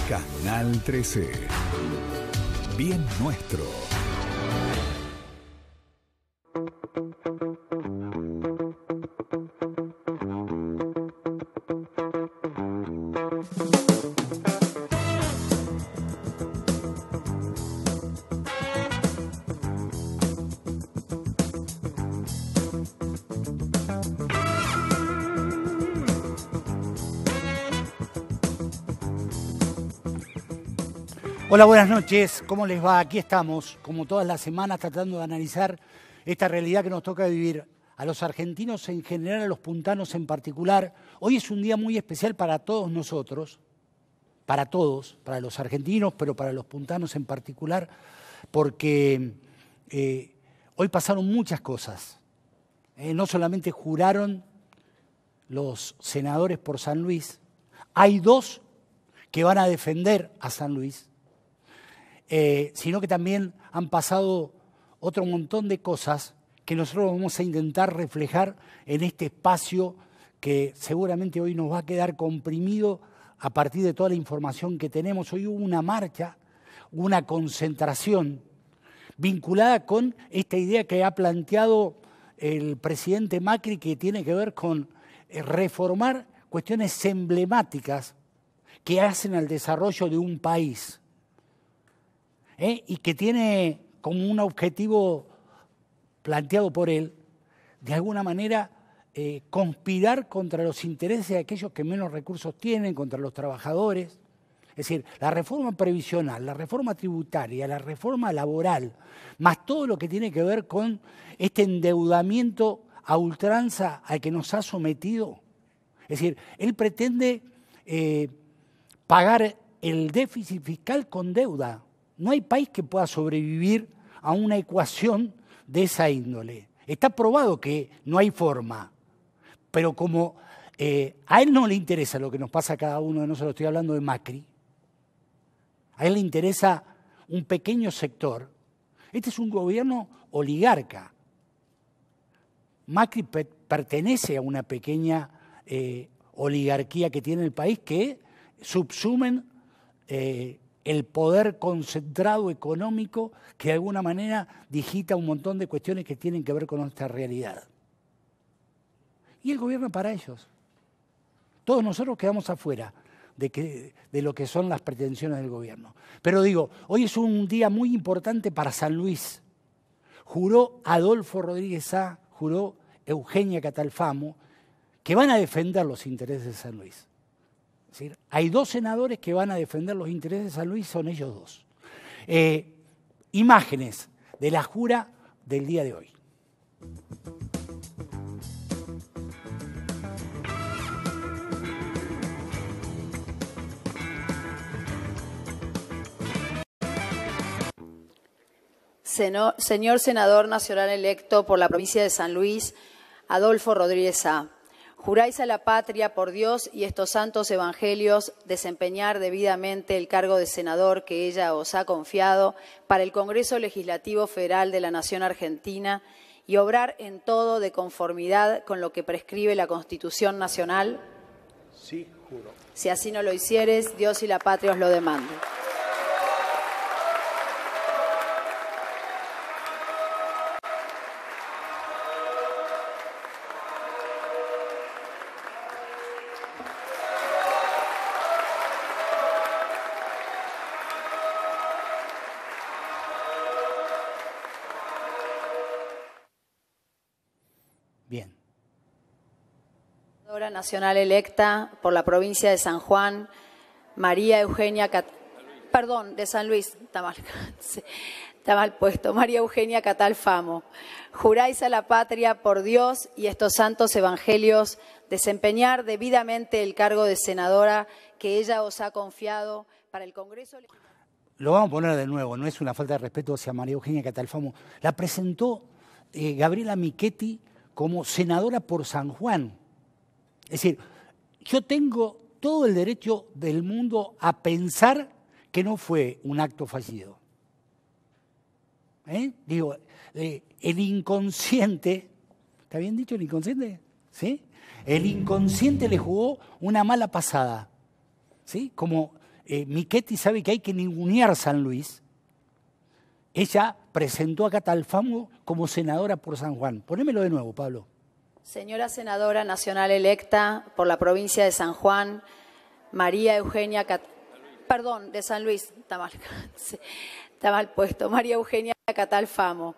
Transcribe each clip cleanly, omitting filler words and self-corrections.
Canal 13. Bien nuestro. Hola, buenas noches. ¿Cómo les va? Aquí estamos, como todas las semanas, tratando de analizar esta realidad que nos toca vivir a los argentinos en general, a los puntanos en particular. Hoy es un día muy especial para todos nosotros, para todos, para los argentinos, pero para los puntanos en particular, porque hoy pasaron muchas cosas. No solamente juraron los senadores por San Luis, hay dos que van a defender a San Luis, sino que también han pasado otro montón de cosas que nosotros vamos a intentar reflejar en este espacio que seguramente hoy nos va a quedar comprimido a partir de toda la información que tenemos. Hoy hubo una marcha, una concentración vinculada con esta idea que ha planteado el presidente Macri, que tiene que ver con reformar cuestiones emblemáticas que hacen al desarrollo de un país. Y que tiene como un objetivo planteado por él, de alguna manera, conspirar contra los intereses de aquellos que menos recursos tienen, contra los trabajadores. Es decir, la reforma previsional, la reforma tributaria, la reforma laboral, más todo lo que tiene que ver con este endeudamiento a ultranza al que nos ha sometido. Es decir, él pretende pagar el déficit fiscal con deuda. No hay país que pueda sobrevivir a una ecuación de esa índole. Está probado que no hay forma, pero como a él no le interesa lo que nos pasa a cada uno de nosotros, estoy hablando de Macri, a él le interesa un pequeño sector. Este es un gobierno oligarca. Macri pertenece a una pequeña oligarquía que tiene el país que subsumen el poder concentrado económico que de alguna manera digita un montón de cuestiones que tienen que ver con nuestra realidad. Y él gobierna para ellos. Todos nosotros quedamos afuera de lo que son las pretensiones del gobierno. Pero digo, hoy es un día muy importante para San Luis. Juró Adolfo Rodríguez Sá, juró Eugenia Catalfamo, que van a defender los intereses de San Luis. Es decir, hay dos senadores que van a defender los intereses de San Luis, son ellos dos. Imágenes de la jura del día de hoy. Señor senador nacional electo por la provincia de San Luis, Adolfo Rodríguez Sá. Juráis a la patria por Dios y estos santos evangelios desempeñar debidamente el cargo de senador que ella os ha confiado para el Congreso Legislativo Federal de la Nación Argentina y obrar en todo de conformidad con lo que prescribe la Constitución Nacional. Sí, juro. Si así no lo hicieres, Dios y la patria os lo demanden. Bien. Senadora nacional electa por la provincia de San Juan, María Eugenia de San Luis, está mal puesto, María Eugenia Catalfamo. Juráis a la patria por Dios y estos santos evangelios desempeñar debidamente el cargo de senadora que ella os ha confiado para el Congreso. Lo vamos a poner de nuevo, no es una falta de respeto hacia María Eugenia Catalfamo. La presentó Gabriela Michetti como senadora por San Juan. Es decir, yo tengo todo el derecho del mundo a pensar que no fue un acto fallido. Digo, el inconsciente, ¿está bien dicho el inconsciente? ¿Sí? El inconsciente le jugó una mala pasada, ¿sí? Como Michetti sabe que hay que ningunear San Luis. Ella presentó a Cata Alfamo como senadora por San Juan. Ponémelo de nuevo, Pablo. Señora senadora nacional electa por la provincia de San Juan, María Eugenia perdón, de San Luis, está mal puesto, María Eugenia Catalfamo.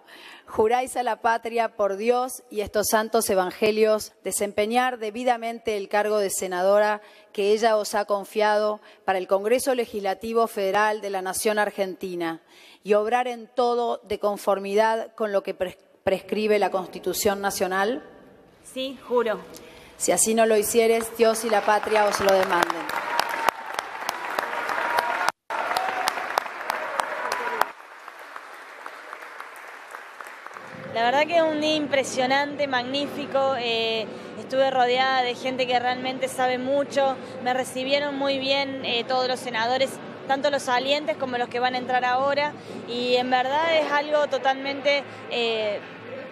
Juráis a la patria por Dios y estos santos evangelios desempeñar debidamente el cargo de senadora que ella os ha confiado para el Congreso Legislativo Federal de la Nación Argentina y obrar en todo de conformidad con lo que prescribe la Constitución Nacional. Sí, juro. Si así no lo hicieres, Dios y la patria os lo demanden. La verdad que es un día impresionante, magnífico. Estuve rodeada de gente que realmente sabe mucho. Me recibieron muy bien todos los senadores, tanto los salientes como los que van a entrar ahora. Y en verdad es algo totalmente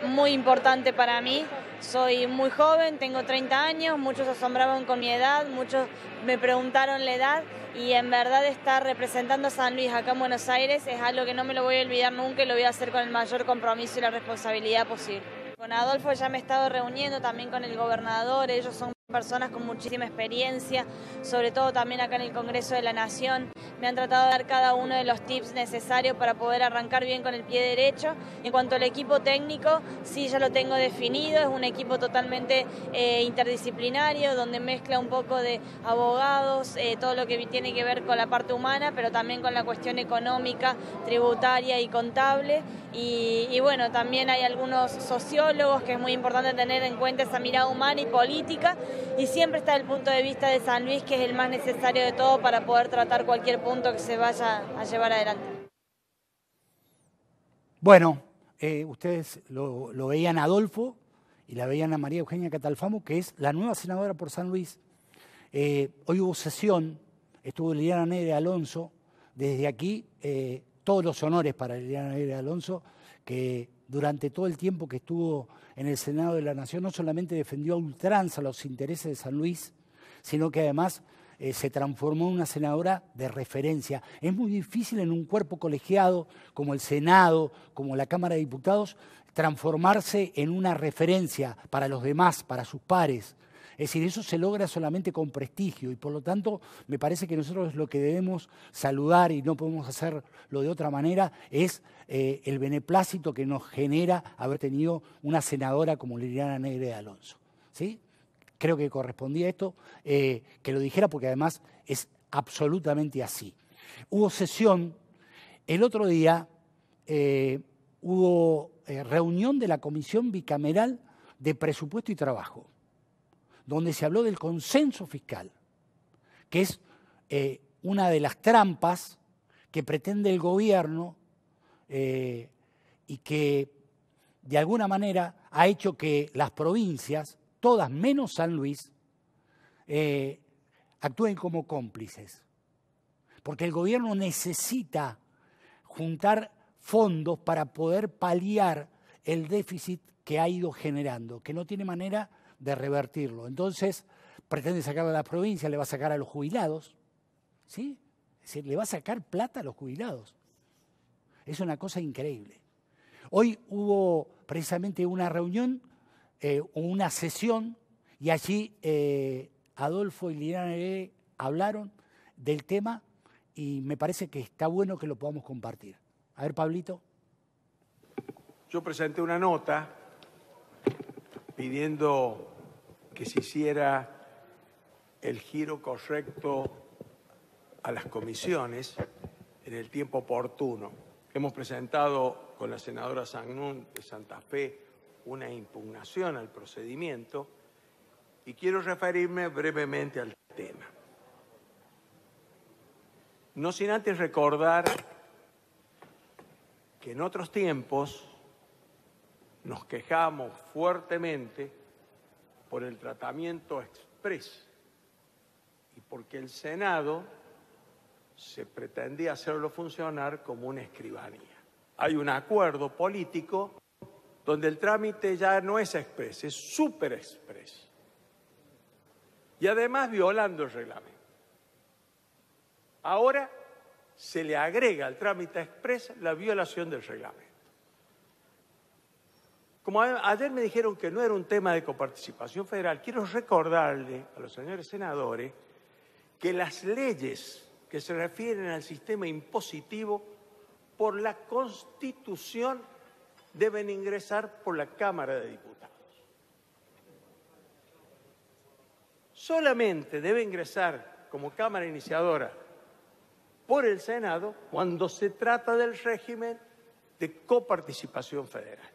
muy importante para mí. Soy muy joven, tengo 30 años, muchos asombraban con mi edad, muchos me preguntaron la edad y en verdad estar representando a San Luis acá en Buenos Aires es algo que no me lo voy a olvidar nunca y lo voy a hacer con el mayor compromiso y la responsabilidad posible. Con Adolfo ya me he estado reuniendo, también con el gobernador, ellos son personas con muchísima experiencia, sobre todo también acá en el Congreso de la Nación. Me han tratado de dar cada uno de los tips necesarios para poder arrancar bien con el pie derecho. En cuanto al equipo técnico, sí, ya lo tengo definido, es un equipo totalmente interdisciplinario, donde mezcla un poco de abogados, todo lo que tiene que ver con la parte humana, pero también con la cuestión económica, tributaria y contable. Y bueno, también hay algunos sociólogos, que es muy importante tener en cuenta esa mirada humana y política, y siempre está el punto de vista de San Luis, que es el más necesario de todo para poder tratar cualquier punto que se vaya a llevar adelante. Bueno, ustedes lo veían a Adolfo y la veían a María Eugenia Catalfamo, que es la nueva senadora por San Luis. Hoy hubo sesión, estuvo Liliana Neve Alonso. Desde aquí, todos los honores para Liliana Neve Alonso, que durante todo el tiempo que estuvo en el Senado de la Nación no solamente defendió a ultranza los intereses de San Luis, sino que además se transformó en una senadora de referencia. Es muy difícil en un cuerpo colegiado como el Senado, como la Cámara de Diputados, transformarse en una referencia para los demás, para sus pares. Es decir, eso se logra solamente con prestigio y por lo tanto me parece que nosotros lo que debemos saludar y no podemos hacerlo de otra manera es el beneplácito que nos genera haber tenido una senadora como Liliana Neve Alonso. ¿Sí? Creo que correspondía esto que lo dijera porque además es absolutamente así. Hubo sesión, el otro día hubo reunión de la Comisión Bicameral de Presupuesto y Trabajo, donde se habló del consenso fiscal, que es una de las trampas que pretende el gobierno y que de alguna manera ha hecho que las provincias, todas menos San Luis, actúen como cómplices. Porque el gobierno necesita juntar fondos para poder paliar el déficit que ha ido generando, que no tiene manera de revertirlo. Entonces, pretende sacarlo a las provincias, le va a sacar a los jubilados, ¿sí? Es decir, le va a sacar plata a los jubilados. Es una cosa increíble. Hoy hubo precisamente una reunión, una sesión, y allí Adolfo y Liliana Neve hablaron del tema y me parece que está bueno que lo podamos compartir. A ver, Pablito. Yo presenté una nota pidiendo que se hiciera el giro correcto a las comisiones en el tiempo oportuno. Hemos presentado con la senadora Sangnún de Santa Fe una impugnación al procedimiento y quiero referirme brevemente al tema. No sin antes recordar que en otros tiempos nos quejamos fuertemente por el tratamiento exprés y porque el Senado se pretendía hacerlo funcionar como una escribanía. Hay un acuerdo político donde el trámite ya no es exprés, es súper exprés. Y además violando el reglamento. Ahora se le agrega al trámite express la violación del reglamento. Como ayer me dijeron que no era un tema de coparticipación federal, quiero recordarle a los señores senadores que las leyes que se refieren al sistema impositivo por la Constitución deben ingresar por la Cámara de Diputados. Solamente debe ingresar como Cámara iniciadora por el Senado cuando se trata del régimen de coparticipación federal.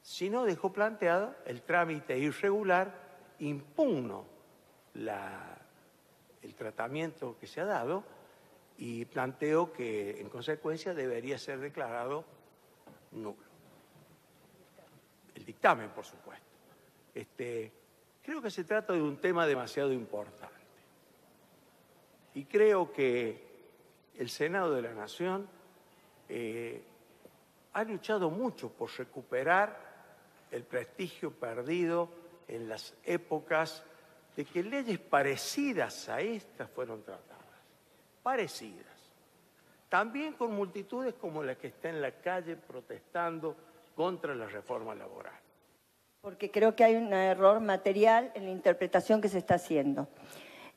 Si no, dejó planteado el trámite irregular, impugno el tratamiento que se ha dado y planteo que, en consecuencia, debería ser declarado nulo. El dictamen, por supuesto. Creo que se trata de un tema demasiado importante. Y creo que el Senado de la Nación ha luchado mucho por recuperar el prestigio perdido en las épocas de que leyes parecidas a estas fueron tratadas. Parecidas. También con multitudes como la que está en la calle protestando contra la reforma laboral. Porque creo que hay un error material en la interpretación que se está haciendo.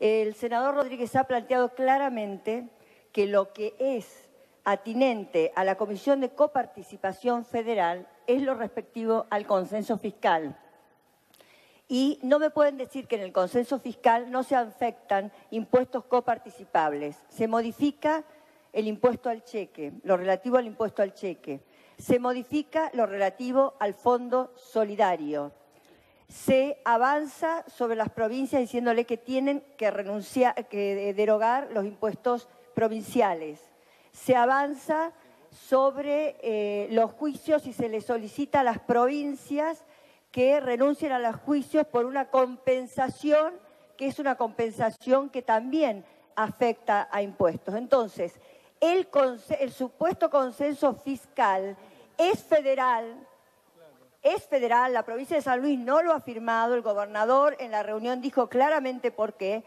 El senador Rodríguez ha planteado claramente que lo que es atinente a la Comisión de Coparticipación Federal es lo respectivo al consenso fiscal. Y no me pueden decir que en el consenso fiscal no se afectan impuestos coparticipables. Se modifica el impuesto al cheque, lo relativo al impuesto al cheque. Se modifica lo relativo al fondo solidario. Se avanza sobre las provincias diciéndole que tienen que derogar los impuestos provinciales. Se avanza sobre los juicios y se le solicita a las provincias que renuncien a los juicios por una compensación, que es una compensación que también afecta a impuestos. Entonces, el supuesto consenso fiscal es federal, la provincia de San Luis no lo ha firmado, el gobernador en la reunión dijo claramente por qué,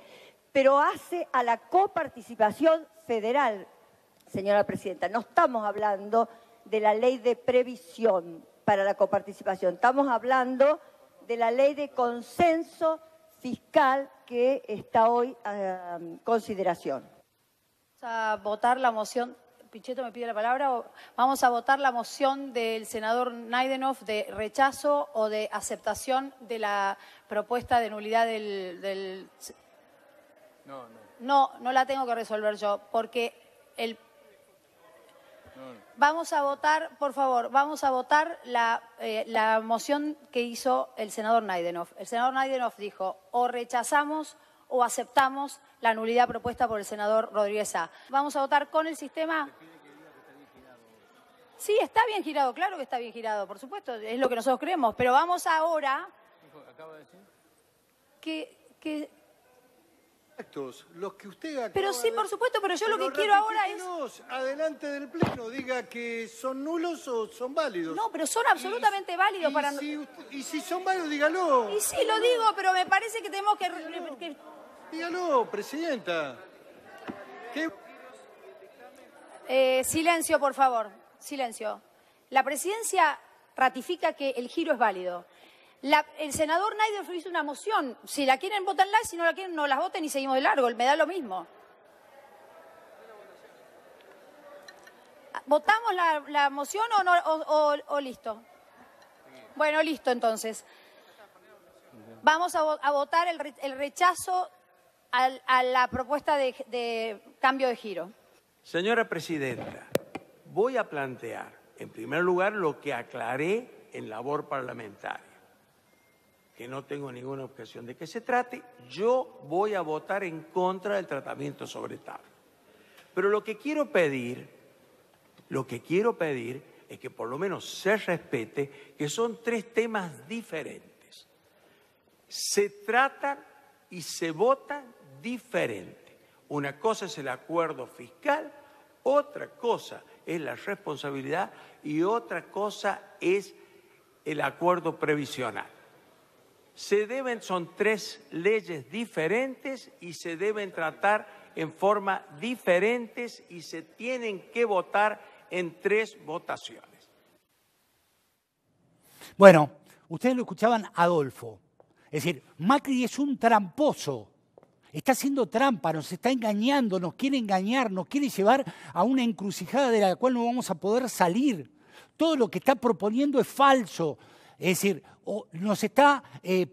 pero hace a la coparticipación federal, señora presidenta. No estamos hablando de la ley de previsión para la coparticipación, estamos hablando de la ley de consenso fiscal que está hoy a consideración. Vamos a votar la moción. Pichetto me pide la palabra. Vamos a votar la moción del senador Naidenov de rechazo o de aceptación de la propuesta de nulidad del... No la tengo que resolver yo, porque Vamos a votar, por favor, vamos a votar la moción que hizo el senador Naidenov. El senador Naidenov dijo, o rechazamos o aceptamos la nulidad propuesta por el senador Rodríguez A. Vamos a votar con el sistema. Sí, está bien girado, claro que está bien girado, por supuesto, es lo que nosotros creemos. Pero vamos ahora que los que usted acaba pero sí, por supuesto, pero yo lo que quiero ahora es... adelante del Pleno, diga que son nulos o son válidos. No, pero son absolutamente válidos para... Y si son válidos, dígalo. Y sí, lo digo, pero me parece que tenemos que... Dígalo, presidenta. Silencio, por favor, silencio. La presidencia ratifica que el giro es válido. El senador Naidenov hizo una moción. Si la quieren, votenla. Si no la quieren, no las voten y seguimos de largo. Me da lo mismo. ¿Votamos la moción o listo? Bueno, listo entonces. Vamos a votar el rechazo a la propuesta de cambio de giro. Señora presidenta, voy a plantear, en primer lugar, lo que aclaré en labor parlamentaria, que no tengo ninguna objeción de que se trate. Yo voy a votar en contra del tratamiento sobre tabla. Pero lo que quiero pedir es que por lo menos se respete que son tres temas diferentes. Se tratan y se votan diferente. Una cosa es el acuerdo fiscal, otra cosa es la responsabilidad y otra cosa es el acuerdo previsional. son 3 leyes diferentes y se deben tratar en forma diferentes y se tienen que votar en 3 votaciones. Bueno, ustedes lo escuchaban a Adolfo. Es decir, Macri es un tramposo. Está haciendo trampa, nos está engañando, nos quiere engañar, nos quiere llevar a una encrucijada de la cual no vamos a poder salir. Todo lo que está proponiendo es falso. Es decir, nos está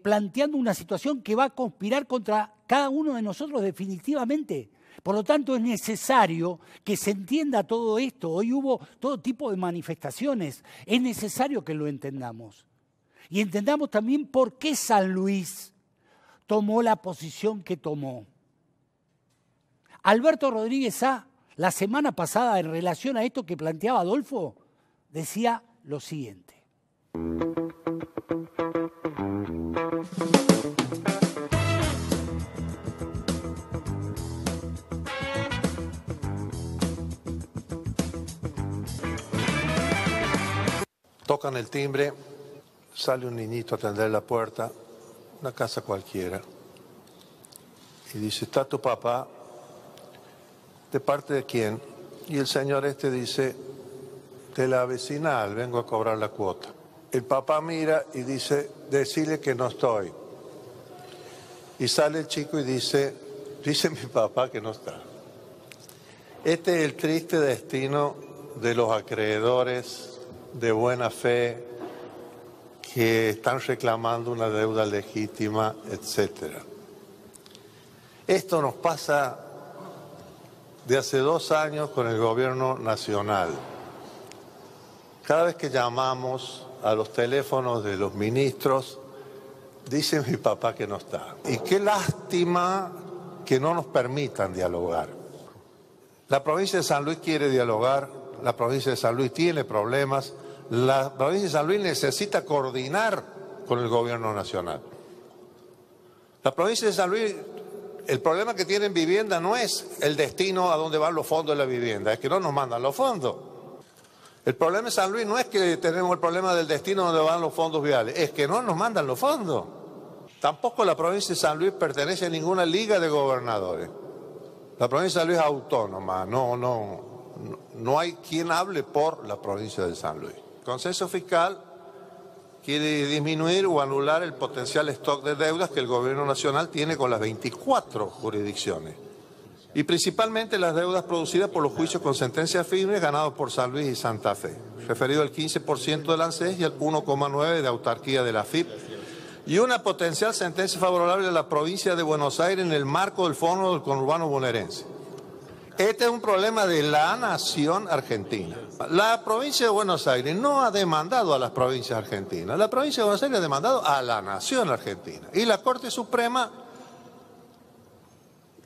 planteando una situación que va a conspirar contra cada uno de nosotros definitivamente. Por lo tanto, es necesario que se entienda todo esto. Hoy hubo todo tipo de manifestaciones. Es necesario que lo entendamos. Y entendamos también por qué San Luis tomó la posición que tomó. Alberto Rodríguez Sá, la semana pasada, en relación a esto que planteaba Adolfo, decía lo siguiente. Tocan el timbre, sale un niñito a atender la puerta, una casa cualquiera, y dice, ¿está tu papá? ¿De parte de quién? Y el señor este dice, de la vecinal, vengo a cobrar la cuota. El papá mira y dice, decile que no estoy. Y sale el chico y dice mi papá que no está. Este es el triste destino de los acreedores de buena fe que están reclamando una deuda legítima, etc. Esto nos pasa de hace 2 años con el gobierno nacional. Cada vez que llamamos a los teléfonos de los ministros, dice mi papá que no está. Y qué lástima que no nos permitan dialogar. La provincia de San Luis quiere dialogar, la provincia de San Luis tiene problemas, la provincia de San Luis necesita coordinar con el gobierno nacional. La provincia de San Luis, el problema que tiene en vivienda no es el destino a donde van los fondos de la vivienda, es que no nos mandan los fondos. El problema de San Luis no es que tenemos el problema del destino donde van los fondos viales, es que no nos mandan los fondos. Tampoco la provincia de San Luis pertenece a ninguna liga de gobernadores. La provincia de San Luis es autónoma, no hay quien hable por la provincia de San Luis. El consenso fiscal quiere disminuir o anular el potencial stock de deudas que el gobierno nacional tiene con las 24 jurisdicciones. Y principalmente las deudas producidas por los juicios con sentencias firmes ganados por San Luis y Santa Fe, referido al 15% del ANSES y al 1,9% de autarquía de la FIP, y una potencial sentencia favorable a la provincia de Buenos Aires en el marco del Fondo del Conurbano Bonaerense. Este es un problema de la nación argentina. La provincia de Buenos Aires no ha demandado a las provincias argentinas. La provincia de Buenos Aires ha demandado a la nación argentina. Y la Corte Suprema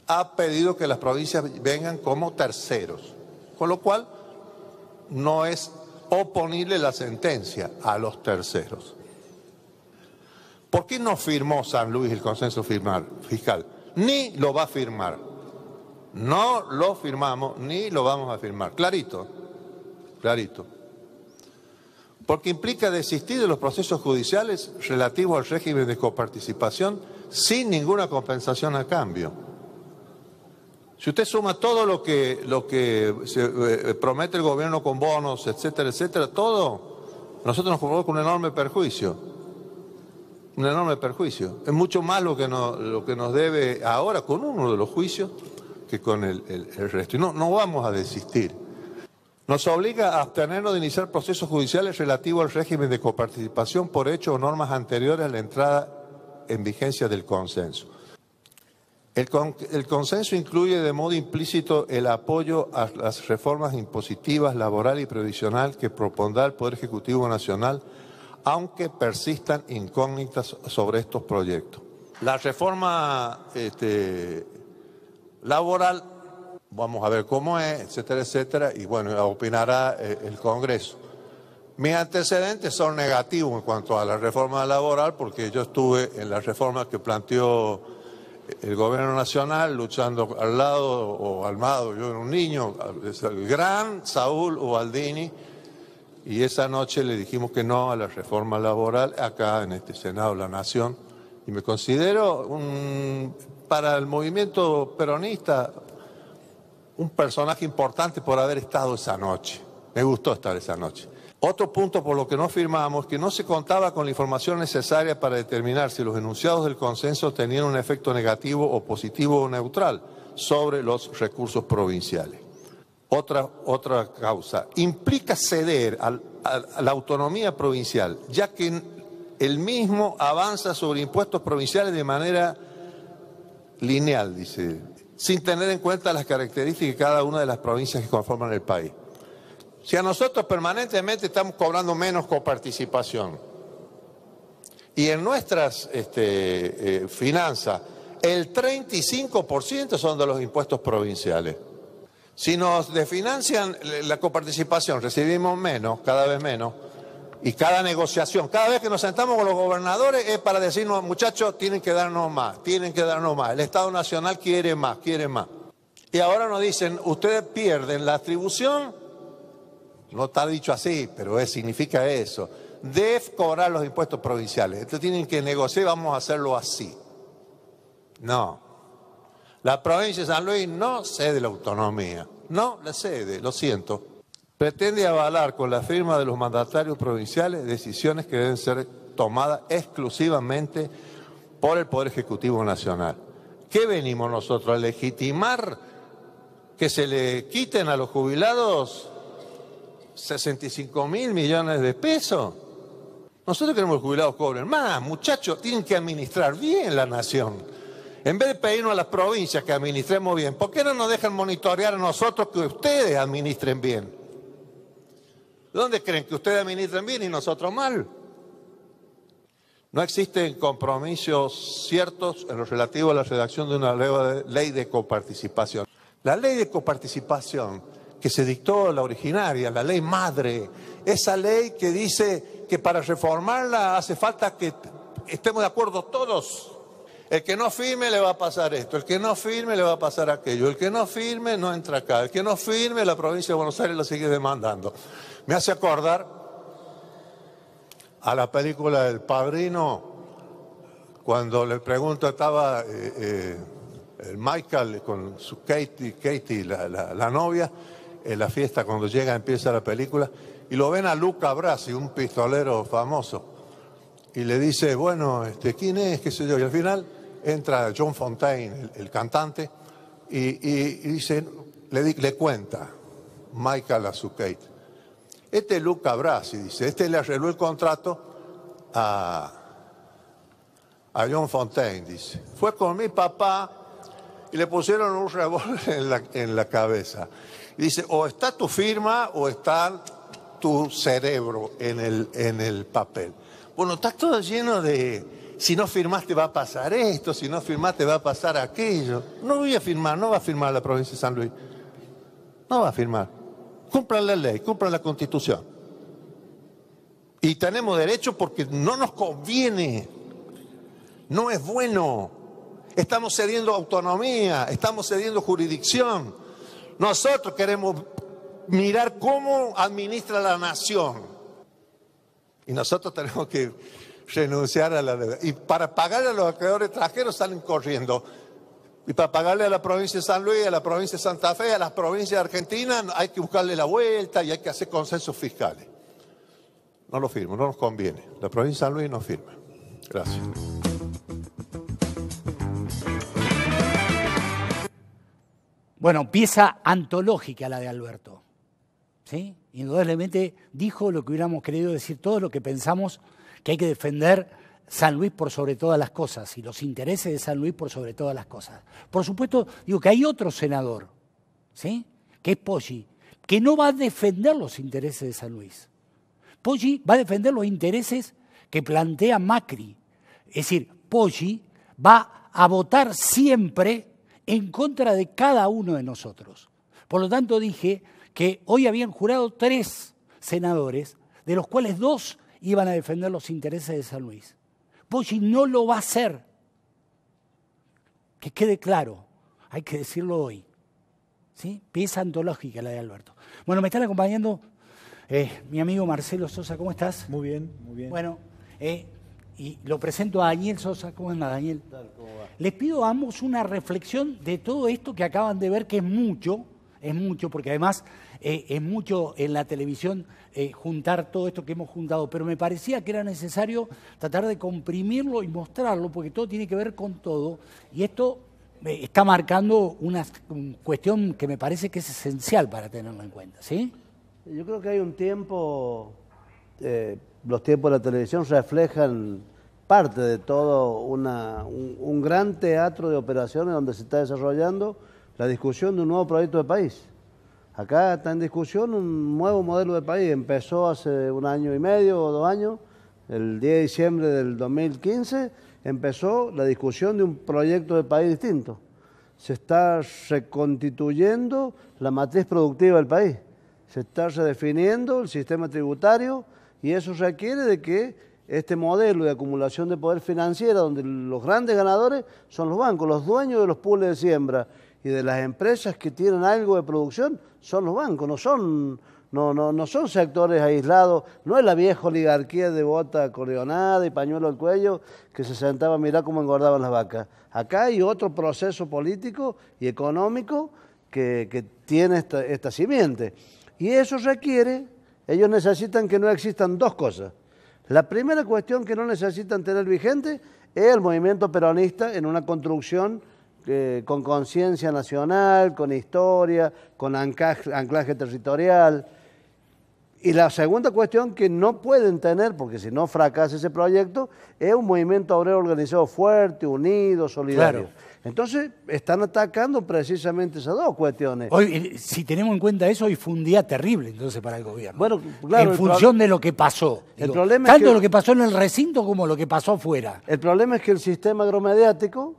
ha pedido que las provincias vengan como terceros. Con lo cual no es oponible la sentencia a los terceros. ¿Por qué no firmó San Luis el consenso fiscal? Ni lo va a firmar. No lo firmamos ni lo vamos a firmar. Clarito, clarito. Porque implica desistir de los procesos judiciales relativos al régimen de coparticipación sin ninguna compensación a cambio. Si usted suma todo lo que se promete el gobierno con bonos, etcétera, etcétera, todo, nosotros nos provoca un enorme perjuicio. Un enorme perjuicio. Es mucho más lo que nos debe ahora con uno de los juicios que con el resto. Y no vamos a desistir. Nos obliga a abstenernos de iniciar procesos judiciales relativos al régimen de coparticipación por hechos o normas anteriores a la entrada en vigencia del consenso. El consenso incluye de modo implícito el apoyo a las reformas impositivas, laboral y previsional que propondrá el Poder Ejecutivo Nacional, aunque persistan incógnitas sobre estos proyectos. La reforma laboral, vamos a ver cómo es, etcétera, etcétera, y bueno, opinará el Congreso. Mis antecedentes son negativos en cuanto a la reforma laboral, porque yo estuve en la reforma que planteó el gobierno nacional, luchando al lado o al lado, yo era un niño, el gran Saúl Ubaldini, y esa noche le dijimos que no a la reforma laboral acá en este Senado de la Nación, Y me considero, para el movimiento peronista, un personaje importante por haber estado esa noche. Me gustó estar esa noche. Otro punto por lo que no firmamos, que no se contaba con la información necesaria para determinar si los enunciados del consenso tenían un efecto negativo o positivo o neutral sobre los recursos provinciales. Otra causa, implica ceder a la autonomía provincial, ya que el mismo avanza sobre impuestos provinciales de manera lineal, dice, sin tener en cuenta las características de cada una de las provincias que conforman el país. Si a nosotros permanentemente estamos cobrando menos coparticipación y en nuestras finanzas el 35% son de los impuestos provinciales. Si nos desfinancian la coparticipación, recibimos menos, cada vez menos, y cada negociación, cada vez que nos sentamos con los gobernadores es para decirnos, muchachos, tienen que darnos más, tienen que darnos más. El Estado Nacional quiere más, quiere más. Y ahora nos dicen, ustedes pierden la atribución, no está dicho así, pero significa eso, de cobrar los impuestos provinciales. Entonces tienen que negociar, vamos a hacerlo así. No. La provincia de San Luis no cede la autonomía, no la cede, lo siento. Pretende avalar con la firma de los mandatarios provinciales decisiones que deben ser tomadas exclusivamente por el Poder Ejecutivo Nacional. ¿Qué venimos nosotros? ¿A legitimar que se le quiten a los jubilados 65 mil millones de pesos? Nosotros queremos que los jubilados cobren más, muchachos, tienen que administrar bien la nación. En vez de pedirnos a las provincias que administremos bien, ¿por qué no nos dejan monitorear a nosotros que ustedes administren bien? ¿Dónde creen que ustedes administren bien y nosotros mal? No existen compromisos ciertos en lo relativo a la redacción de una ley de coparticipación. La ley de coparticipación que se dictó, la originaria, la ley madre, esa ley que dice que para reformarla hace falta que estemos de acuerdo todos. El que no firme le va a pasar esto, el que no firme le va a pasar aquello, el que no firme no entra acá, el que no firme la provincia de Buenos Aires lo sigue demandando. Me hace acordar a la película del Padrino, cuando le pregunto, estaba el Michael con su Katie la novia, en la fiesta cuando empieza la película, y lo ven a Luca Brasi, un pistolero famoso, y le dice, bueno, ¿quién es? ¿Qué sé yo? Y al final entra John Fontaine, el cantante, y dice, le cuenta Michael a su Kate. Este es Luca Brasi, dice, le arregló el contrato a John Fontaine, dice. Fue con mi papá y le pusieron un revólver en la cabeza. Y dice, o está tu firma o está tu cerebro en el papel. Bueno, está todo lleno de, si no firmaste va a pasar esto, si no firmaste va a pasar aquello. No voy a firmar, no va a firmar la provincia de San Luis. No va a firmar. Cumplan la ley, cumplan la Constitución. Y tenemos derecho porque no nos conviene. No es bueno. Estamos cediendo autonomía, estamos cediendo jurisdicción. Nosotros queremos mirar cómo administra la nación. Y nosotros tenemos que renunciar a la deuda. Y para pagarle a los acreedores extranjeros salen corriendo. Y para pagarle a la provincia de San Luis, a la provincia de Santa Fe, a las provincias de Argentina, hay que buscarle la vuelta y hay que hacer consensos fiscales. No lo firmo, no nos conviene. La provincia de San Luis no firma. Gracias. Bueno, pieza antológica la de Alberto. ¿Sí? Indudablemente dijo lo que hubiéramos querido decir, todo lo que pensamos que hay que defender San Luis por sobre todas las cosas y los intereses de San Luis por sobre todas las cosas. Por supuesto, digo que hay otro senador, ¿sí? Que es Poggi, que no va a defender los intereses de San Luis. Poggi va a defender los intereses que plantea Macri. Es decir, Poggi va a votar siempre en contra de cada uno de nosotros. Por lo tanto, dije que hoy habían jurado 3 senadores, de los cuales 2 iban a defender los intereses de San Luis. Poggi no lo va a hacer. Que quede claro, hay que decirlo hoy. ¿Sí? Pieza antológica la de Alberto. Bueno, me están acompañando mi amigo Marcelo Sosa, ¿cómo estás? Muy bien, muy bien. Bueno, y lo presento a Daniel Sosa. ¿Cómo anda, Daniel? ¿Cómo va? Les pido a ambos una reflexión de todo esto que acaban de ver, que es mucho, porque además es mucho en la televisión juntar todo esto que hemos juntado, pero me parecía que era necesario tratar de comprimirlo y mostrarlo, porque todo tiene que ver con todo, y esto está marcando una cuestión que me parece que es esencial para tenerlo en cuenta, ¿sí? Yo creo que hay un tiempo, los tiempos de la televisión reflejan parte de todo un gran teatro de operaciones donde se está desarrollando la discusión de un nuevo proyecto de país. Acá está en discusión un nuevo modelo de país. Empezó hace 1 año y medio o 2 años, el 10 de diciembre del 2015, empezó la discusión de un proyecto de país distinto. Se está reconstituyendo la matriz productiva del país, se está redefiniendo el sistema tributario y eso requiere de que este modelo de acumulación de poder financiera, donde los grandes ganadores son los bancos, los dueños de los pools de siembra y de las empresas que tienen algo de producción, son los bancos, no son sectores aislados, no es la vieja oligarquía de bota acordeonada y pañuelo al cuello que se sentaba a mirar cómo engordaban las vacas. Acá hay otro proceso político y económico que tiene esta simiente. Y eso requiere, ellos necesitan que no existan 2 cosas. La primera cuestión que no necesitan tener vigente es el movimiento peronista en una construcción con conciencia nacional, con historia, con anclaje territorial. Y la segunda cuestión que no pueden tener, porque si no fracasa ese proyecto, es un movimiento obrero organizado fuerte, unido, solidario. Claro. Entonces, están atacando precisamente esas 2 cuestiones. Hoy, si tenemos en cuenta eso, hoy fue un día terrible entonces para el gobierno. Bueno, claro, en función de lo que pasó. El problema tanto es que, lo que pasó en el recinto como lo que pasó afuera. El problema es que el sistema agromediático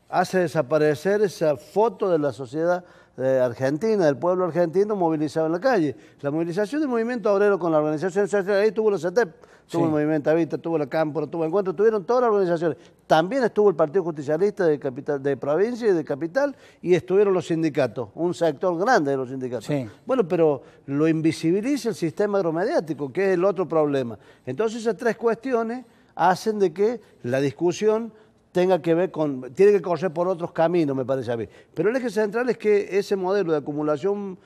hace desaparecer esa foto de la sociedad argentina, del pueblo argentino movilizado en la calle. La movilización del movimiento obrero con la organización social, ahí estuvo la CETEP, tuvo el movimiento Avita, tuvo la Cámpora, tuvo Encuentro, tuvieron todas las organizaciones. También estuvo el Partido Justicialista de provincia y de capital y estuvieron los sindicatos, un sector grande de los sindicatos. Sí. Bueno, pero lo invisibiliza el sistema agromediático, que es el otro problema. Entonces esas 3 cuestiones hacen de que la discusión tiene que correr por otros caminos, me parece a mí. Pero el eje central es que ese modelo de acumulación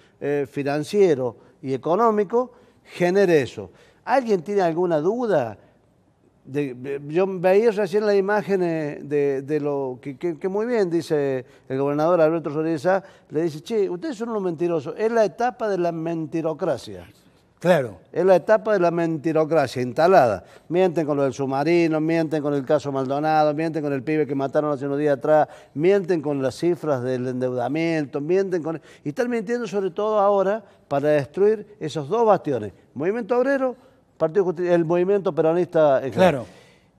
financiero y económico genere eso. ¿Alguien tiene alguna duda? Yo veía recién las imágenes de lo que muy bien dice el gobernador Alberto Rodríguez Sá, le dice, che, ustedes son unos mentirosos. Es la etapa de la mentirocracia. Claro. Es la etapa de la mentirocracia instalada. Mienten con lo del submarino, mienten con el caso Maldonado, mienten con el pibe que mataron hace unos días atrás, mienten con las cifras del endeudamiento, y están mintiendo sobre todo ahora para destruir esos 2 bastiones. Movimiento obrero, el movimiento peronista. Claro.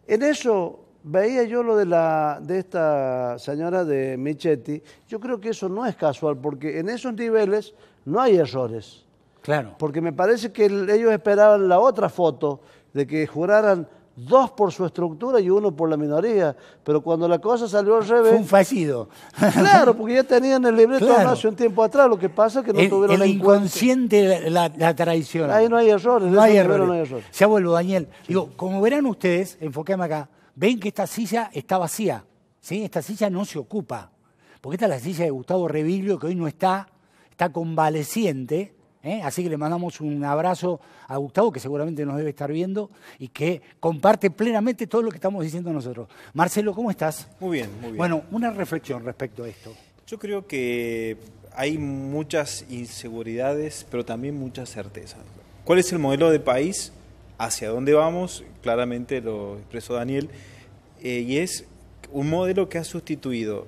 En eso veía yo lo de esta señora de Michetti. Yo creo que eso no es casual, porque en esos niveles no hay errores. Claro. Porque me parece que ellos esperaban la otra foto de que juraran 2 por su estructura y 1 por la minoría, pero cuando la cosa salió al revés... Fue un fallido. Claro, porque ya tenían el libreto hace un tiempo atrás, lo que pasa es que no tuvieron el inconsciente, la traición. Ahí no hay errores, no hay errores. Ya vuelvo, Daniel. Sí. Digo, como verán ustedes, enfóquenme acá, ven que esta silla está vacía, ¿sí? Esta silla no se ocupa, porque esta es la silla de Gustavo Reviglio, que hoy no está convaleciente. Así que le mandamos un abrazo a Gustavo, que seguramente nos debe estar viendo y que comparte plenamente todo lo que estamos diciendo nosotros. Marcelo, ¿cómo estás? Muy bien, muy bien. Bueno, una reflexión respecto a esto. Yo creo que hay muchas inseguridades, pero también muchas certezas. ¿Cuál es el modelo de país? ¿Hacia dónde vamos? Claramente lo expresó Daniel. Y es un modelo que ha sustituido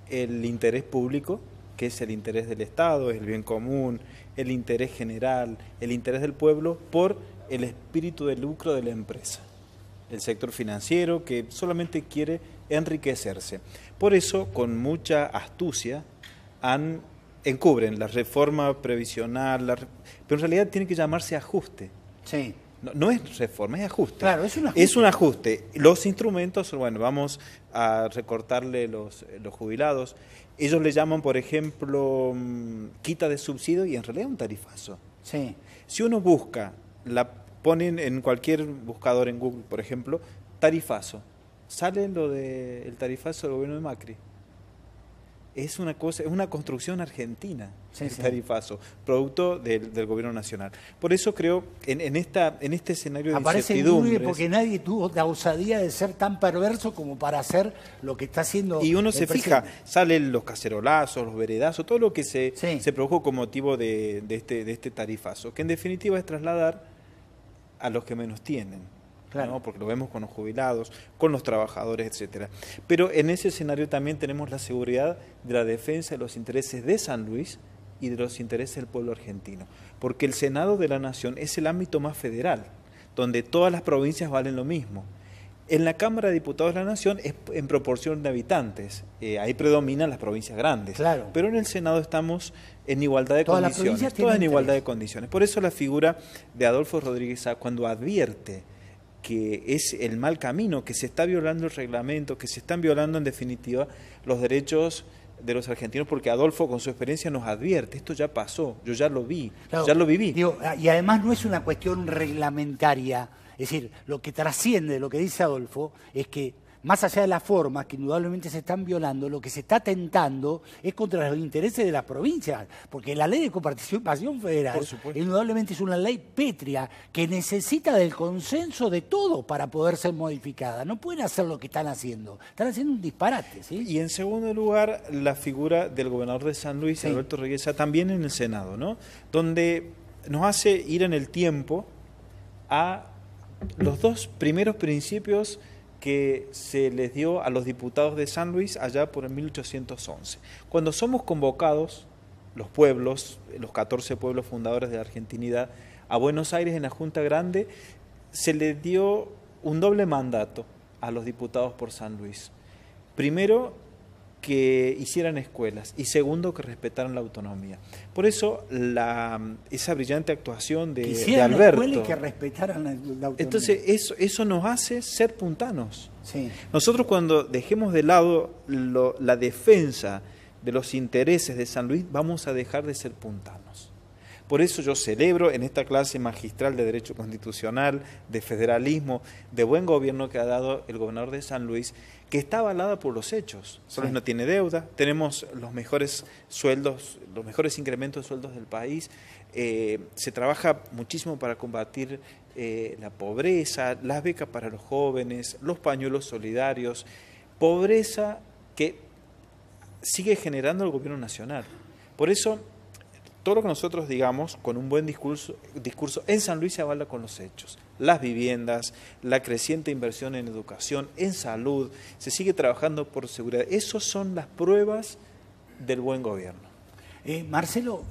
el interés público, que es el interés del Estado, es el bien común, el interés general, el interés del pueblo, por el espíritu de lucro de la empresa, el sector financiero que solamente quiere enriquecerse. Por eso, con mucha astucia, encubren la reforma previsional, pero en realidad tiene que llamarse ajuste. Sí. No es reforma, es ajuste. Claro, es un ajuste. Es un ajuste. Los instrumentos, bueno, vamos a recortarle los jubilados. Ellos le llaman, por ejemplo, quita de subsidio y en realidad es un tarifazo. Sí. Si uno busca, la ponen en cualquier buscador en Google, por ejemplo, Tarifazo. Sale lo del tarifazo del gobierno de Macri. Es una cosa, es una construcción argentina, el tarifazo, producto del gobierno nacional. Por eso creo, en este escenario de incertidumbre, porque nadie tuvo la osadía de ser tan perverso como para hacer lo que está haciendo. Y uno se fija, salen los cacerolazos, los veredazos, todo lo que se produjo con motivo de este tarifazo, que en definitiva es trasladar a los que menos tienen. Claro. ¿No? Porque lo vemos con los jubilados, con los trabajadores, etcétera. Pero en ese escenario también tenemos la seguridad de la defensa de los intereses de San Luis y de los intereses del pueblo argentino. Porque el Senado de la Nación es el ámbito más federal, donde todas las provincias valen lo mismo. En la Cámara de Diputados de la Nación es en proporción de habitantes, ahí predominan las provincias grandes. Claro. Pero en el Senado estamos en igualdad de condiciones, todas en igualdad de condiciones. Por eso la figura de Adolfo Rodríguez Sá, cuando advierte que es el mal camino, que se está violando el reglamento, que se están violando en definitiva los derechos de los argentinos, porque Adolfo con su experiencia nos advierte, esto ya pasó, yo ya lo vi, claro, ya lo viví. Digo, y además no es una cuestión reglamentaria, es decir, lo que trasciende, lo que dice Adolfo, es que más allá de las formas que indudablemente se están violando, lo que se está atentando es contra los intereses de las provincias, porque la ley de coparticipación federal indudablemente es una ley pétrea que necesita del consenso de todos para poder ser modificada. No pueden hacer lo que están haciendo un disparate. ¿Sí? Y en segundo lugar, la figura del gobernador de San Luis, Alberto Rodríguez Sá, también en el Senado, ¿no? Donde nos hace ir en el tiempo a los dos primeros principios que se les dio a los diputados de San Luis allá por el 1811. Cuando somos convocados, los pueblos, los 14 pueblos fundadores de la argentinidad, a Buenos Aires en la Junta Grande, se les dio un doble mandato a los diputados por San Luis. Primero, que hicieran escuelas y segundo, que respetaran la autonomía. Por eso esa brillante actuación de Alberto. Escuela y que respetaran la autonomía. Entonces eso nos hace ser puntanos. Sí. Nosotros cuando dejemos de lado la defensa de los intereses de San Luis, vamos a dejar de ser puntanos. Por eso yo celebro en esta clase magistral de Derecho Constitucional, de federalismo, de buen gobierno que ha dado el gobernador de San Luis, que está avalada por los hechos. San Luis no tiene deuda, tenemos los mejores sueldos, los mejores incrementos de sueldos del país, se trabaja muchísimo para combatir la pobreza, las becas para los jóvenes, los pañuelos solidarios, pobreza que sigue generando el gobierno nacional. Por eso, todo lo que nosotros digamos con un buen discurso en San Luis se avala con los hechos. Las viviendas, la creciente inversión en educación, en salud, se sigue trabajando por seguridad. Esas son las pruebas del buen gobierno. Marcelo,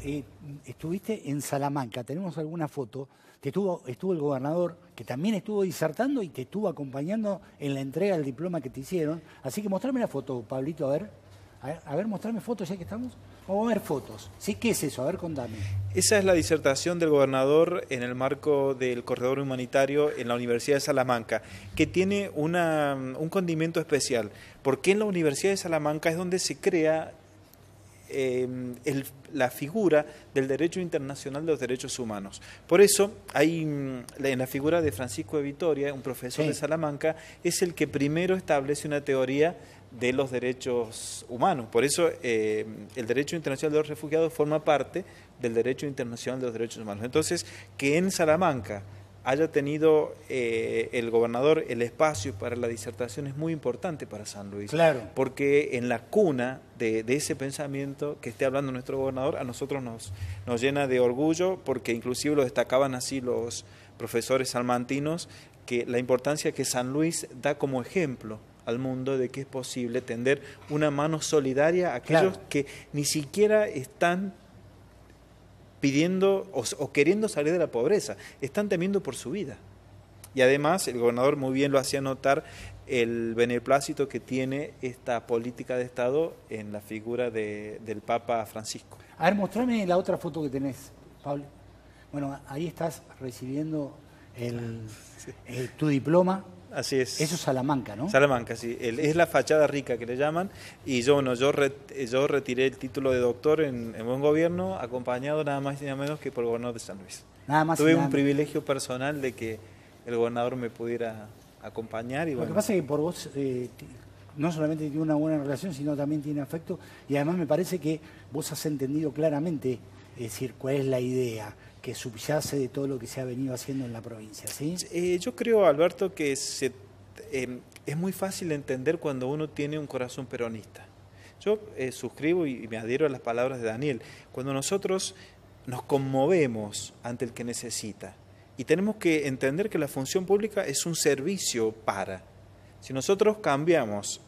estuviste en Salamanca, tenemos alguna foto, que estuvo el gobernador, que también estuvo disertando y te estuvo acompañando en la entrega del diploma que te hicieron. Así que mostrame la foto, Pablito, a ver, mostrame fotos ya que estamos. Vamos a ver fotos. ¿Sí? ¿Qué es eso? A ver, contame. Esa es la disertación del gobernador en el marco del corredor humanitario en la Universidad de Salamanca, que tiene un condimento especial, porque en la Universidad de Salamanca es donde se crea la figura del derecho internacional de los derechos humanos. Por eso, en la figura de Francisco de Vitoria, un profesor de Salamanca, es el que primero establece una teoría de los derechos humanos. Por eso el derecho internacional de los refugiados forma parte del derecho internacional de los derechos humanos. Entonces, que en Salamanca haya tenido el gobernador el espacio para la disertación es muy importante para San Luis. Claro. Porque en la cuna de ese pensamiento que esté hablando nuestro gobernador, a nosotros nos llena de orgullo, porque inclusive lo destacaban así los profesores salmantinos, que la importancia que San Luis da como ejemplo al mundo de que es posible tender una mano solidaria a aquellos que ni siquiera están pidiendo o queriendo salir de la pobreza, están temiendo por su vida. Y además el gobernador muy bien lo hacía notar el beneplácito que tiene esta política de Estado en la figura del Papa Francisco. A ver, mostrame la otra foto que tenés, Pablo. Bueno, ahí estás recibiendo tu diploma. Así es. Eso es Salamanca, ¿no? Salamanca, sí. Es la fachada rica que le llaman. Y yo retiré el título de doctor en buen gobierno, acompañado nada más y nada menos que por el gobernador de San Luis. Nada más. Tuve un privilegio personal de que el gobernador me pudiera acompañar. Y Lo bueno, que pasa es que por vos no solamente tiene una buena relación, sino también tiene afecto, y además me parece que vos has entendido claramente, es decir, cuál es la idea que subyace de todo lo que se ha venido haciendo en la provincia, ¿sí? Yo creo, Alberto, que es muy fácil entender cuando uno tiene un corazón peronista. Yo suscribo y me adhiero a las palabras de Daniel. Cuando nosotros nos conmovemos ante el que necesita, y tenemos que entender que la función pública es un servicio para. Si nosotros cambiamos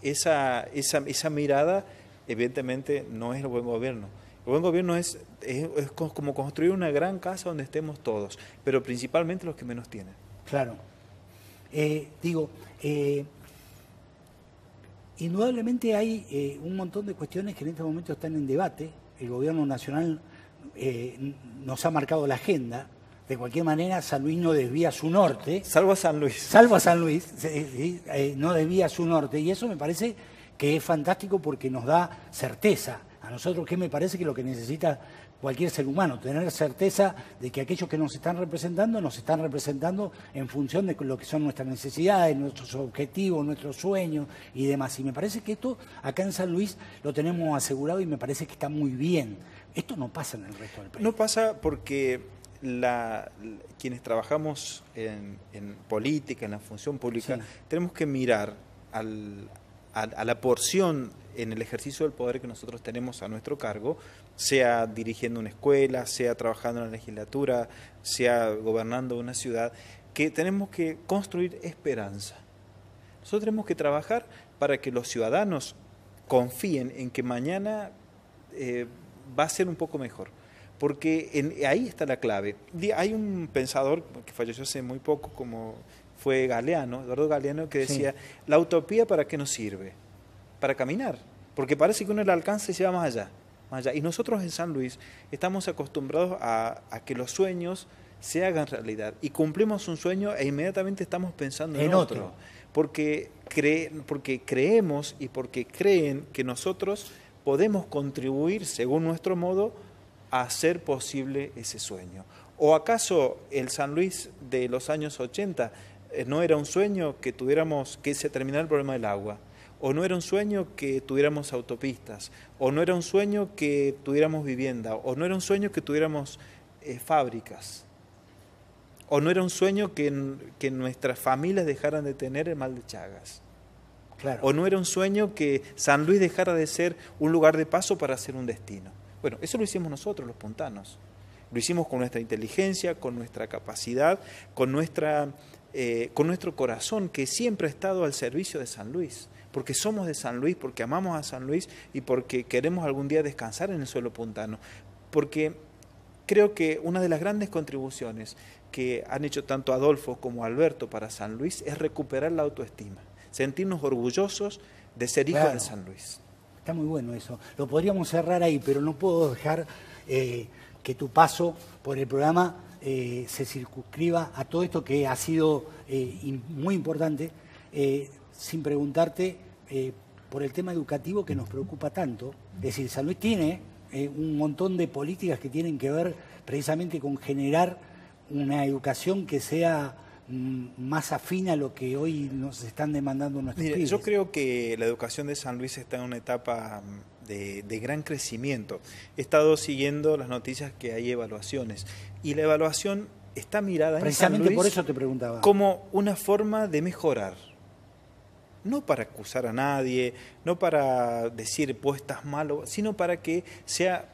esa mirada, evidentemente no es el buen gobierno. El buen gobierno es como construir una gran casa donde estemos todos, pero principalmente los que menos tienen. Claro. Indudablemente hay un montón de cuestiones que en este momento están en debate. El gobierno nacional nos ha marcado la agenda. De cualquier manera, San Luis no desvía su norte. Salvo a San Luis. Salvo a San Luis, no desvía su norte. Y eso me parece que es fantástico porque nos da certeza. A nosotros, que me parece que lo que necesita cualquier ser humano, tener certeza de que aquellos que nos están representando en función de lo que son nuestras necesidades, nuestros objetivos, nuestros sueños y demás. Y me parece que esto acá en San Luis lo tenemos asegurado y me parece que está muy bien. Esto no pasa en el resto del país. No pasa porque quienes trabajamos en política, en la función pública, tenemos que mirar a la porción en el ejercicio del poder que nosotros tenemos a nuestro cargo, sea dirigiendo una escuela, sea trabajando en la legislatura, sea gobernando una ciudad, que tenemos que construir esperanza. Nosotros tenemos que trabajar para que los ciudadanos confíen en que mañana va a ser un poco mejor. Porque ahí está la clave. Hay un pensador que falleció hace muy poco, como fue Galeano, Eduardo Galeano, que decía, la utopía ¿para qué nos sirve? Para caminar, porque parece que uno la alcanza y se va más allá. Y nosotros en San Luis estamos acostumbrados a que los sueños se hagan realidad. Y cumplimos un sueño e inmediatamente estamos pensando en otro. Porque creemos y porque creen que nosotros podemos contribuir, según nuestro modo, a hacer posible ese sueño. ¿O acaso el San Luis de los años 80 no era un sueño que se terminara el problema del agua? ¿O no era un sueño que tuviéramos autopistas? ¿O no era un sueño que tuviéramos vivienda? ¿O no era un sueño que tuviéramos fábricas? ¿O no era un sueño que nuestras familias dejaran de tener el mal de Chagas? Claro. ¿O no era un sueño que San Luis dejara de ser un lugar de paso para ser un destino? Bueno, eso lo hicimos nosotros, los puntanos. Lo hicimos con nuestra inteligencia, con nuestra capacidad, con nuestro corazón, que siempre ha estado al servicio de San Luis. Porque somos de San Luis, porque amamos a San Luis y porque queremos algún día descansar en el suelo puntano. Porque creo que una de las grandes contribuciones que han hecho tanto Adolfo como Alberto para San Luis es recuperar la autoestima, sentirnos orgullosos de ser hijos de San Luis. Está muy bueno eso. Lo podríamos cerrar ahí, pero no puedo dejar que tu paso por el programa se circunscriba a todo esto que ha sido muy importante, sin preguntarte por el tema educativo que nos preocupa tanto. Es decir, San Luis tiene un montón de políticas que tienen que ver precisamente con generar una educación que sea más afín a lo que hoy nos están demandando nuestros pibes. Yo creo que la educación de San Luis está en una etapa de gran crecimiento. He estado siguiendo las noticias que hay evaluaciones y la evaluación está mirada en San Luis por eso te preguntaba, como una forma de mejorar. No para acusar a nadie, no para decir pues estás malo, sino para que sea,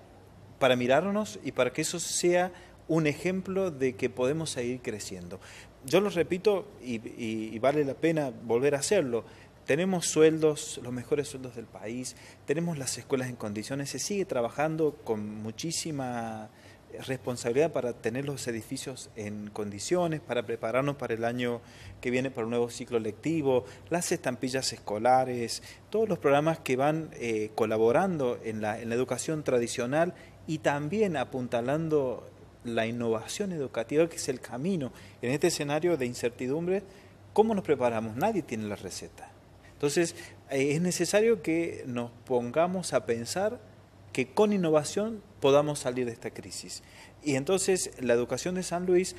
para mirarnos y para que eso sea un ejemplo de que podemos seguir creciendo. Yo lo repito y vale la pena volver a hacerlo. Tenemos sueldos, los mejores sueldos del país, tenemos las escuelas en condiciones, se sigue trabajando con muchísima responsabilidad para tener los edificios en condiciones, para prepararnos para el año que viene para un nuevo ciclo lectivo, las estampillas escolares, todos los programas que van colaborando en la educación tradicional y también apuntalando la innovación educativa, que es el camino. En este escenario de incertidumbre, ¿cómo nos preparamos? Nadie tiene la receta. Entonces, es necesario que nos pongamos a pensar que con innovación podamos salir de esta crisis. Y entonces, la educación de San Luis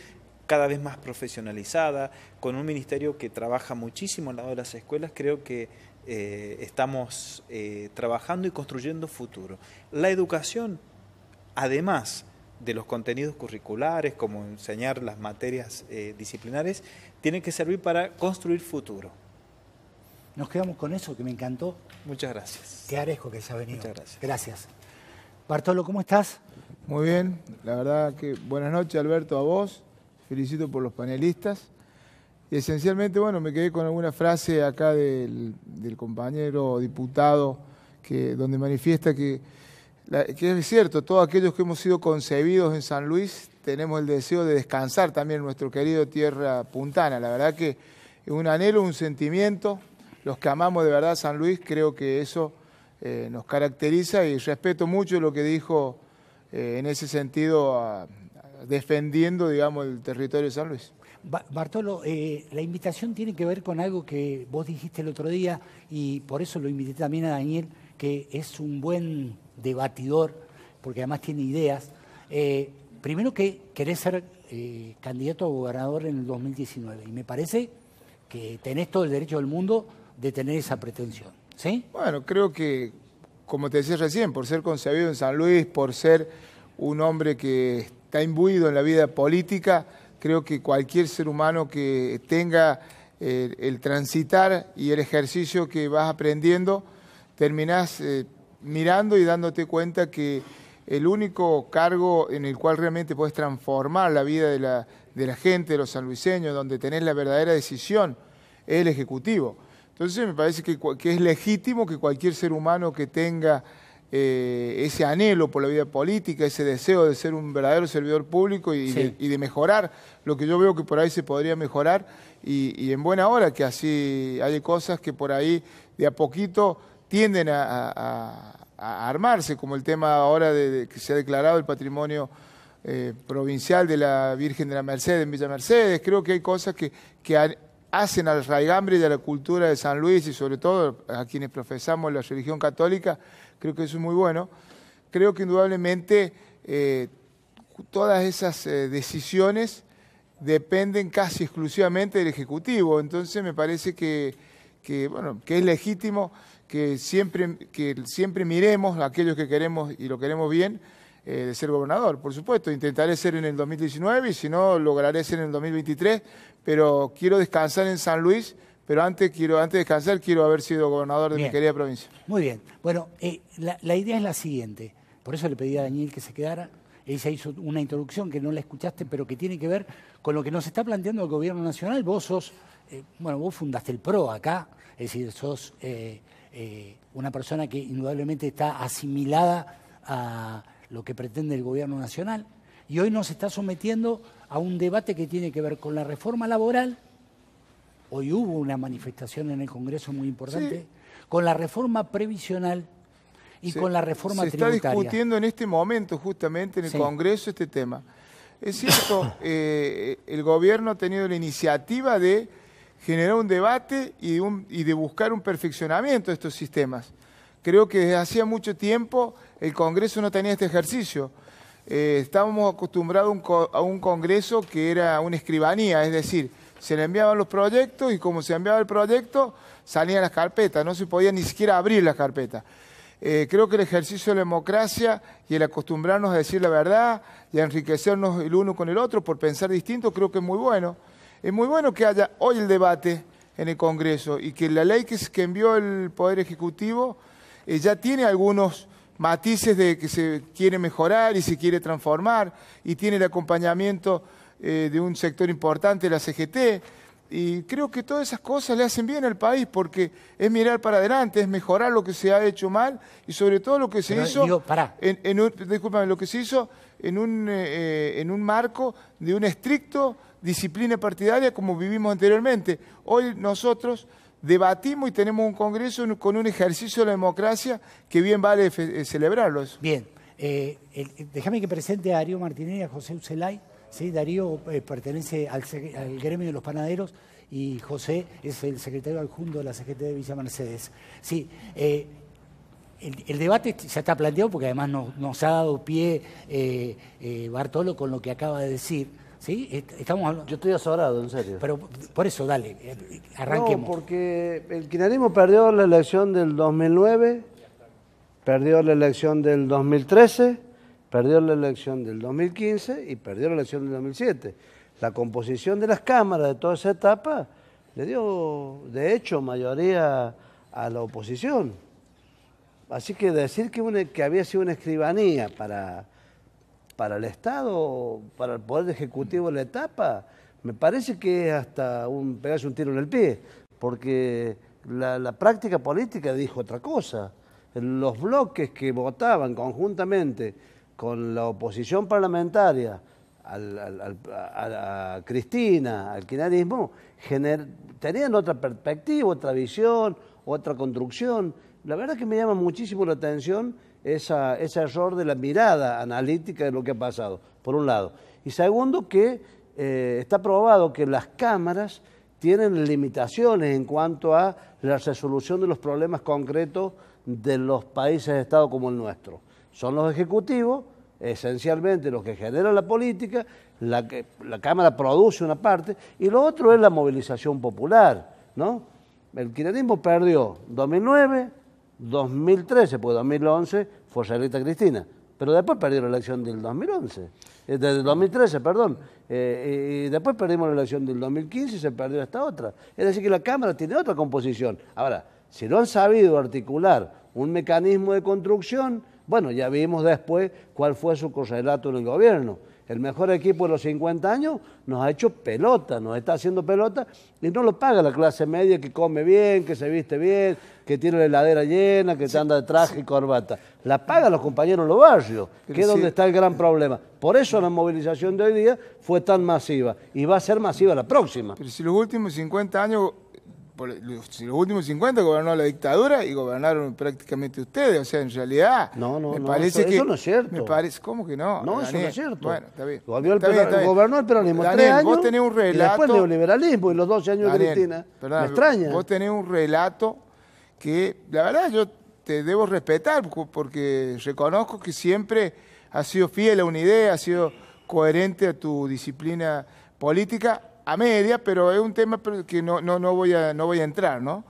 cada vez más profesionalizada, con un ministerio que trabaja muchísimo al lado de las escuelas. Creo que estamos trabajando y construyendo futuro. La educación, además de los contenidos curriculares, como enseñar las materias disciplinares, tiene que servir para construir futuro. Nos quedamos con eso, que me encantó. Muchas gracias. Te agradezco que haya venido. Muchas gracias. Gracias. Bartolo, ¿cómo estás? Muy bien, la verdad que buenas noches, Alberto, a vos. Felicito por los panelistas. Y esencialmente, bueno, me quedé con alguna frase acá del compañero diputado donde manifiesta que es cierto, todos aquellos que hemos sido concebidos en San Luis tenemos el deseo de descansar también en nuestro querido tierra puntana. La verdad que es un anhelo, un sentimiento. Los que amamos de verdad San Luis, creo que eso nos caracteriza y respeto mucho lo que dijo en ese sentido, defendiendo, digamos, el territorio de San Luis. Bartolo, la invitación tiene que ver con algo que vos dijiste el otro día y por eso lo invité también a Daniel, que es un buen debatidor, porque además tiene ideas. Primero que querés ser candidato a gobernador en el 2019 y me parece que tenés todo el derecho del mundo de tener esa pretensión, ¿sí? Bueno, creo que, como te decía recién, por ser concebido en San Luis, por ser un hombre que está imbuido en la vida política, creo que cualquier ser humano que tenga el transitar y el ejercicio que vas aprendiendo, terminás mirando y dándote cuenta que el único cargo en el cual realmente puedes transformar la vida de la gente, de los sanluiseños, donde tenés la verdadera decisión, es el Ejecutivo. Entonces me parece que es legítimo que cualquier ser humano que tenga ese anhelo por la vida política, ese deseo de ser un verdadero servidor público y de mejorar lo que yo veo que por ahí se podría mejorar y en buena hora, que así hay cosas que por ahí de a poquito tienden a armarse, como el tema ahora que se ha declarado el patrimonio provincial de la Virgen de la Merced en Villa Mercedes. Creo que hay cosas que hacen al raigambre y a la cultura de San Luis y sobre todo a quienes profesamos la religión católica. Creo que eso es muy bueno. Creo que indudablemente todas esas decisiones dependen casi exclusivamente del Ejecutivo. Entonces me parece que es legítimo que siempre miremos a aquellos que queremos y lo queremos bien de ser gobernador. Por supuesto, intentaré ser en el 2019 y si no, lograré ser en el 2023, pero quiero descansar en San Luis. Pero antes de descansar quiero haber sido gobernador de mi querida provincia. Muy bien. Bueno, la idea es la siguiente. Por eso le pedí a Daniel que se quedara. Ella hizo una introducción que no la escuchaste, pero que tiene que ver con lo que nos está planteando el Gobierno Nacional. Vos sos, vos fundaste el PRO acá, es decir, sos una persona que indudablemente está asimilada a lo que pretende el Gobierno Nacional. Y hoy nos está sometiendo a un debate que tiene que ver con la reforma laboral. Hoy hubo una manifestación en el Congreso muy importante, con la reforma previsional y con la reforma tributaria. Se está discutiendo en este momento justamente en el Congreso este tema. Es cierto, el gobierno ha tenido la iniciativa de generar un debate y de buscar un perfeccionamiento de estos sistemas. Creo que desde hacía mucho tiempo el Congreso no tenía este ejercicio. Estábamos acostumbrados a un Congreso que era una escribanía, es decir, se le enviaban los proyectos y como se enviaba el proyecto, salían las carpetas, no se podía ni siquiera abrir las carpetas. Creo que el ejercicio de la democracia y el acostumbrarnos a decir la verdad y a enriquecernos el uno con el otro por pensar distinto, creo que es muy bueno. Es muy bueno que haya hoy el debate en el Congreso y que la ley que envió el Poder Ejecutivo ya tiene algunos matices de que se quiere mejorar y se quiere transformar y tiene el acompañamiento de un sector importante, la CGT, y creo que todas esas cosas le hacen bien al país porque es mirar para adelante, es mejorar lo que se ha hecho mal y sobre todo lo que se hizo lo que se hizo en un marco de una estricta disciplina partidaria como vivimos anteriormente. Hoy nosotros debatimos y tenemos un Congreso con un ejercicio de la democracia que bien vale celebrarlo. Eso. Bien, déjame que presente a Darío Martínez y a José Ucelay. Sí, Darío pertenece al gremio de los panaderos y José es el secretario adjunto de la CGT de Villa Mercedes. Sí, el debate ya está planteado porque además nos ha dado pie Bartolo con lo que acaba de decir, ¿Sí? Estamos hablando... Yo estoy azorado, en serio. Pero por eso, dale, arranquemos. No, porque el kirchnerismo perdió la elección del 2009, perdió la elección del 2013, perdió la elección del 2015 y perdió la elección del 2007. La composición de las cámaras de toda esa etapa le dio, de hecho, mayoría a la oposición. Así que decir que había sido una escribanía para el Estado, para el Poder Ejecutivo de la etapa, me parece que es hasta pegarse un tiro en el pie, porque la práctica política dijo otra cosa. Los bloques que votaban conjuntamente con la oposición parlamentaria a Cristina, al kirchnerismo, tenían otra perspectiva, otra visión, otra construcción. La verdad que me llama muchísimo la atención ese error de la mirada analítica de lo que ha pasado, por un lado. Y segundo, que está probado que las cámaras tienen limitaciones en cuanto a la resolución de los problemas concretos de los países de Estado como el nuestro. Son los ejecutivos, esencialmente los que generan la política, la Cámara produce una parte, y lo otro es la movilización popular, ¿no? El kirchnerismo perdió 2009, 2013, pues 2011 fue reelecta Cristina, pero después perdió la elección del 2011, del 2013, perdón, y después perdimos la elección del 2015 y se perdió esta otra. Es decir, que la Cámara tiene otra composición. Ahora, si no han sabido articular un mecanismo de construcción, bueno, ya vimos después cuál fue su correlato en el gobierno. El mejor equipo de los 50 años nos ha hecho pelota, nos está haciendo pelota y no lo paga la clase media que come bien, que se viste bien, que tiene la heladera llena, que anda de traje y corbata. La pagan los compañeros de los barrios, que es donde está el gran problema. Por eso la movilización de hoy día fue tan masiva y va a ser masiva la próxima. Pero si los últimos 50 años... Si los últimos 50 gobernó la dictadura y gobernaron prácticamente ustedes, o sea, en realidad me parece que... Eso no es cierto. Me parece, ¿cómo que no? No, Daniel, eso no es cierto. Bueno, está bien. Gobernó el peronismo Daniel, 3 años vos tenés un relato, y después neoliberalismo y los 12 años Daniel, de Cristina. Perdón, me extraña. Vos tenés un relato que, la verdad, yo te debo respetar porque reconozco que siempre has sido fiel a una idea, has sido coherente a tu disciplina política, a media, pero es un tema que no voy a entrar, ¿no?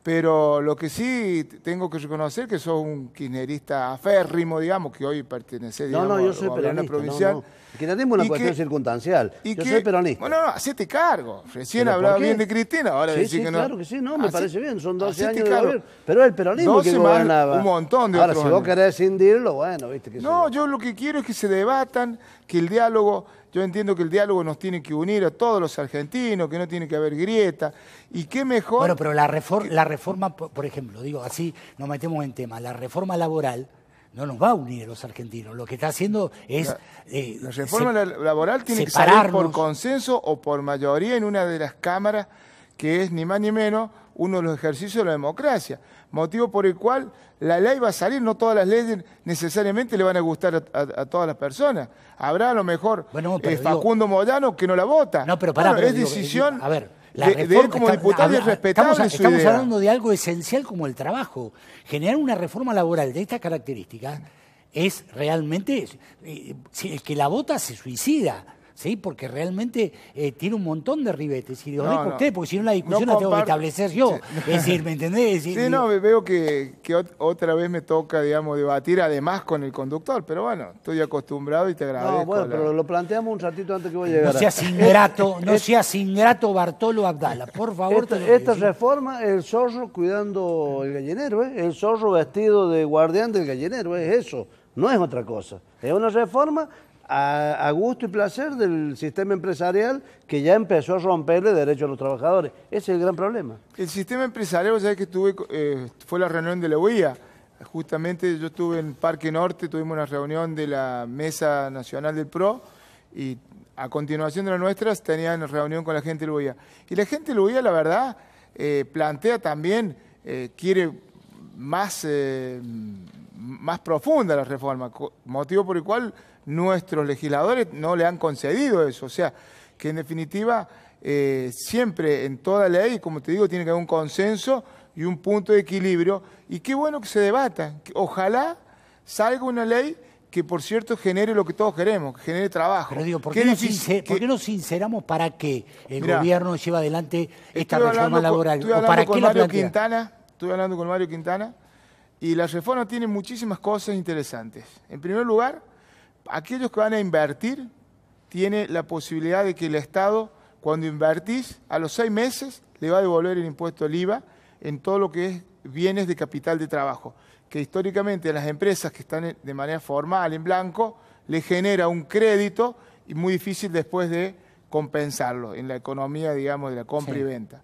Pero lo que sí tengo que reconocer que sos un kirchnerista aférrimo, digamos, que hoy pertenece, digamos, yo soy al gobierno peronista, provincial. El kirchnerismo es una cuestión circunstancial. Yo soy peronista. Bueno, no, hacete cargo. Recién hablaba bien de Cristina, ahora decís que no. Claro que sí, no, me parece bien, son 12 años cargo. de gobierno. Pero el peronismo que gobernaba. Un montón de ahora, otros si vos años. querés cindirlo, bueno, viste que no, yo lo que quiero es que se debatan, que el diálogo... Yo entiendo que el diálogo nos tiene que unir a todos los argentinos, que no tiene que haber grieta. Y qué mejor... Bueno, pero la reforma, por ejemplo, digo, así nos metemos en tema, la reforma laboral no nos va a unir a los argentinos. Lo que está haciendo es... La reforma laboral tiene separarnos. Que salir por consenso o por mayoría en una de las cámaras, que es ni más ni menos uno de los ejercicios de la democracia. Motivo por el cual la ley va a salir, no todas las leyes necesariamente le van a gustar a todas las personas. Habrá a lo mejor Facundo Moyano que no la vota. No, pero pará, es decisión a ver, de él como diputado y es respetable su idea. Estamos hablando de algo esencial como el trabajo. Generar una reforma laboral de estas características es realmente... el que la vota se suicida. Sí, porque realmente tiene un montón de ribetes. Y lo digo a usted, porque si no la discusión la tengo que establecer yo. Sí. Es decir, ¿me entendés? Sí, veo que otra vez me toca, digamos, debatir además con el conductor, pero bueno, estoy acostumbrado y te agradezco. No, bueno, pero lo planteamos un ratito antes que voy a llegar. No seas ingrato Bartolo Abdala, por favor. Esta reforma es el zorro cuidando el gallinero, el zorro vestido de guardián del gallinero, es eso, no es otra cosa. Es una reforma a gusto y placer del sistema empresarial que ya empezó a romperle derechos a los trabajadores. Ese es el gran problema. El sistema empresarial, ¿sabes que fue la reunión de la UIA? Justamente yo estuve en Parque Norte, tuvimos una reunión de la Mesa Nacional del PRO y a continuación de las nuestras tenían reunión con la gente de la UIA. Y la gente de la UIA, la verdad, plantea también, quiere más profunda la reforma, motivo por el cual nuestros legisladores no le han concedido eso. O sea, que en definitiva siempre en toda ley, como te digo, tiene que haber un consenso y un punto de equilibrio. Y qué bueno que se debata. Ojalá salga una ley que por cierto genere lo que todos queremos, que genere trabajo. Pero digo, ¿por qué no sinceramos para qué el gobierno lleva adelante esta reforma laboral? Estuve hablando con Mario Quintana y la reforma tiene muchísimas cosas interesantes. En primer lugar, aquellos que van a invertir tiene la posibilidad de que el Estado, cuando invertís, a los 6 meses le va a devolver el impuesto al IVA en todo lo que es bienes de capital de trabajo, que históricamente a las empresas que están de manera formal en blanco le genera un crédito y muy difícil después de compensarlo en la economía, digamos, de la compra y venta.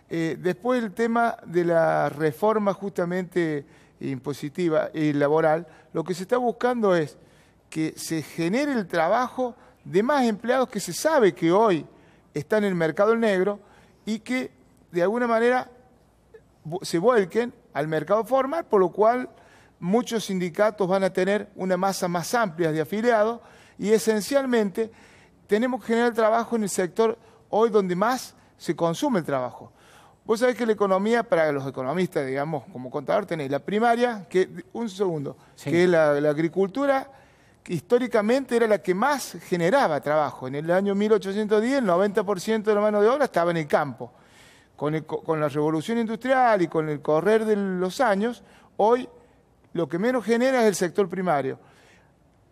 Después el tema de la reforma justamente impositiva y laboral, lo que se está buscando es que se genere el trabajo de más empleados que se sabe que hoy están en el mercado negro y que de alguna manera se vuelquen al mercado formal, por lo cual muchos sindicatos van a tener una masa más amplia de afiliados y esencialmente tenemos que generar trabajo en el sector hoy donde más se consume el trabajo. Vos sabés que la economía, para los economistas, digamos, como contador, tenéis la primaria, que es la agricultura, que históricamente era la que más generaba trabajo. En el año 1810, el 90% de la mano de obra estaba en el campo. Con la revolución industrial y con el correr de los años, hoy lo que menos genera es el sector primario,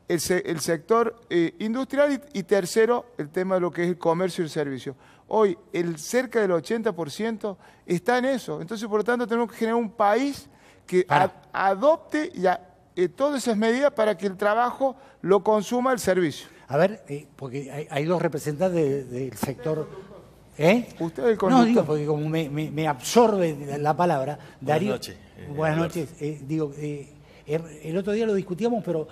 el sector industrial y tercero, el tema de lo que es el comercio y el servicio. Hoy, cerca del 80% está en eso. Entonces, por lo tanto, tenemos que generar un país que adopte todas esas medidas para que el trabajo lo consuma el servicio. A ver, porque hay dos representantes del sector... Usted es el conductor. No, digo, porque como me absorbe la palabra. Darío, buenas noches. Buenas noches. El otro día lo discutíamos, pero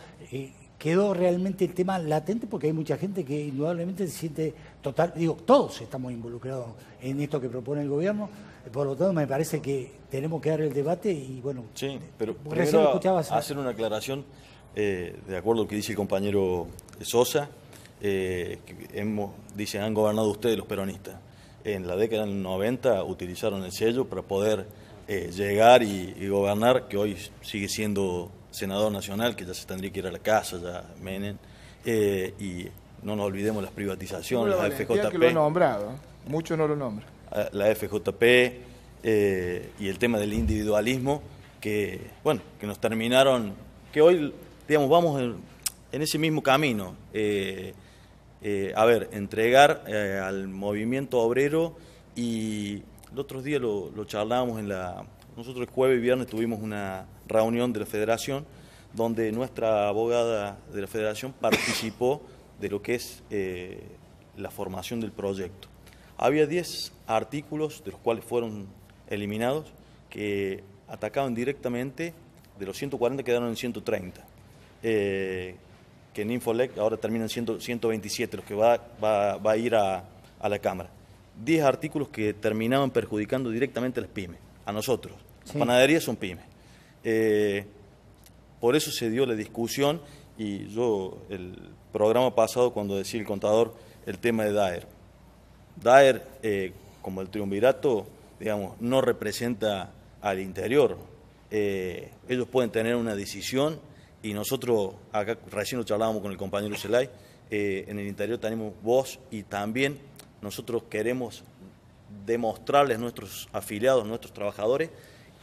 quedó realmente el tema latente porque hay mucha gente que indudablemente se siente todos estamos involucrados en esto que propone el gobierno, por lo tanto me parece que tenemos que dar el debate y bueno... Sí, pero recién primero hacer una aclaración, de acuerdo a lo que dice el compañero Sosa, dicen, han gobernado ustedes los peronistas. En la década del 90 utilizaron el sello para poder llegar y gobernar, que hoy sigue siendo senador nacional, que ya se tendría que ir a la casa, ya Menem, y no nos olvidemos las privatizaciones, la FJP. Que lo he nombrado, muchos no lo nombran. La FJP y el tema del individualismo, que nos terminaron, que hoy, digamos, vamos en ese mismo camino. Entregar al movimiento obrero, y el otro día lo charlábamos nosotros el jueves y viernes tuvimos una reunión de la federación donde nuestra abogada de la federación participó de lo que es la formación del proyecto. Había 10 artículos, de los cuales fueron eliminados, que atacaban directamente, de los 140 quedaron en 130. Que en Infolec ahora terminan 127, los que va a ir a la Cámara. 10 artículos que terminaban perjudicando directamente a las pymes, a nosotros. Sí. Panaderías son pymes. Por eso se dio la discusión, y yo el programa pasado, cuando decía el contador el tema de Daer. Daer, como el triunvirato, digamos, no representa al interior. Ellos pueden tener una decisión, y nosotros, acá recién lo charlábamos con el compañero Zelay, en el interior tenemos voz, y también nosotros queremos demostrarles a nuestros afiliados, a nuestros trabajadores,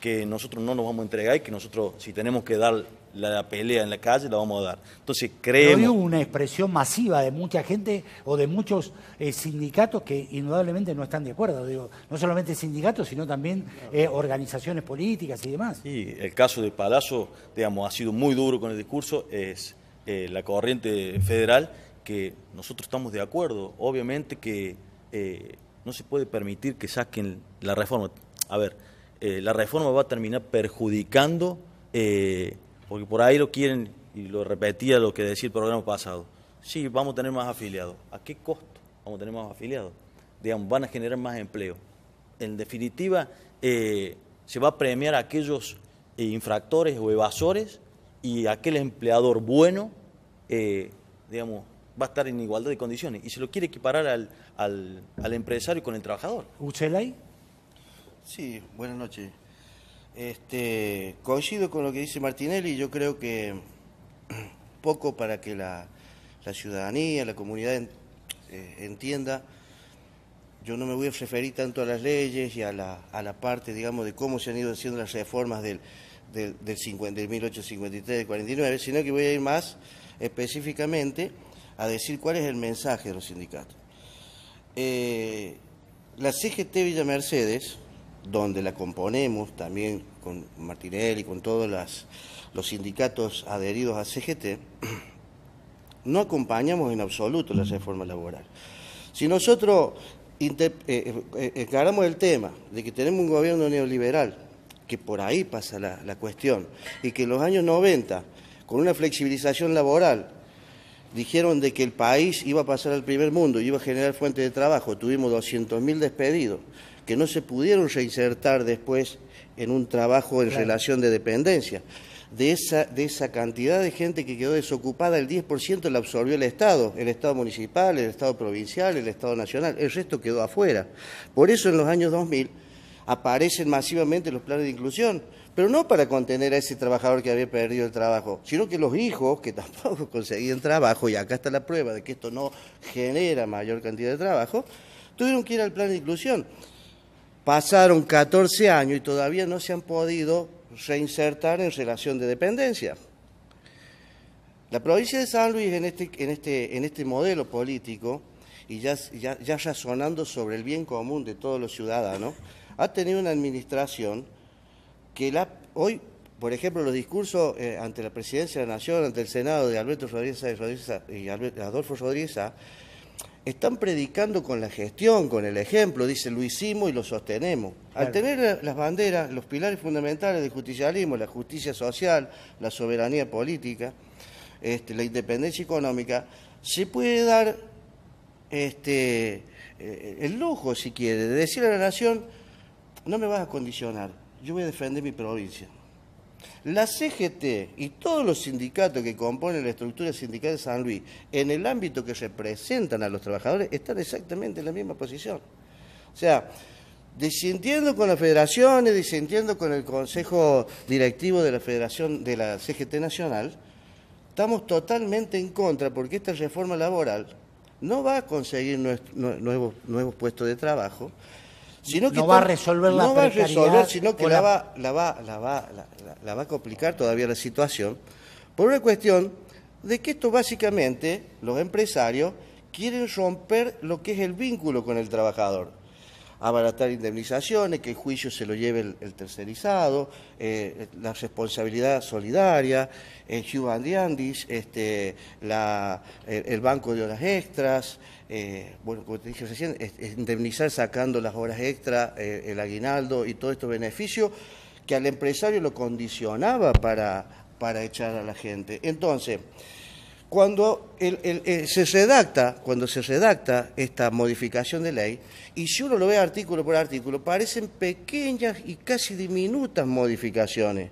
que nosotros no nos vamos a entregar y que nosotros, si tenemos que dar la pelea en la calle, la vamos a dar. Entonces creemos... Pero hubo una expresión masiva de mucha gente o de muchos sindicatos que indudablemente no están de acuerdo. Digo, no solamente sindicatos, sino también organizaciones políticas y demás. Sí, el caso de Palazzo, digamos, ha sido muy duro con el discurso, es la corriente federal, que nosotros estamos de acuerdo. Obviamente que no se puede permitir que saquen la reforma. A ver, la reforma va a terminar perjudicando, porque por ahí lo quieren, y lo repetía lo que decía el programa pasado, sí, vamos a tener más afiliados. ¿A qué costo vamos a tener más afiliados? Digamos, van a generar más empleo. En definitiva, se va a premiar a aquellos infractores o evasores, y aquel empleador bueno, digamos, va a estar en igualdad de condiciones, y se lo quiere equiparar al empresario con el trabajador. ¿Uchelay? Sí, buenas noches. Coincido con lo que dice Martinelli. Yo creo que poco para que la ciudadanía, la comunidad entienda. Yo no me voy a referir tanto a las leyes y a la parte, digamos, de cómo se han ido haciendo las reformas del 1853, del 49, sino que voy a ir más específicamente a decir cuál es el mensaje de los sindicatos. La CGT Villa Mercedes, donde la componemos también con Martinelli y con todos los sindicatos adheridos a CGT, no acompañamos en absoluto la reforma laboral. Si nosotros encaramos el tema de que tenemos un gobierno neoliberal, que por ahí pasa la cuestión, y que en los años 90, con una flexibilización laboral, dijeron de que el país iba a pasar al primer mundo y iba a generar fuentes de trabajo, tuvimos 200.000 despedidos, que no se pudieron reinsertar después en un trabajo en relación de dependencia. De esa cantidad de gente que quedó desocupada, el 10% la absorbió el Estado municipal, el Estado provincial, el Estado nacional, el resto quedó afuera. Por eso en los años 2000 aparecen masivamente los planes de inclusión, pero no para contener a ese trabajador que había perdido el trabajo, sino que los hijos, que tampoco conseguían trabajo, y acá está la prueba de que esto no genera mayor cantidad de trabajo, tuvieron que ir al plan de inclusión. Pasaron 14 años y todavía no se han podido reinsertar en relación de dependencia. La provincia de San Luis en este modelo político, y ya razonando sobre el bien común de todos los ciudadanos, ha tenido una administración que hoy, por ejemplo, los discursos ante la Presidencia de la Nación, ante el Senado de Alberto Rodríguez y Adolfo Rodríguez están predicando con la gestión, con el ejemplo, dice, lo hicimos y lo sostenemos. Claro. Al tener las banderas, los pilares fundamentales del justicialismo, la justicia social, la soberanía política, la independencia económica, se puede dar el lujo, si quiere, de decir a la nación, no me vas a condicionar, yo voy a defender mi provincia. La CGT y todos los sindicatos que componen la estructura sindical de San Luis, en el ámbito que representan a los trabajadores, están exactamente en la misma posición. O sea, disintiendo con las federaciones, disintiendo con el Consejo Directivo de la Federación de la CGT Nacional, estamos totalmente en contra porque esta reforma laboral no va a conseguir nuevos puestos de trabajo, sino que no va a resolver la precariedad. No va a resolver, sino que la va a complicar todavía la situación, por una cuestión de que esto básicamente, los empresarios quieren romper lo que es el vínculo con el trabajador, abaratar indemnizaciones, que el juicio se lo lleve el tercerizado, la responsabilidad solidaria, el Giovandiandis, el banco de horas extras, bueno, como te dije recién, indemnizar sacando las horas extra, el aguinaldo y todos estos beneficios que al empresario lo condicionaba para echar a la gente. Entonces, cuando se redacta esta modificación de ley, y si uno lo ve artículo por artículo, parecen pequeñas y casi diminutas modificaciones,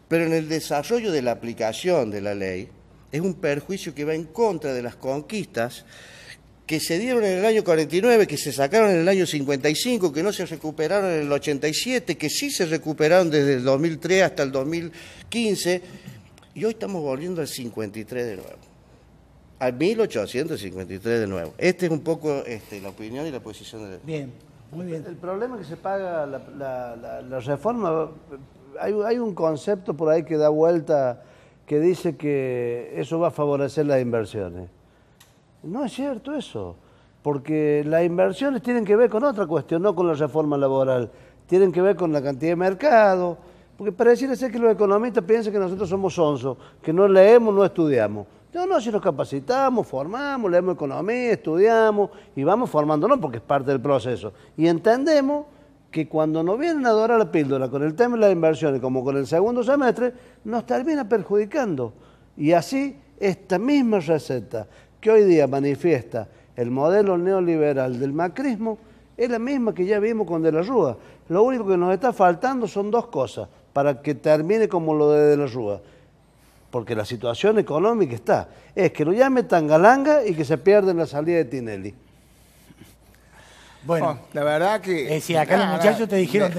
pero en el desarrollo de la aplicación de la ley es un perjuicio que va en contra de las conquistas que se dieron en el año 49, que se sacaron en el año 55, que no se recuperaron en el 87, que sí se recuperaron desde el 2003 hasta el 2015, y hoy estamos volviendo al 53 de nuevo, al 1853 de nuevo. Esta es un poco la opinión y la posición de... Bien, muy bien. El problema es que se paga la reforma. Hay un concepto por ahí que da vuelta que dice que eso va a favorecer las inversiones. No es cierto eso, porque las inversiones tienen que ver con otra cuestión, no con la reforma laboral. Tienen que ver con la cantidad de mercado, porque pareciera ser que los economistas piensan que nosotros somos sonsos, que no leemos, no estudiamos. No, si nos capacitamos, formamos, leemos economía, estudiamos y vamos formándonos porque es parte del proceso. Y entendemos que cuando nos vienen a dorar la píldora con el tema de las inversiones, como con el segundo semestre, nos termina perjudicando. Y así, esta misma receta que hoy día manifiesta el modelo neoliberal del macrismo es la misma que ya vimos con De la Rúa. Lo único que nos está faltando son dos cosas para que termine como lo de la Rúa. Porque la situación económica está. Es que lo llame Tangalanga y que se pierda en la salida de Tinelli. Bueno, la verdad que... sí, acá los muchachos te dijeron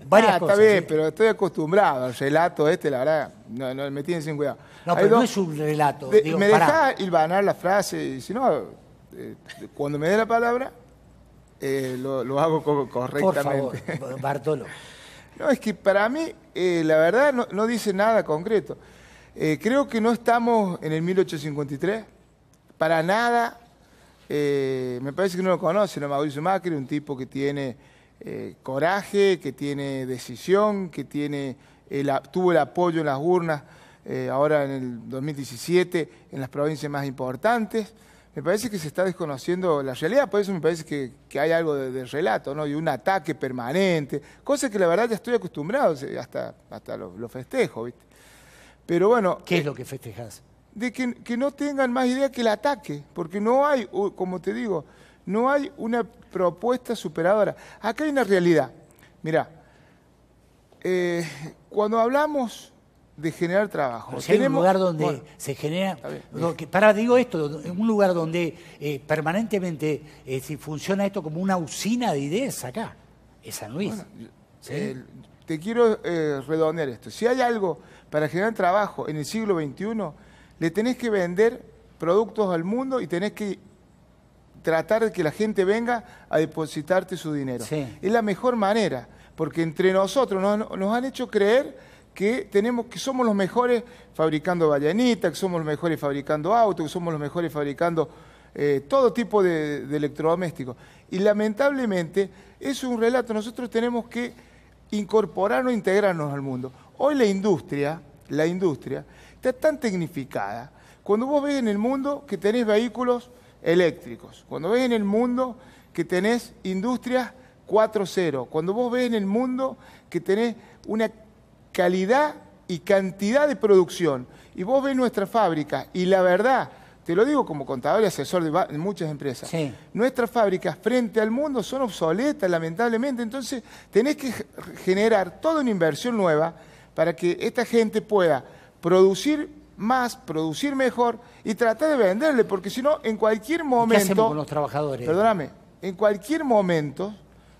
varias cosas. Está bien, ¿sí? pero estoy acostumbrado al relato la verdad, no me tienen sin cuidado. No, pero no es un relato. Me deja hilvanar la frase, y si no, cuando me dé la palabra, lo hago correctamente. Por favor, Bartolo. No, es que para mí, la verdad, no dice nada concreto. Creo que no estamos en el 1853, para nada. Me parece que no lo conocen a Mauricio Macri, un tipo que tiene coraje, que tiene decisión, que tuvo el apoyo en las urnas ahora en el 2017 en las provincias más importantes. Me parece que se está desconociendo la realidad, por eso me parece que hay algo de relato, ¿no? Y un ataque permanente, cosa que la verdad ya estoy acostumbrado, hasta lo festejo, ¿viste? Pero bueno... ¿Qué es lo que festejas? De que no tengan más idea que el ataque, porque no hay, como te digo, no hay una propuesta superadora. Acá hay una realidad. Mirá, cuando hablamos de generar trabajo... Si hay un lugar donde se genera... digo esto, un lugar donde permanentemente si funciona esto como una usina de ideas acá, es San Luis. Bueno, ¿sí? Te quiero redondear esto. Si hay algo para generar trabajo en el siglo XXI, le tenés que vender productos al mundo y tenés que tratar de que la gente venga a depositarte su dinero. Sí. Es la mejor manera, porque entre nosotros nos han hecho creer que somos los mejores fabricando ballenitas, que somos los mejores fabricando autos, que somos los mejores fabricando todo tipo de electrodomésticos. Y lamentablemente es un relato, nosotros tenemos que incorporarnos, integrarnos al mundo. Hoy la industria está tan tecnificada. Cuando vos ves en el mundo que tenés vehículos eléctricos, cuando ves en el mundo que tenés industrias 4.0, cuando vos ves en el mundo que tenés una calidad y cantidad de producción, y vos ves nuestra fábrica, y la verdad, te lo digo como contador y asesor de muchas empresas, sí, nuestras fábricas frente al mundo son obsoletas, lamentablemente, entonces tenés que generar toda una inversión nueva para que esta gente pueda producir más, producir mejor y tratar de venderle, porque si no, en cualquier momento... ¿Qué hacemos con los trabajadores? Perdóname, en cualquier momento,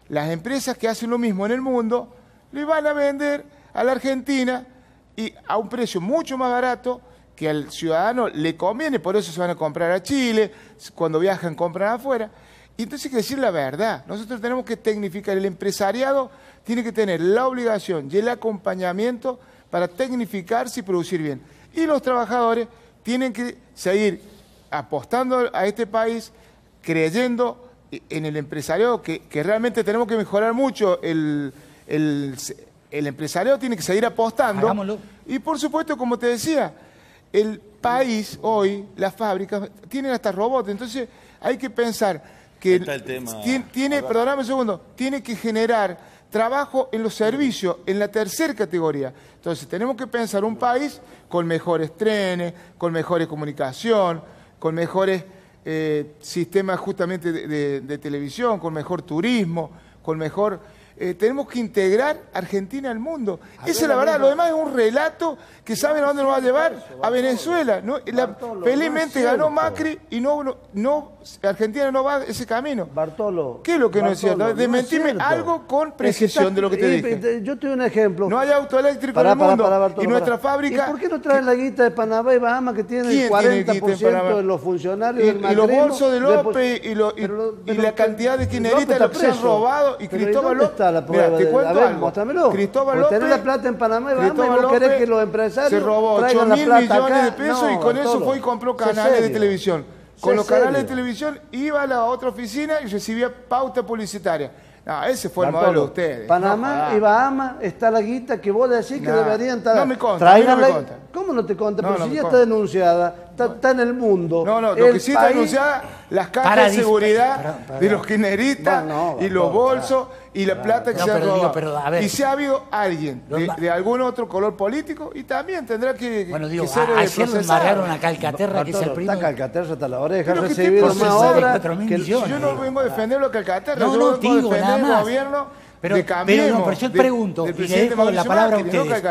las empresas que hacen lo mismo en el mundo, le van a vender a la Argentina y a un precio mucho más barato que al ciudadano le conviene, por eso se van a comprar a Chile, cuando viajan compran afuera. Y entonces hay que decir la verdad, nosotros tenemos que tecnificar, el empresariado tiene que tener la obligación y el acompañamiento para tecnificarse y producir bien. Y los trabajadores tienen que seguir apostando a este país, creyendo en el empresariado, que realmente tenemos que mejorar mucho, el empresariado tiene que seguir apostando. Hagámoslo. Y por supuesto, como te decía, el país hoy, las fábricas, tienen hasta robots, entonces hay que pensar que perdóname un segundo, tiene que generar trabajo en los servicios, en la tercera categoría. Entonces tenemos que pensar un país con mejores trenes, con mejores comunicación, con mejores sistemas justamente de televisión, con mejor turismo, con mejor... tenemos que integrar Argentina al mundo. Esa es la verdad, lo demás es un relato que saben a dónde nos va a llevar, a Venezuela. ¿No? Felizmente ganó Macri y Argentina no va ese camino. Bartolo. ¿Qué es lo que no es cierto? Desmentime algo con precisión de lo que te dije. Yo te doy un ejemplo. No hay auto eléctrico en el mundo. Bartolo, y nuestra fábrica... ¿Y por qué no traen la guita de Panamá y Bahamas que tiene el 40% de los funcionarios del macrismo? Y los bolsos de López y la cantidad de kirchneristas lo que se han robado. Y Cristóbal López... La prueba. Mira, te cuento algo. Mostrámelo. Cristóbal López, tener la plata en Panamá y Bahamas, ¿vos querés que los empresarios se robó 8.000 millones de pesos y con eso fue y compró canales de televisión. Con los canales de televisión iba a la otra oficina y recibía pauta publicitaria. No, ese fue el modelo de ustedes. Panamá y Bahamas está la guita que vos decís que deberían estar... No me consta, no me consta. ¿Cómo no te consta? Pero si ya está denunciada, está en el mundo. Lo que sí está denunciada, las cajas de seguridad de los kirchneristas y los bolsos y la plata que se ha robado. Y si ha habido alguien de algún otro color político y también tendrá que ser ayer me embargaron a Calcaterra, que es el primo. Está Calcaterra hasta la oreja, ha recibido más obras. Yo no vengo a defender a Calcaterra, yo no vengo a digo defender nada el gobierno. Pero yo pregunto, y le dejo la palabra a ustedes.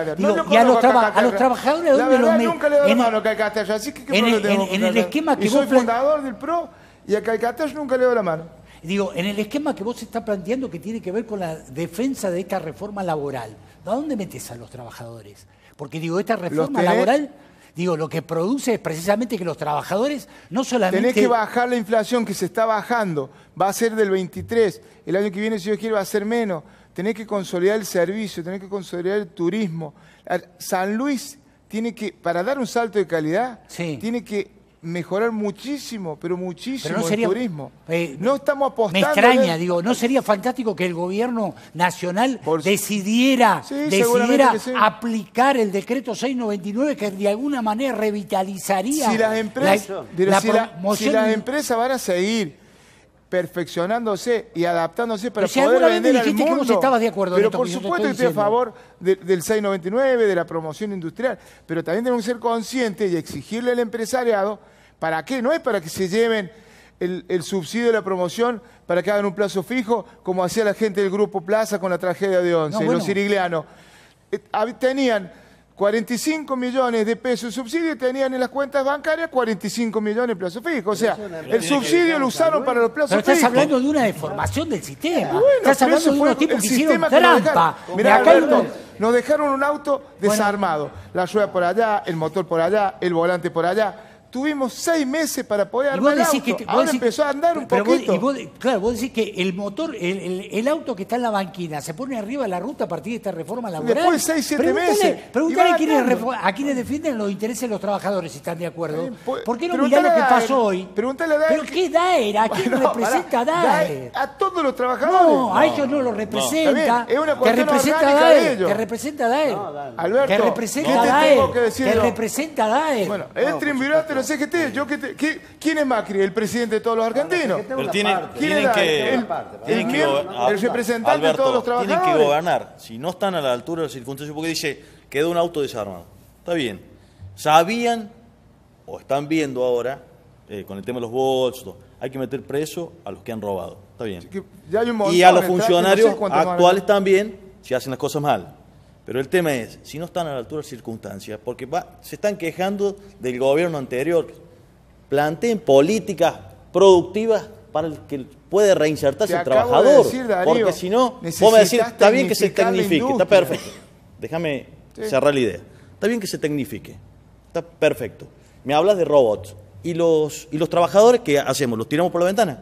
Y a los trabajadores, ¿dónde los meten? Nunca le doy la mano a Calcaterra, así que en el esquema que vos... soy fundador del PRO y a Calcaterra nunca le doy la mano. Digo, en el esquema que vos estás planteando que tiene que ver con la defensa de esta reforma laboral, ¿a dónde metes a los trabajadores? Porque digo, esta reforma laboral, digo, lo que produce es precisamente que los trabajadores no solamente... Tenés que bajar la inflación que se está bajando, va a ser del 23, el año que viene, si Dios quiere, va a ser menos. Tenés que consolidar el servicio, tenés que consolidar el turismo. San Luis tiene que, para dar un salto de calidad, tiene que mejorar muchísimo, pero muchísimo el turismo. No estamos apostando... Me extraña, digo, ¿no sería fantástico que el gobierno nacional decidiera aplicar el decreto 699 que de alguna manera revitalizaría si las empresas van a seguir perfeccionándose y adaptándose para poder vender al mundo? Que vos estabas de acuerdo pero en esto por supuesto que estoy a favor del 699, de la promoción industrial, pero también tenemos que ser conscientes y exigirle al empresariado, ¿para qué? No es para que se lleven el subsidio de la promoción para que hagan un plazo fijo, como hacía la gente del Grupo Plaza con la tragedia de Once, los siriglianos. Tenían 45 millones de pesos de subsidio y tenían en las cuentas bancarias 45 millones de plazo fijo. O sea, el subsidio lo usaron para los plazos fijos. Pero estás hablando de una deformación del sistema. Bueno, estás hablando de unos tipos que hicieron trampa. Mirá, Alberto, nos dejaron un auto desarmado. La rueda por allá, el motor por allá, el volante por allá. Tuvimos 6 meses para poder armar el auto. Ahora empezó a andar un poquito. Claro, vos decís que el motor, el auto que está en la banquina, se pone arriba de la ruta a partir de esta reforma laboral. Después de 6, 7 meses. Preguntale a quienes defienden los intereses de los trabajadores, si están de acuerdo. ¿Por qué no mirá lo que pasó hoy? Pregúntale a Daer. ¿Pero qué Daer? ¿A quién representa Daer? A todos los trabajadores. No, a ellos no los representa. Es una te cuestión representa orgánica de ellos. Te representa Daer. Alberto, te representa Daer. Te representa Daer. Bueno, el triunvirato de los CGT. ¿Quién es Macri? ¿El presidente de todos los argentinos? Pero tienen que el representante de todos los trabajadores. Tienen que gobernar. Si no están a la altura de las circunstancias, porque dice, quedó un auto desarmado. Está bien. Sabían, o están viendo ahora, con el tema de los bots, hay que meter preso a los que han robado. Está bien. Ya hay un montón, y a los funcionarios actuales también, si hacen las cosas mal. Pero el tema es, si no están a la altura de las circunstancias, porque se están quejando del gobierno anterior, planteen políticas productivas para el que puede reinsertarse el trabajador. Porque si no, vos me decís, está bien que se tecnifique, está perfecto. Déjame cerrar la idea. Está bien que se tecnifique, está perfecto. Me hablas de robots. ¿Y los trabajadores qué hacemos? ¿Los tiramos por la ventana?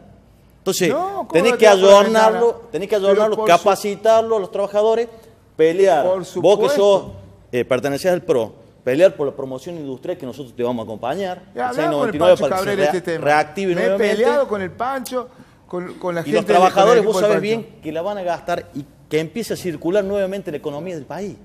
Entonces, tenés que ayornarlo, capacitarlo a los trabajadores, pelear. Vos que sos, pertenecés al PRO, pelear por la promoción industrial que nosotros te vamos a acompañar. Con el Pancho Cabrera este tema. Reactive nuevamente. Me he peleado con el Pancho, con la gente. Y los trabajadores, vos sabés bien que la van a gastar y que empiece a circular nuevamente la economía del país.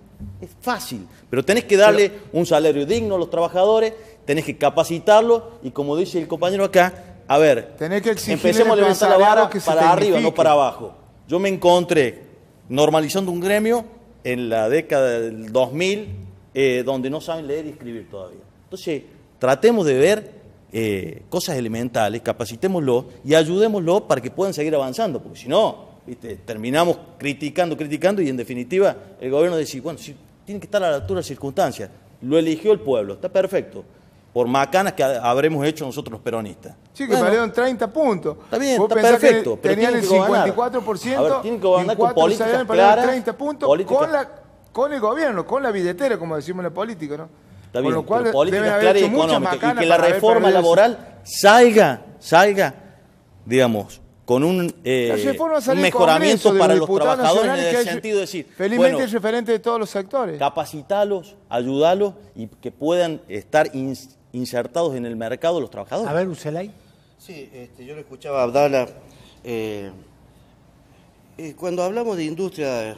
Es fácil, pero tenés que darle un salario digno a los trabajadores, tenés que capacitarlos y como dice el compañero acá, a ver, empecemos a levantar la vara para arriba, no para abajo. Yo me encontré normalizando un gremio en la década del 2000, donde no saben leer y escribir todavía. Entonces, tratemos de ver cosas elementales, capacitémoslo y ayudémoslo para que puedan seguir avanzando, porque si no, terminamos criticando y en definitiva el gobierno dice, bueno, si tiene que estar a la altura de las circunstancias, lo eligió el pueblo, está perfecto, por macanas que habremos hecho nosotros los peronistas. Sí, que valieron 30 puntos. Está bien, está perfecto. Pero tenían el 54%, a ver, tienen que gobernar con políticas claras, 30 puntos con el gobierno, con la billetera, como decimos en la política, ¿no? Está bien, con lo cual políticas claras y económicas, y que la reforma laboral salga, digamos, con un mejoramiento para los trabajadores en el sentido de decir, felizmente es referente de todos los sectores. Capacitarlos, ayudarlos y que puedan estar insertados en el mercado los trabajadores. A ver, Ucelay. Sí, yo lo escuchaba a Abdala. Cuando hablamos de industria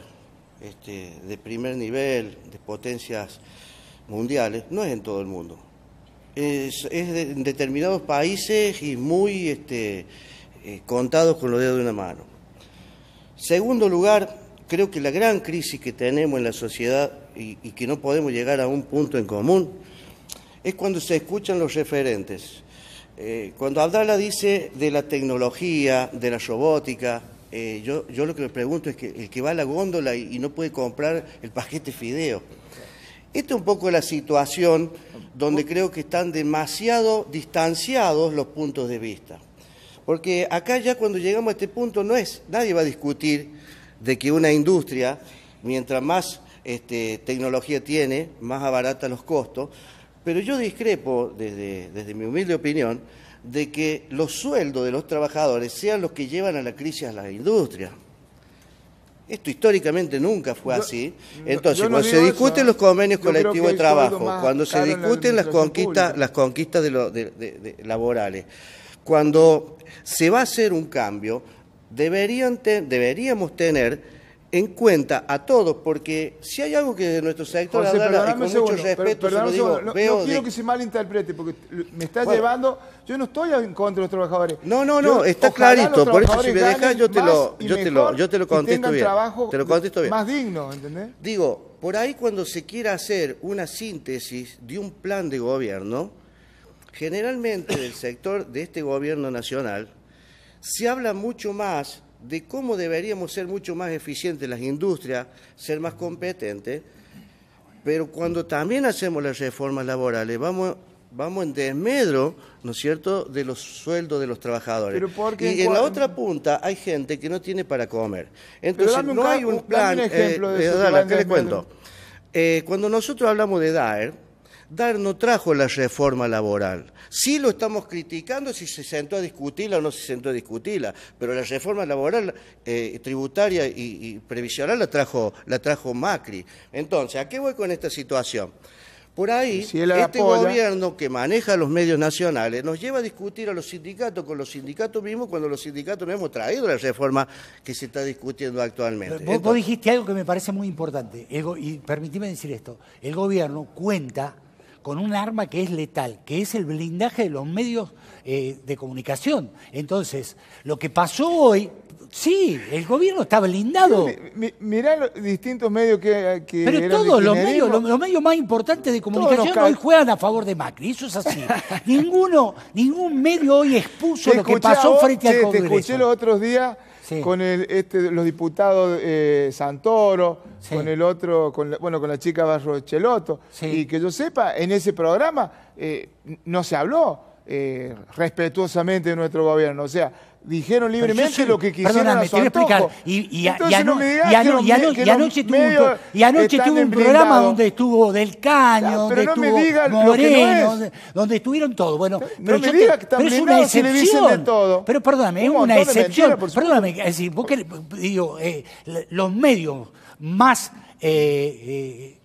de primer nivel, de potencias mundiales, no es en todo el mundo. Es en determinados países y muy contados con los dedos de una mano. Segundo lugar, creo que la gran crisis que tenemos en la sociedad y que no podemos llegar a un punto en común es cuando se escuchan los referentes. Cuando Abdala dice de la tecnología, de la robótica, yo lo que le pregunto es que el que va a la góndola y no puede comprar el paquete fideo. Esta es un poco la situación donde creo que están demasiado distanciados los puntos de vista. Porque acá ya cuando llegamos a este punto nadie va a discutir de que una industria, mientras más tecnología tiene, más abarata los costos, pero yo discrepo desde mi humilde opinión de que los sueldos de los trabajadores sean los que llevan a la crisis a la industria. Esto históricamente nunca fue así. Entonces, cuando se discuten los convenios colectivos de trabajo, cuando se discuten las conquistas laborales, cuando se va a hacer un cambio, deberíamos tener en cuenta a todos, porque si hay algo que de nuestro sector, José, y con mucho respeto se lo digo, no quiero que se malinterprete, porque me está llevando, yo no estoy en contra de los trabajadores. No, está clarito, por eso si me dejas yo te lo contesto bien. Te lo contesto bien. Más digno, ¿entendés? Digo, por ahí cuando se quiera hacer una síntesis de un plan de gobierno, generalmente del sector de este gobierno nacional, se habla mucho más de cómo deberíamos ser mucho más eficientes las industrias, ser más competentes, pero cuando también hacemos las reformas laborales, vamos en desmedro, ¿no es cierto?, de los sueldos de los trabajadores. Y en la otra punta hay gente que no tiene para comer. Entonces no hay un plan. ¿Qué les cuento? Cuando nosotros hablamos de Daer no trajo la reforma laboral. Sí lo estamos criticando si se sentó a discutirla o no se sentó a discutirla, pero la reforma laboral, tributaria y previsional la trajo Macri. Entonces, ¿a qué voy con esta situación? Por ahí, gobierno que maneja los medios nacionales nos lleva a discutir a los sindicatos con los sindicatos mismos cuando los sindicatos no hemos traído la reforma que se está discutiendo actualmente. Vos dijiste algo que me parece muy importante, y permitime decir esto, el gobierno cuenta con un arma que es letal, que es el blindaje de los medios de comunicación. Entonces, lo que pasó hoy, sí, el gobierno está blindado. Mirá los distintos medios que pero todos los medios más importantes de comunicación hoy juegan a favor de Macri, eso es así. ningún medio hoy expuso lo que pasó frente al Congreso. Te escuché los otros días con los diputados Santoro, con el otro, con la chica Barrochelotto, y que yo sepa, en ese programa no se habló respetuosamente de nuestro gobierno, o sea, dijeron libremente lo que quisieron a su antojo. Y anoche tuvo un programa donde estuvo Del Caño, donde estuvo Moreno, donde estuvieron todos. Bueno, pero es una excepción. Pero perdóname, es una excepción. Perdóname, es decir, los medios más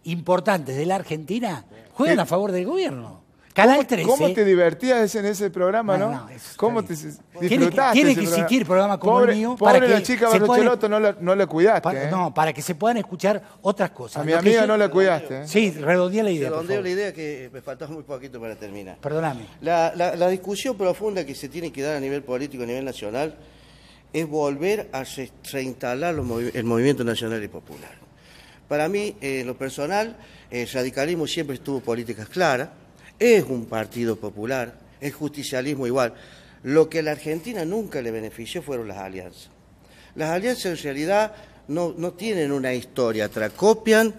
importantes de la Argentina juegan a favor del gobierno. Canal 13. ¿Cómo te divertías en ese programa, no? ¿Cómo te disfrutaste? Tiene que existir programa como el mío. Para que la chica Barrochelotto no la cuidaste. No, para que se puedan escuchar otras cosas. A mi amiga no la cuidaste. Sí, redondeé la idea. Redondeo la idea que me faltaba muy poquito para terminar. Perdóname. La discusión profunda que se tiene que dar a nivel político, a nivel nacional, es volver a reinstalar el movimiento nacional y popular. Para mí, en lo personal, el radicalismo siempre tuvo políticas claras. Es un partido popular, el justicialismo igual. Lo que a la Argentina nunca le benefició fueron las alianzas. Las alianzas en realidad no tienen una historia atrás, copian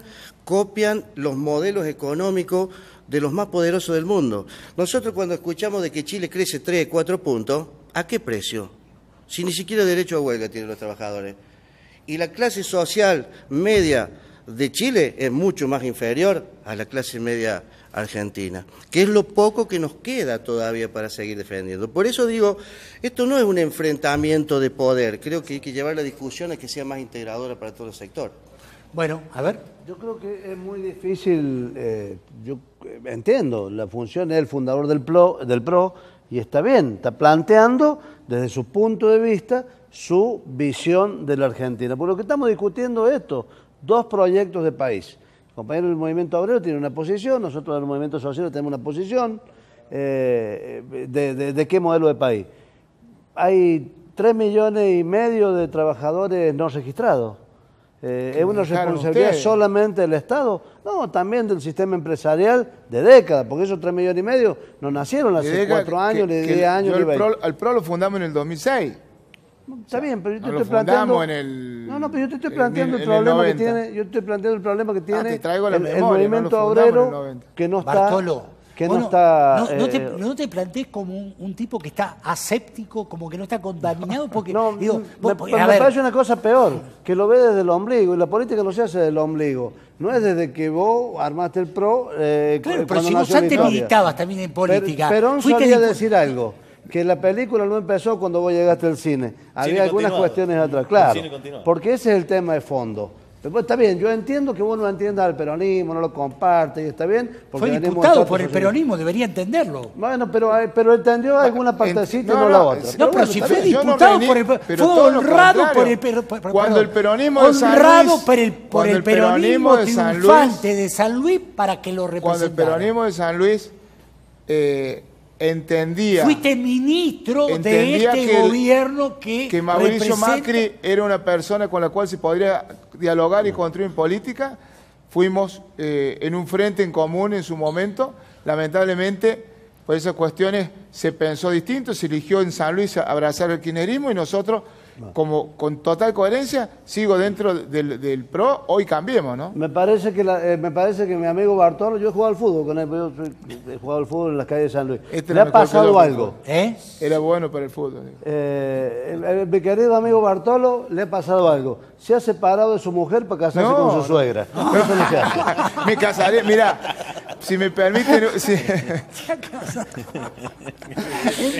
los modelos económicos de los más poderosos del mundo. Nosotros cuando escuchamos de que Chile crece 3, 4 puntos, ¿a qué precio? Si ni siquiera derecho a huelga tienen los trabajadores. Y la clase social media de Chile es mucho más inferior a la clase media argentina, que es lo poco que nos queda todavía para seguir defendiendo. Por eso digo, esto no es un enfrentamiento de poder, creo que hay que llevar la discusión a que sea más integradora para todo el sector. Bueno, a ver. Yo creo que es muy difícil, yo entiendo, la función es el fundador del PRO y está bien, está planteando desde su punto de vista su visión de la Argentina. Por lo que estamos discutiendo esto, 2 proyectos de país. El compañero del movimiento obrero tiene una posición, nosotros del movimiento social tenemos una posición de qué modelo de país. Hay 3,5 millones de trabajadores no registrados. ¿Es una responsabilidad solamente del Estado? No, también del sistema empresarial de décadas, porque esos 3,5 millones no nacieron hace 4 años, 10 años. Al PRO lo fundamos en el 2006. Está bien, pero yo te estoy planteando. Pero yo te estoy planteando el problema que tiene. Yo estoy planteando el problema que tiene el movimiento obrero que no está. Bartolo, que bueno, no está... no te plantees como un tipo que está aséptico, como que no está contaminado, porque... No, digo, me parece una cosa peor, que lo ve desde el ombligo, y la política no se hace del ombligo. No es desde que vos armaste el PRO... claro, pero si vos antes militabas también en política... Perón solía decir algo, que la película no empezó cuando vos llegaste al cine. Había algunas cuestiones atrás, claro, porque ese es el tema de fondo. Pero está bien, yo entiendo que vos no entiendas al peronismo, no lo compartes, y está bien. Fue diputado por el peronismo, debería entenderlo. Bueno, pero entendió alguna partecita y no la otra. No, pero si fue diputado por el fue honrado por el peronismo. Cuando el peronismo de San Luis... Honrado por el peronismo triunfante de San Luis para que lo representara. Cuando el peronismo de San Luis entendía... Fuiste ministro de este gobierno que Mauricio Macri era una persona con la cual se podría dialogar y construir en política. Fuimos en un frente en común en su momento. Lamentablemente, por esas cuestiones se pensó distinto, se eligió en San Luis abrazar el kirchnerismo y nosotros, como con total coherencia, sigo dentro del PRO, hoy cambiemos, ¿no? Me parece que mi amigo Bartolo, yo he jugado al fútbol con él, he jugado al fútbol en las calles de San Luis. ¿Le ha pasado algo? Era bueno para el fútbol. Mi querido amigo Bartolo, le ha pasado algo. Se ha separado de su mujer para casarse con su suegra. Eso no se hace. Me casaré, mira, si me permiten... Es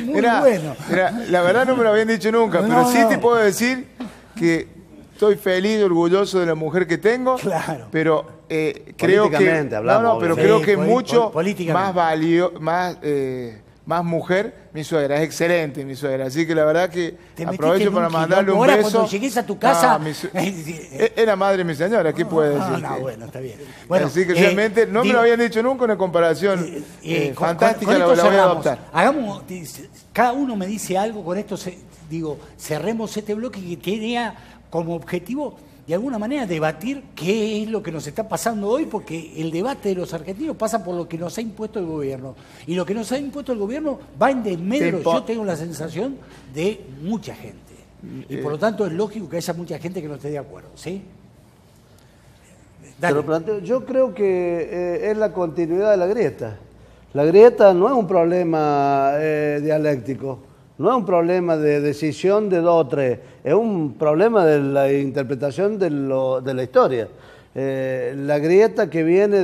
muy bueno. Mira, la verdad no me lo habían dicho nunca, pero sí te puedo decir que estoy feliz y orgulloso de la mujer que tengo, pero creo que creo que mucho más mujer mi suegra, es excelente mi suegra, así que la verdad que aprovecho para mandarle un beso. Cuando llegues a tu casa... Era madre mi señora, ¿qué puede decir? Bueno, está bien. Bueno, así que realmente no me lo habían dicho nunca, una comparación fantástica, la voy a adoptar. Hagamos, cada uno me dice algo, con esto cerremos este bloque que tenía como objetivo de alguna manera debatir qué es lo que nos está pasando hoy, porque el debate de los argentinos pasa por lo que nos ha impuesto el gobierno. Y lo que nos ha impuesto el gobierno va en desmedro, yo tengo la sensación, de mucha gente. Y por lo tanto es lógico que haya mucha gente que no esté de acuerdo, ¿sí? Yo creo que es la continuidad de la grieta. La grieta no es un problema dialéctico. No es un problema de decisión de 2 o 3, es un problema de la interpretación de la historia. La grieta que viene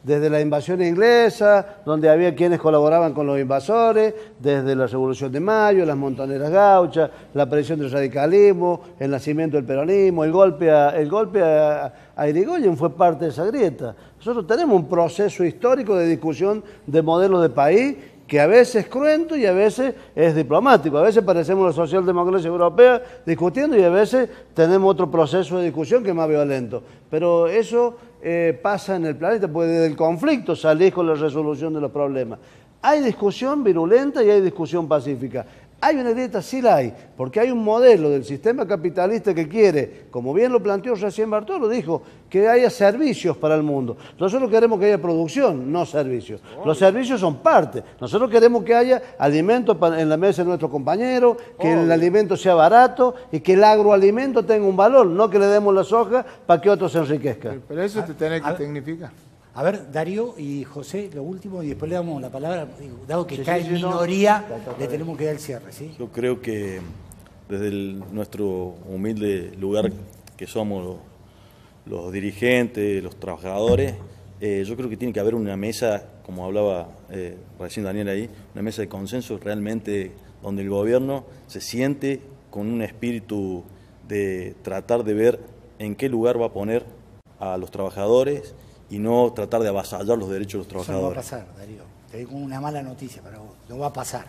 desde la invasión inglesa, donde había quienes colaboraban con los invasores, desde la Revolución de Mayo, las montoneras gauchas, la aparición del radicalismo, el nacimiento del peronismo, el golpe a Irigoyen fue parte de esa grieta. Nosotros tenemos un proceso histórico de discusión de modelos de país que a veces es cruento y a veces es diplomático. A veces parecemos la socialdemocracia europea discutiendo y a veces tenemos otro proceso de discusión que es más violento. Pero eso pasa en el planeta, porque desde el conflicto salís con la resolución de los problemas. Hay discusión virulenta y hay discusión pacífica. Hay una grieta, sí la hay, porque hay un modelo del sistema capitalista que quiere, como bien lo planteó recién Bartolo, dijo que haya servicios para el mundo. Nosotros queremos que haya producción, no servicios. Los servicios son parte. Nosotros queremos que haya alimentos en la mesa de nuestros compañeros, que el alimento sea barato y que el agroalimento tenga un valor, no que le demos la soja para que otros se enriquezcan. Pero eso te tiene que tecnificar. A ver, Darío y José, lo último, y después le damos la palabra. Dado que está en minoría, le tenemos que dar el cierre, ¿sí? Yo creo que desde nuestro humilde lugar que somos los dirigentes, los trabajadores, yo creo que tiene que haber una mesa, como hablaba recién Daniel ahí, una mesa de consenso realmente donde el gobierno se siente con un espíritu de tratar de ver en qué lugar va a poner a los trabajadores y no tratar de avasallar los derechos de los trabajadores. Eso no va a pasar, Darío. Te digo una mala noticia para vos. No va a pasar.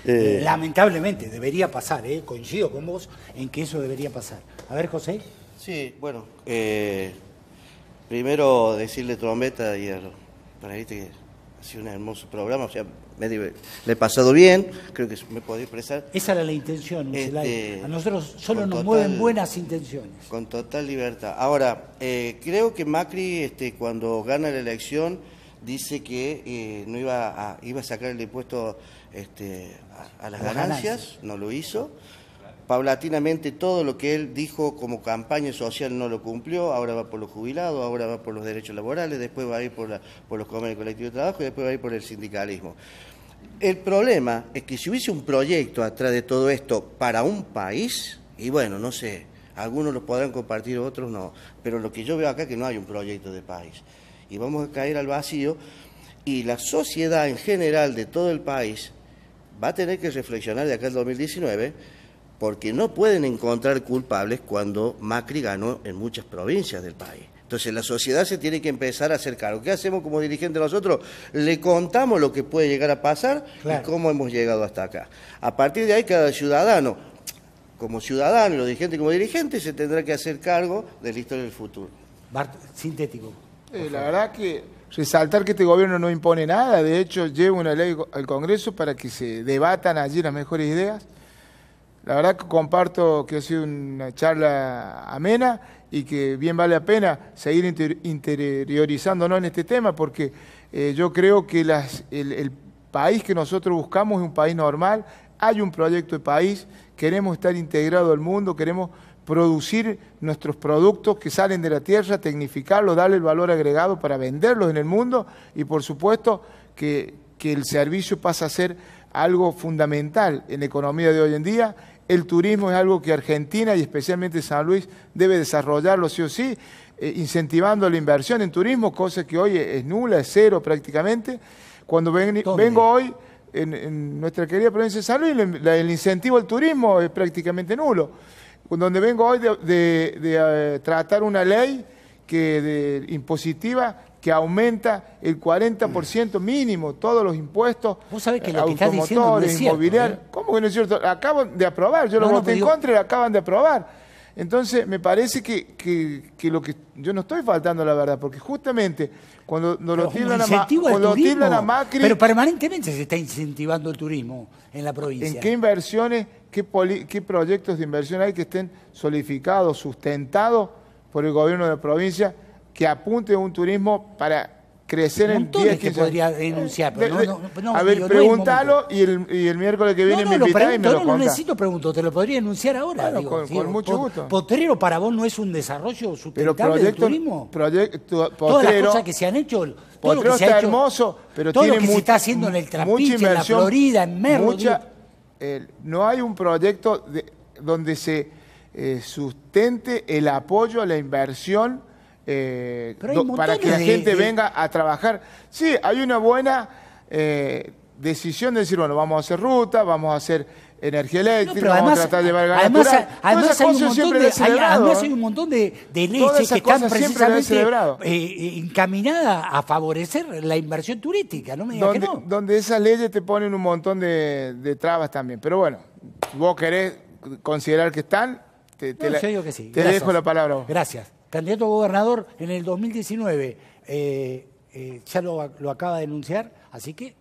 Lamentablemente, debería pasar. Coincido con vos en que eso debería pasar. A ver, José. Sí, bueno. Primero decirle Trombetta y a los panelistas que ha sido un hermoso programa. O sea, le he pasado bien. Creo que me podía expresar. Esa era la intención, a nosotros solo nos mueven buenas intenciones. Con total libertad. Ahora, creo que Macri, cuando gana la elección, dice que no iba a sacar el impuesto a las ganancias, no lo hizo, paulatinamente todo lo que él dijo como campaña social no lo cumplió, ahora va por los jubilados, ahora va por los derechos laborales, después va a ir por los convenios colectivos de trabajo y después va a ir por el sindicalismo. El problema es que si hubiese un proyecto atrás de todo esto para un país, y bueno, no sé, algunos lo podrán compartir, otros no, pero lo que yo veo acá es que no hay un proyecto de país. Y vamos a caer al vacío y la sociedad en general de todo el país va a tener que reflexionar de acá al 2019 porque no pueden encontrar culpables cuando Macri ganó en muchas provincias del país. Entonces la sociedad se tiene que empezar a hacer cargo. ¿Qué hacemos como dirigentes nosotros? Le contamos lo que puede llegar a pasar y cómo hemos llegado hasta acá. A partir de ahí cada ciudadano, como ciudadano y los dirigentes como dirigentes, se tendrá que hacer cargo de la historia del futuro. Sintético. La verdad que resaltar que este gobierno no impone nada, de hecho lleva una ley al Congreso para que se debatan allí las mejores ideas. La verdad que comparto que ha sido una charla amena y que bien vale la pena seguir interiorizándonos en este tema porque yo creo que el país que nosotros buscamos es un país normal, hay un proyecto de país, queremos estar integrados al mundo, queremos producir nuestros productos que salen de la tierra, tecnificarlos, darle el valor agregado para venderlos en el mundo y por supuesto que el servicio pasa a ser algo fundamental en la economía de hoy en día. El turismo es algo que Argentina y especialmente San Luis debe desarrollarlo sí o sí, incentivando la inversión en turismo, cosa que hoy es nula, es cero prácticamente. Cuando vengo hoy en nuestra querida provincia de San Luis, el incentivo al turismo es prácticamente nulo. Donde vengo hoy de tratar una ley impositiva que aumenta el 40% mínimo, todos los impuestos, vos sabés que lo que estás diciendo no es cierto, inmobiliarios. ¿Cómo que no es cierto? Acaban de aprobar, yo lo voté en contra y lo acaban de aprobar. Entonces, me parece que lo que yo no estoy faltando la verdad, porque justamente cuando lo tildan a Macri... Pero permanentemente se está incentivando el turismo en la provincia. ¿En qué inversiones, qué proyectos de inversión hay que estén solidificados, sustentados por el gobierno de la provincia, que apunte a un turismo para crecer en 10, 15 años? Podría denunciar, pero a ver, pregúntalo y el miércoles que viene me invitás y me lo contás. No necesito preguntar, te lo podría denunciar ahora. Bueno, con mucho gusto. ¿Potrero para vos no es un desarrollo sustentable del turismo? Todas las cosas que se han hecho... Potrero está hermoso, pero todo tiene lo que se está haciendo en el Trapiche, en la Florida, en Merlo. No hay un proyecto donde se sustente el apoyo a la inversión para que la gente venga a trabajar. Sí, hay una buena decisión de decir, bueno, vamos a hacer ruta, vamos a hacer energía eléctrica, vamos a tratar de llevar gas natural. Además hay un montón de leyes que están precisamente encaminadas a favorecer la inversión turística, no me digas que no. Donde esas leyes te ponen un montón de trabas también. Pero bueno, vos querés considerar que están, te digo que sí. Dejo la palabra a vos. Gracias. Candidato a gobernador en el 2019, ya lo acaba de anunciar, así que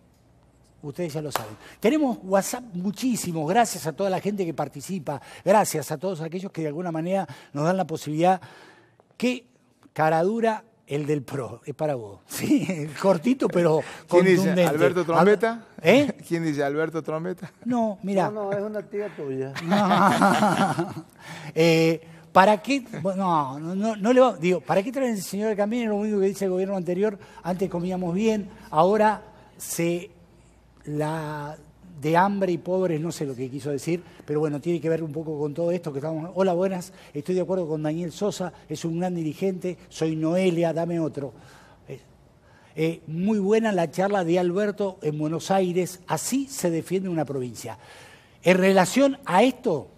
ustedes ya lo saben. Tenemos WhatsApp muchísimos, gracias a toda la gente que participa, gracias a todos aquellos que de alguna manera nos dan la posibilidad. Qué cara dura el del PRO, es para vos. Sí, cortito pero contundente. ¿Quién dice? ¿Alberto Trombetta? ¿Quién dice? ¿Alberto Trombetta? No, mira. No, es una tía tuya. ¿Para qué? No le va, digo, ¿para qué traen el señor de Camino? Lo único que dice el gobierno anterior, antes comíamos bien, ahora de hambre y pobres, no sé lo que quiso decir, pero bueno, tiene que ver un poco con todo esto que estamos... Hola, buenas, estoy de acuerdo con Daniel Sosa, es un gran dirigente, soy Noelia, dame otro. Muy buena la charla de Alberto en Buenos Aires, así se defiende una provincia. En relación a esto,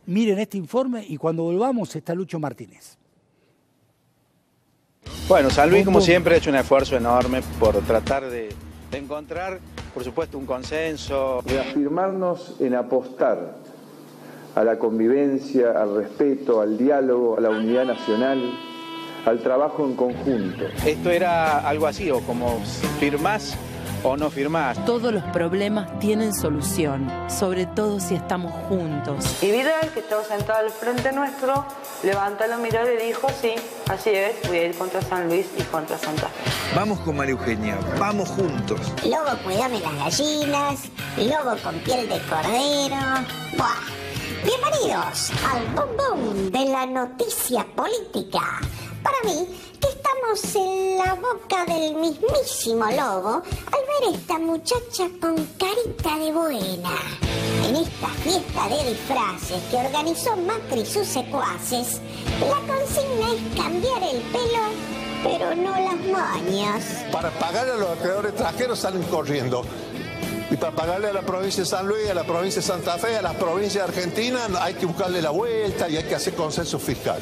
miren este informe y cuando volvamos está Lucho Martínez. Bueno, San Luis, como siempre, ha hecho un esfuerzo enorme por tratar de encontrar, por supuesto, un consenso. Reafirmarnos en apostar a la convivencia, al respeto, al diálogo, a la unidad nacional, al trabajo en conjunto. Esto era algo así, o como firmás o no firmás. Todos los problemas tienen solución, sobre todo si estamos juntos. Y Vidal, que estaba sentado al frente nuestro, levantó la mirada y dijo, sí, así es, voy a ir contra San Luis y contra Santa Fe. Vamos con María Eugenia, vamos juntos. Lobo, cuidame las gallinas, lobo con piel de cordero. Buah. Bienvenidos al Bum Bum de la noticia política. Para mí, que estamos en la boca del mismísimo lobo al ver esta muchacha con carita de buena. En esta fiesta de disfraces que organizó Macri y sus secuaces, la consigna es cambiar el pelo, pero no las moñas. Para pagarle a los acreedores extranjeros salen corriendo. Y para pagarle a la provincia de San Luis, a la provincia de Santa Fe, a las provincias de Argentina, hay que buscarle la vuelta y hay que hacer consenso fiscal.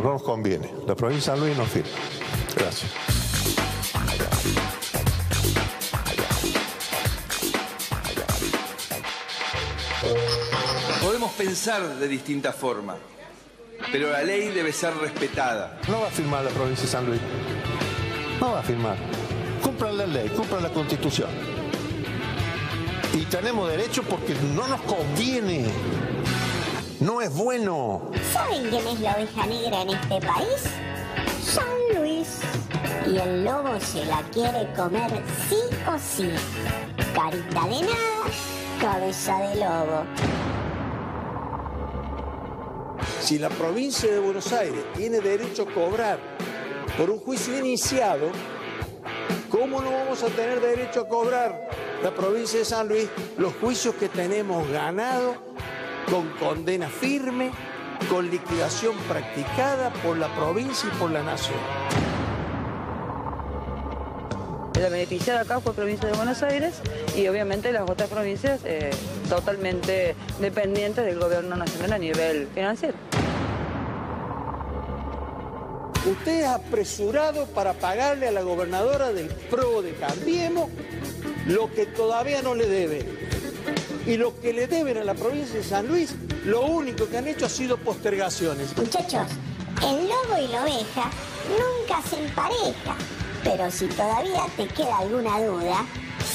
No nos conviene. La provincia de San Luis no firma. Gracias. Podemos pensar de distinta forma, pero la ley debe ser respetada. No va a firmar la provincia de San Luis. No va a firmar. Cumplan la ley, cumplan la Constitución. Y tenemos derecho porque no nos conviene. No es bueno. ¿Saben quién es la oveja negra en este país? San Luis. Y el lobo se la quiere comer sí o sí. Carita de nada, cabeza de lobo. Si la provincia de Buenos Aires tiene derecho a cobrar por un juicio iniciado, ¿cómo no vamos a tener derecho a cobrar la provincia de San Luis los juicios que tenemos ganados con condena firme, con liquidación practicada por la provincia y por la nación? La beneficiada acá fue provincia de Buenos Aires y obviamente las otras provincias totalmente dependientes del gobierno nacional a nivel financiero. Usted es apresurado para pagarle a la gobernadora del PRO de Cambiemos lo que todavía no le deben. Y lo que le deben a la provincia de San Luis, lo único que han hecho ha sido postergaciones. Muchachos, el lobo y la oveja nunca se emparejan. Pero si todavía te queda alguna duda,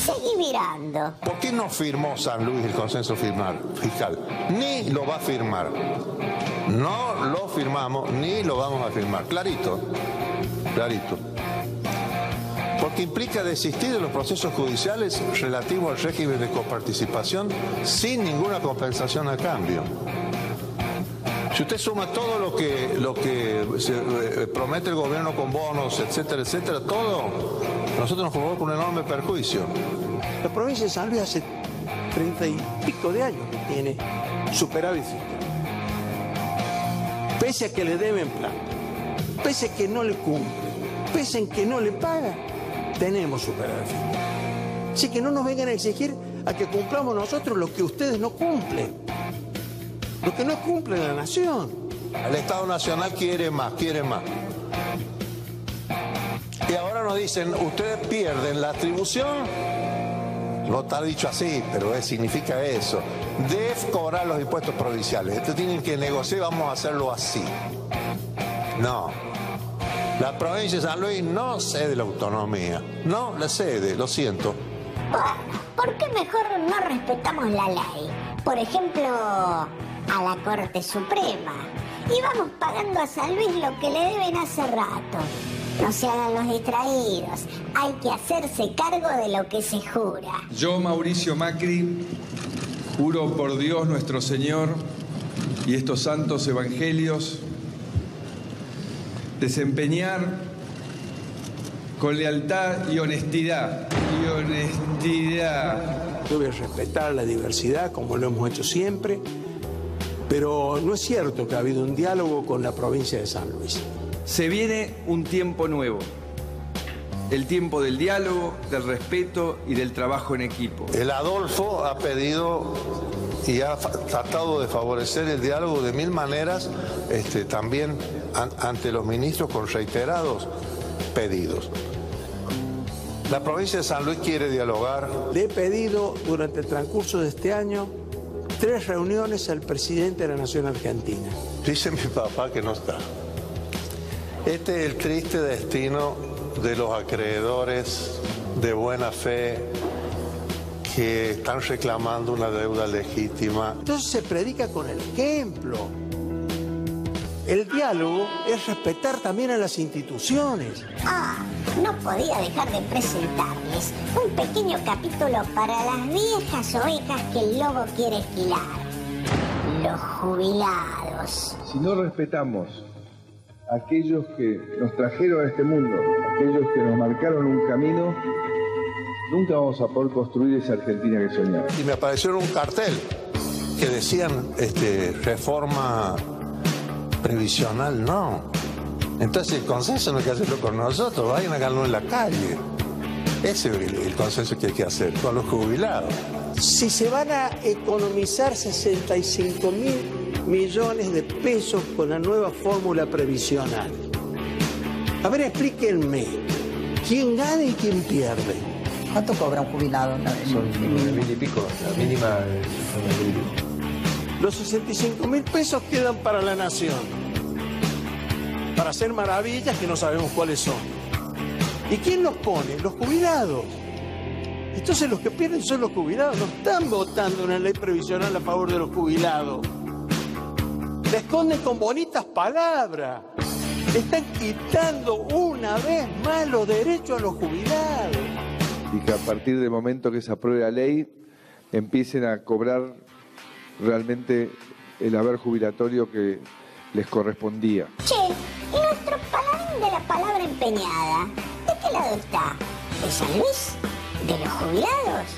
seguí mirando. ¿Por qué no firmó San Luis el consenso fiscal? Ni lo va a firmar. No lo firmamos, ni lo vamos a firmar. Clarito, clarito. Porque implica desistir de los procesos judiciales relativos al régimen de coparticipación sin ninguna compensación a cambio. Si usted suma todo lo que se promete el gobierno con bonos, etcétera, etcétera, todo, nosotros nos provoca un enorme perjuicio. La provincia de San Luis hace 30 y pico de años que tiene superávit fiscal. Pese a que le deben plata, pese a que no le cumple, pese a que no le paga, tenemos superávit fiscal. Así que no nos vengan a exigir a que cumplamos nosotros lo que ustedes no cumplen. Lo que no cumple la nación. El Estado Nacional quiere más, quiere más. Y ahora nos dicen, ustedes pierden la atribución, no está dicho así, pero significa eso, de cobrar los impuestos provinciales. Entonces tienen que negociar, vamos a hacerlo así. No. La provincia de San Luis no cede la autonomía. No la cede, lo siento. Bueno, ¿por qué mejor no respetamos la ley? Por ejemplo, a la Corte Suprema. Y vamos pagando a San Luis lo que le deben hace rato. No se hagan los distraídos. Hay que hacerse cargo de lo que se jura. Yo, Mauricio Macri, juro por Dios nuestro Señor y estos santos evangelios desempeñar con lealtad y honestidad. Yo voy a respetar la diversidad como lo hemos hecho siempre, pero no es cierto que ha habido un diálogo con la provincia de San Luis. Se viene un tiempo nuevo. El tiempo del diálogo, del respeto y del trabajo en equipo. El Adolfo ha pedido y ha tratado de favorecer el diálogo de mil maneras, también ante los ministros con reiterados pedidos. La provincia de San Luis quiere dialogar. Le he pedido durante el transcurso de este año 3 reuniones al presidente de la Nación Argentina. Dice mi papá que no está. Este es el triste destino de los acreedores de buena fe que están reclamando una deuda legítima. Entonces se predica con el ejemplo. El diálogo es respetar también a las instituciones. No podía dejar de presentarles un pequeño capítulo para las viejas ovejas que el lobo quiere esquilar. los jubilados. Si no respetamos a aquellos que nos trajeron a este mundo, aquellos que nos marcaron un camino, nunca vamos a poder construir esa Argentina que soñamos. Y me apareció un cartel que decían reforma previsional, no. Entonces el consenso no hay que hacerlo con nosotros, vayan a hacerlo en la calle. Ese es el consenso que hay que hacer, con los jubilados. Si se van a economizar 65.000 millones de pesos con la nueva fórmula previsional, a ver, explíquenme, ¿quién gana y quién pierde? ¿Cuánto cobra un jubilado? Son 9.000 y pico, la mínima son 9.000 y pico. Los 65.000 pesos quedan para la nación, para hacer maravillas que no sabemos cuáles son. ¿Y quién los pone? Los jubilados. Entonces los que pierden son los jubilados. No están votando una ley previsional a favor de los jubilados. La esconden con bonitas palabras. Están quitando una vez más los derechos a los jubilados. Y que a partir del momento que se apruebe la ley, empiecen a cobrar realmente el haber jubilatorio que les correspondía. Che, ¿y nuestro paladín de la palabra empeñada? ¿De qué lado está? ¿De San Luis? ¿De los jubilados?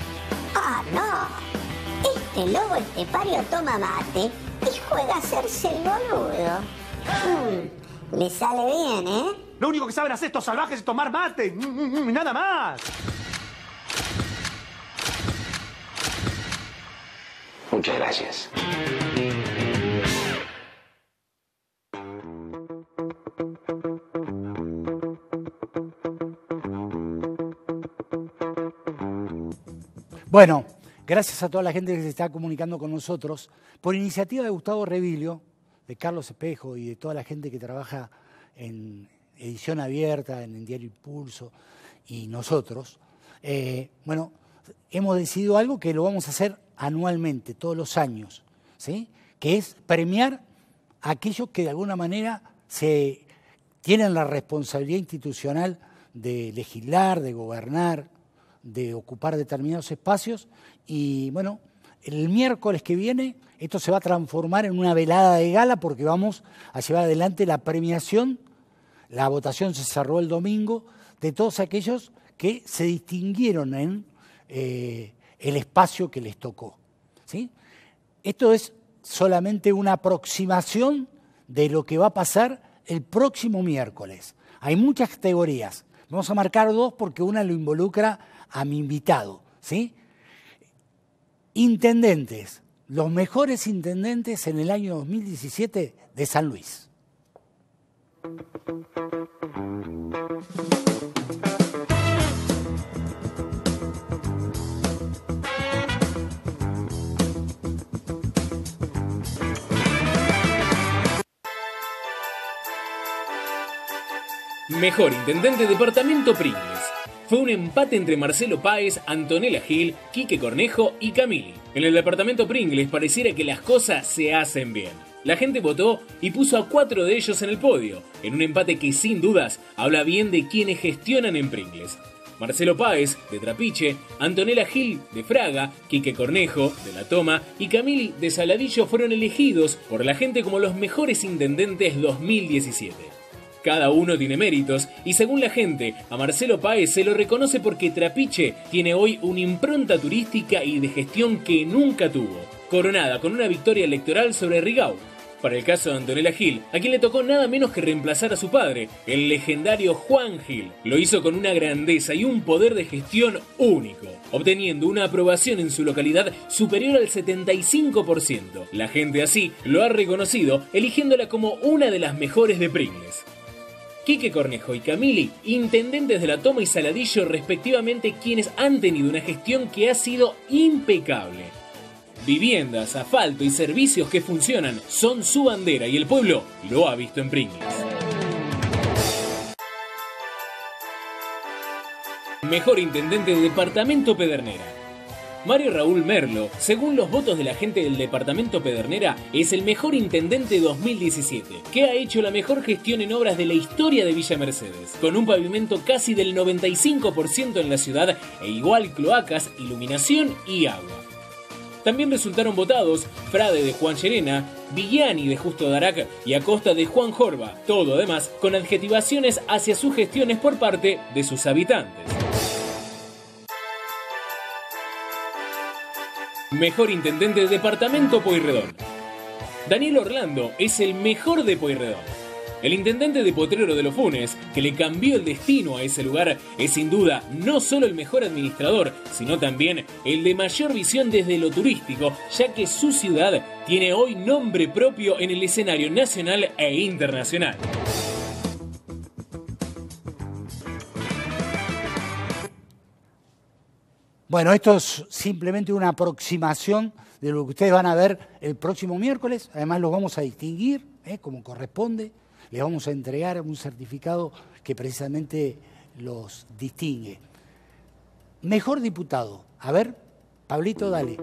¡Ah, no! Este lobo estepario toma mate y juega a hacerse el boludo. Le sale bien, ¿eh? Lo único que saben hacer estos salvajes es tomar mate. Nada más. Muchas gracias. Bueno, gracias a toda la gente que se está comunicando con nosotros. Por iniciativa de Gustavo Revilio, de Carlos Espejo y de toda la gente que trabaja en edición abierta, en el diario Impulso y nosotros, bueno, hemos decidido algo que lo vamos a hacer anualmente, todos los años, ¿sí? Que es premiar a aquellos que de alguna manera tienen la responsabilidad institucional de legislar, de gobernar, de ocupar determinados espacios. Y bueno, el miércoles que viene esto se va a transformar en una velada de gala porque vamos a llevar adelante la premiación. La votación se cerró el domingo de todos aquellos que se distinguieron en el espacio que les tocó, ¿sí? Esto es solamente una aproximación de lo que va a pasar el próximo miércoles. Hay muchas categorías. Vamos a marcar dos porque una lo involucra a mi invitado, ¿sí? Intendentes, los mejores intendentes en el año 2017 de San Luis. Mejor intendente departamento Pringles. Fue un empate entre Marcelo Páez, Antonella Gil, Quique Cornejo y Camili. En el departamento Pringles pareciera que las cosas se hacen bien. La gente votó y puso a 4 de ellos en el podio, en un empate que sin dudas habla bien de quienes gestionan en Pringles. Marcelo Páez, de Trapiche, Antonella Gil, de Fraga, Quique Cornejo, de La Toma y Camili, de Saladillo fueron elegidos por la gente como los mejores intendentes 2017. Cada uno tiene méritos y según la gente, a Marcelo Páez se lo reconoce porque Trapiche tiene hoy una impronta turística y de gestión que nunca tuvo, coronada con una victoria electoral sobre Rigau. Para el caso de Antonella Gil, a quien le tocó nada menos que reemplazar a su padre, el legendario Juan Gil. Lo hizo con una grandeza y un poder de gestión único, obteniendo una aprobación en su localidad superior al 75%. La gente así lo ha reconocido, eligiéndola como una de las mejores de Pringles. Quique Cornejo y Camili, intendentes de La Toma y Saladillo respectivamente, quienes han tenido una gestión que ha sido impecable. Viviendas, asfalto y servicios que funcionan son su bandera y el pueblo lo ha visto en Pringles. Mejor intendente de departamento Pedernera. Mario Raúl Merlo, según los votos de la gente del departamento Pedernera, es el mejor intendente 2017, que ha hecho la mejor gestión en obras de la historia de Villa Mercedes, con un pavimento casi del 95% en la ciudad e igual cloacas, iluminación y agua. También resultaron votados Frade de Juan Llerena, Villani de Justo Darac y Acosta de Juan Jorba, todo además con adjetivaciones hacia sus gestiones por parte de sus habitantes. Mejor intendente de departamento Pueyrredón. Daniel Orlando es el mejor de Pueyrredón. El intendente de Potrero de los Funes, que le cambió el destino a ese lugar, es sin duda no solo el mejor administrador, sino también el de mayor visión desde lo turístico, ya que su ciudad tiene hoy nombre propio en el escenario nacional e internacional. Bueno, esto es simplemente una aproximación de lo que ustedes van a ver el próximo miércoles. Además, los vamos a distinguir, como corresponde. Les vamos a entregar un certificado que precisamente los distingue. Mejor diputado. A ver, Pablito, dale.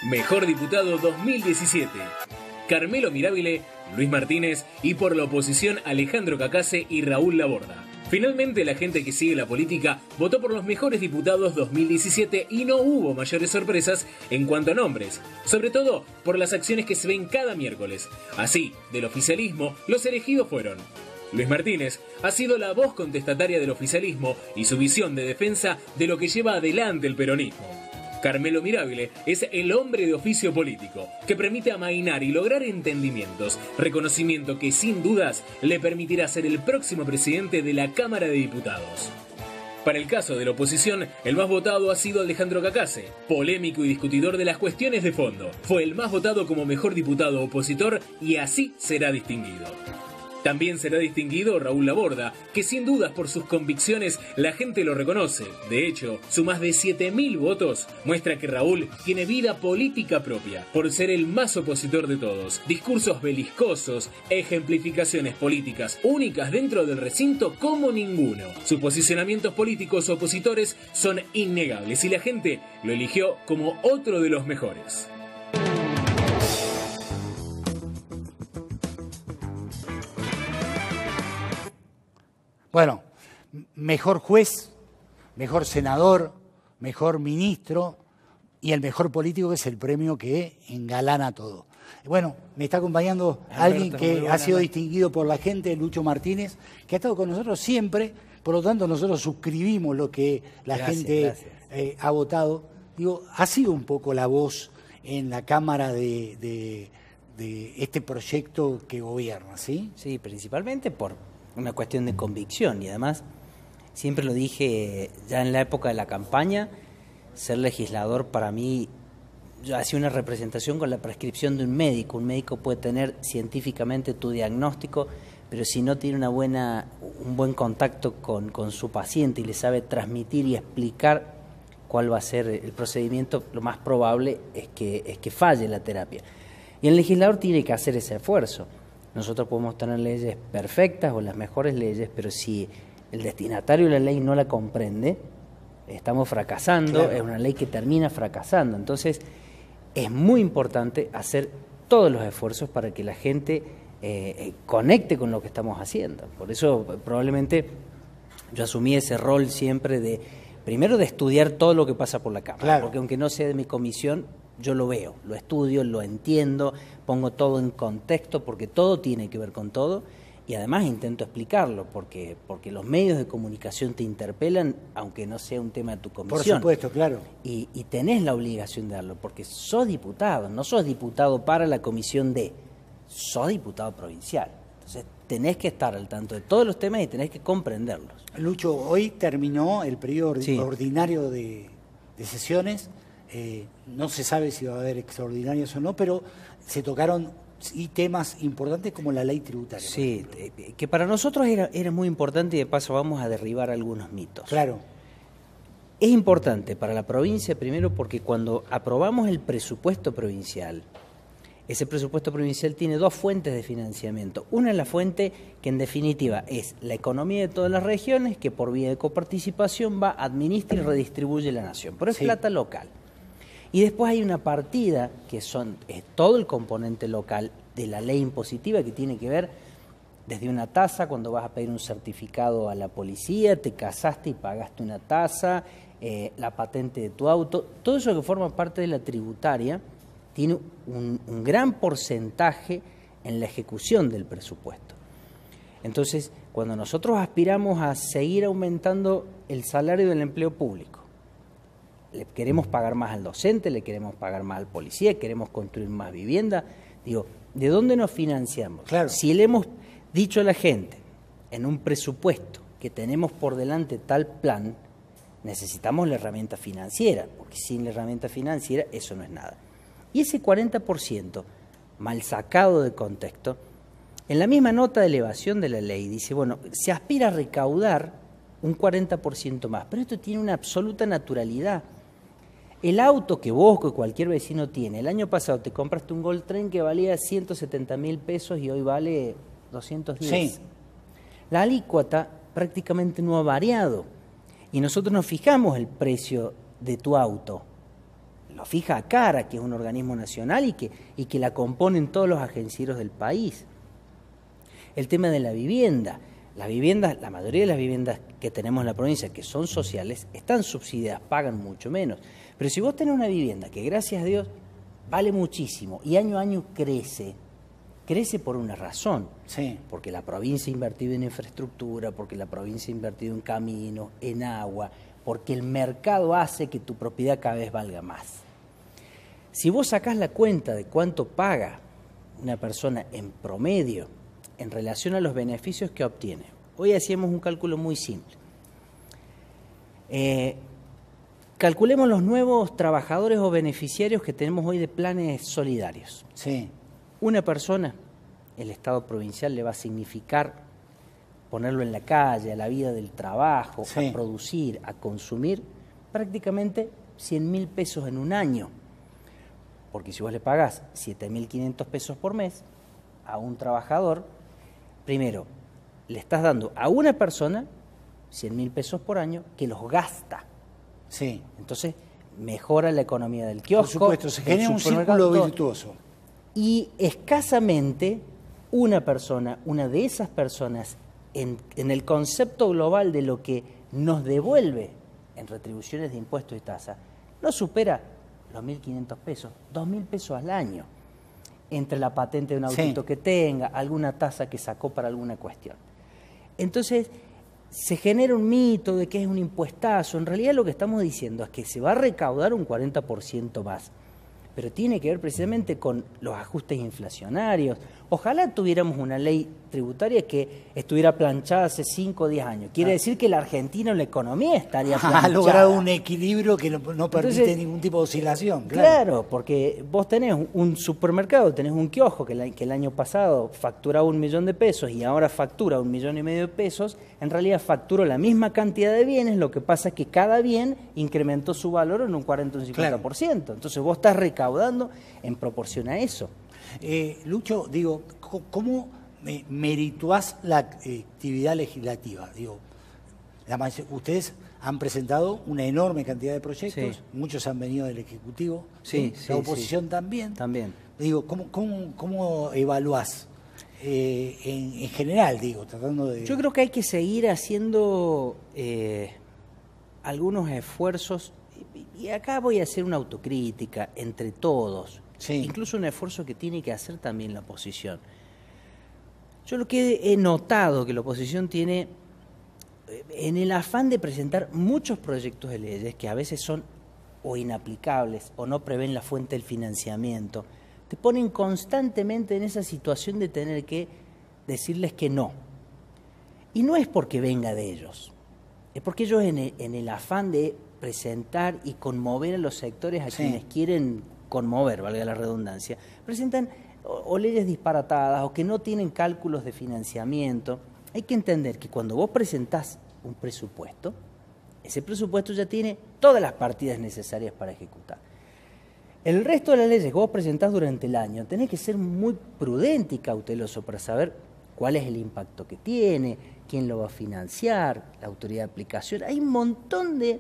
Mejor diputado 2017. Carmelo Mirabile, Luis Martínez y por la oposición Alejandro Cacase y Raúl Laborda. Finalmente la gente que sigue la política votó por los mejores diputados 2017 y no hubo mayores sorpresas en cuanto a nombres, sobre todo por las acciones que se ven cada miércoles. Así, del oficialismo, los elegidos fueron: Luis Martínez ha sido la voz contestataria del oficialismo y su visión de defensa de lo que lleva adelante el peronismo. Carmelo Mirabile es el hombre de oficio político, que permite amainar y lograr entendimientos, reconocimiento que sin dudas le permitirá ser el próximo presidente de la Cámara de Diputados. Para el caso de la oposición, el más votado ha sido Alejandro Cacase, polémico y discutidor de las cuestiones de fondo. Fue el más votado como mejor diputado opositor y así será distinguido. También será distinguido Raúl Laborda, que sin dudas por sus convicciones la gente lo reconoce. De hecho, su más de 7.000 votos muestra que Raúl tiene vida política propia, por ser el más opositor de todos. Discursos beliscosos, ejemplificaciones políticas únicas dentro del recinto como ninguno. Sus posicionamientos políticos opositores son innegables y la gente lo eligió como otro de los mejores. Bueno, mejor juez, mejor senador, mejor ministro y el mejor político, que es el premio que engalana todo. Bueno, me está acompañando alguien que ha sido distinguido por la gente, Lucho Martínez, que ha estado con nosotros siempre, por lo tanto nosotros suscribimos lo que la gente ha votado. Digo, ha sido un poco la voz en la Cámara de este proyecto que gobierna, ¿sí? Sí, principalmente por una cuestión de convicción y además, siempre lo dije ya en la época de la campaña, ser legislador para mí, yo hacía una representación con la prescripción de un médico. Un médico puede tener científicamente tu diagnóstico, pero si no tiene un buen contacto con su paciente y le sabe transmitir y explicar cuál va a ser el procedimiento, lo más probable es que falle la terapia. Y el legislador tiene que hacer ese esfuerzo. Nosotros podemos tener leyes perfectas o las mejores leyes, pero si el destinatario de la ley no la comprende, estamos fracasando, claro. Es una ley que termina fracasando. Entonces, es muy importante hacer todos los esfuerzos para que la gente conecte con lo que estamos haciendo. Por eso, probablemente, yo asumí ese rol siempre primero de estudiar todo lo que pasa por la Cámara, claro. Porque aunque no sea de mi comisión, yo lo veo, lo estudio, lo entiendo, pongo todo en contexto, porque todo tiene que ver con todo, y además intento explicarlo, porque los medios de comunicación te interpelan, aunque no sea un tema de tu comisión. Por supuesto, claro. Y tenés la obligación de darlo, porque sos diputado, no sos diputado para la comisión sos diputado provincial. Entonces tenés que estar al tanto de todos los temas y tenés que comprenderlos. Lucho, hoy terminó el periodo ordinario de sesiones. No se sabe si va a haber extraordinarios o no, pero se tocaron temas importantes como la ley tributaria. Sí, que para nosotros era muy importante y de paso vamos a derribar algunos mitos. Claro. Es importante para la provincia primero porque cuando aprobamos el presupuesto provincial, ese presupuesto provincial tiene dos fuentes de financiamiento. Una es la fuente que en definitiva es la economía de todas las regiones, que por vía de coparticipación administra y redistribuye la nación, pero es plata local. Y después hay una partida que es todo el componente local de la ley impositiva que tiene que ver desde una tasa, cuando vas a pedir un certificado a la policía, te casaste y pagaste una tasa, la patente de tu auto, todo eso que forma parte de la tributaria tiene un gran porcentaje en la ejecución del presupuesto. Entonces, cuando nosotros aspiramos a seguir aumentando el salario del empleo público, le queremos pagar más al docente, le queremos pagar más al policía, queremos construir más vivienda, digo, ¿de dónde nos financiamos? Claro. Si le hemos dicho a la gente en un presupuesto que tenemos por delante tal plan, necesitamos la herramienta financiera, porque sin la herramienta financiera eso no es nada. Y ese 40%, mal sacado de contexto, en la misma nota de elevación de la ley dice, bueno, se aspira a recaudar un 40% más, pero esto tiene una absoluta naturalidad. El auto que vos, que cualquier vecino tiene, el año pasado te compraste un Gold Train que valía 170.000 pesos y hoy vale 210. Sí. La alícuota prácticamente no ha variado y nosotros nos fijamos el precio de tu auto. Lo fija ACARA, que es un organismo nacional y que la componen todos los agencieros del país. El tema de la vivienda. La mayoría de las viviendas que tenemos en la provincia, que son sociales, están subsidiadas, pagan mucho menos. Pero si vos tenés una vivienda que, gracias a Dios, vale muchísimo y año a año crece por una razón. Sí. Porque la provincia ha invertido en infraestructura, porque la provincia ha invertido en caminos, en agua, porque el mercado hace que tu propiedad cada vez valga más. Si vos sacás la cuenta de cuánto paga una persona en promedio en relación a los beneficios que obtiene, hoy hacíamos un cálculo muy simple. Calculemos los nuevos trabajadores o beneficiarios que tenemos hoy de planes solidarios. Sí. Una persona, el Estado provincial le va a significar ponerlo en la calle, a la vida del trabajo, sí, a producir, a consumir, prácticamente 100.000 pesos en un año. Porque si vos le pagás 7.500 pesos por mes a un trabajador, primero, le estás dando a una persona 100.000 pesos por año que los gasta. Sí. Entonces, mejora la economía del kiosco. Por supuesto, se genera un círculo virtuoso. Y escasamente una persona, una de esas personas, en el concepto global de lo que nos devuelve en retribuciones de impuestos y tasas, no supera los 1.500 pesos, 2.000 pesos al año, entre la patente de un autito que tenga, alguna tasa que sacó para alguna cuestión. Entonces, se genera un mito de que es un impuestazo. En realidad lo que estamos diciendo es que se va a recaudar un 40% más, pero tiene que ver precisamente con los ajustes inflacionarios. Ojalá tuviéramos una ley tributaria que estuviera planchada hace 5 o 10 años. Quiere decir que la Argentina, la economía estaría planchada. Ha logrado un equilibrio que no permite ningún tipo de oscilación. Claro, porque vos tenés un supermercado, tenés un kiosco que el año pasado facturaba 1 millón de pesos y ahora factura 1,5 millones de pesos. En realidad facturó la misma cantidad de bienes, lo que pasa es que cada bien incrementó su valor en un 40 o un 50%. Claro. Entonces vos estás recaudando en proporción a eso. Lucho, digo, ¿cómo merituás la actividad legislativa? Digo, ustedes han presentado una enorme cantidad de proyectos, muchos han venido del Ejecutivo, la oposición también. Digo, ¿cómo evaluás en general, digo, tratando de...? Yo creo que hay que seguir haciendo algunos esfuerzos, y acá voy a hacer una autocrítica entre todos. Incluso un esfuerzo que tiene que hacer también la oposición. Yo lo que he notado que la oposición tiene, en el afán de presentar muchos proyectos de leyes que a veces son o inaplicables o no prevén la fuente del financiamiento, te ponen constantemente en esa situación de tener que decirles que no. Y no es porque venga de ellos, es porque ellos en el afán de presentar y conmover a los sectores a quienes quieren conmover, valga la redundancia, presentan o leyes disparatadas o que no tienen cálculos de financiamiento. Hay que entender que cuando vos presentás un presupuesto, ese presupuesto ya tiene todas las partidas necesarias para ejecutar. El resto de las leyes que vos presentás durante el año, tenés que ser muy prudente y cauteloso para saber cuál es el impacto que tiene, quién lo va a financiar, la autoridad de aplicación. Hay un montón de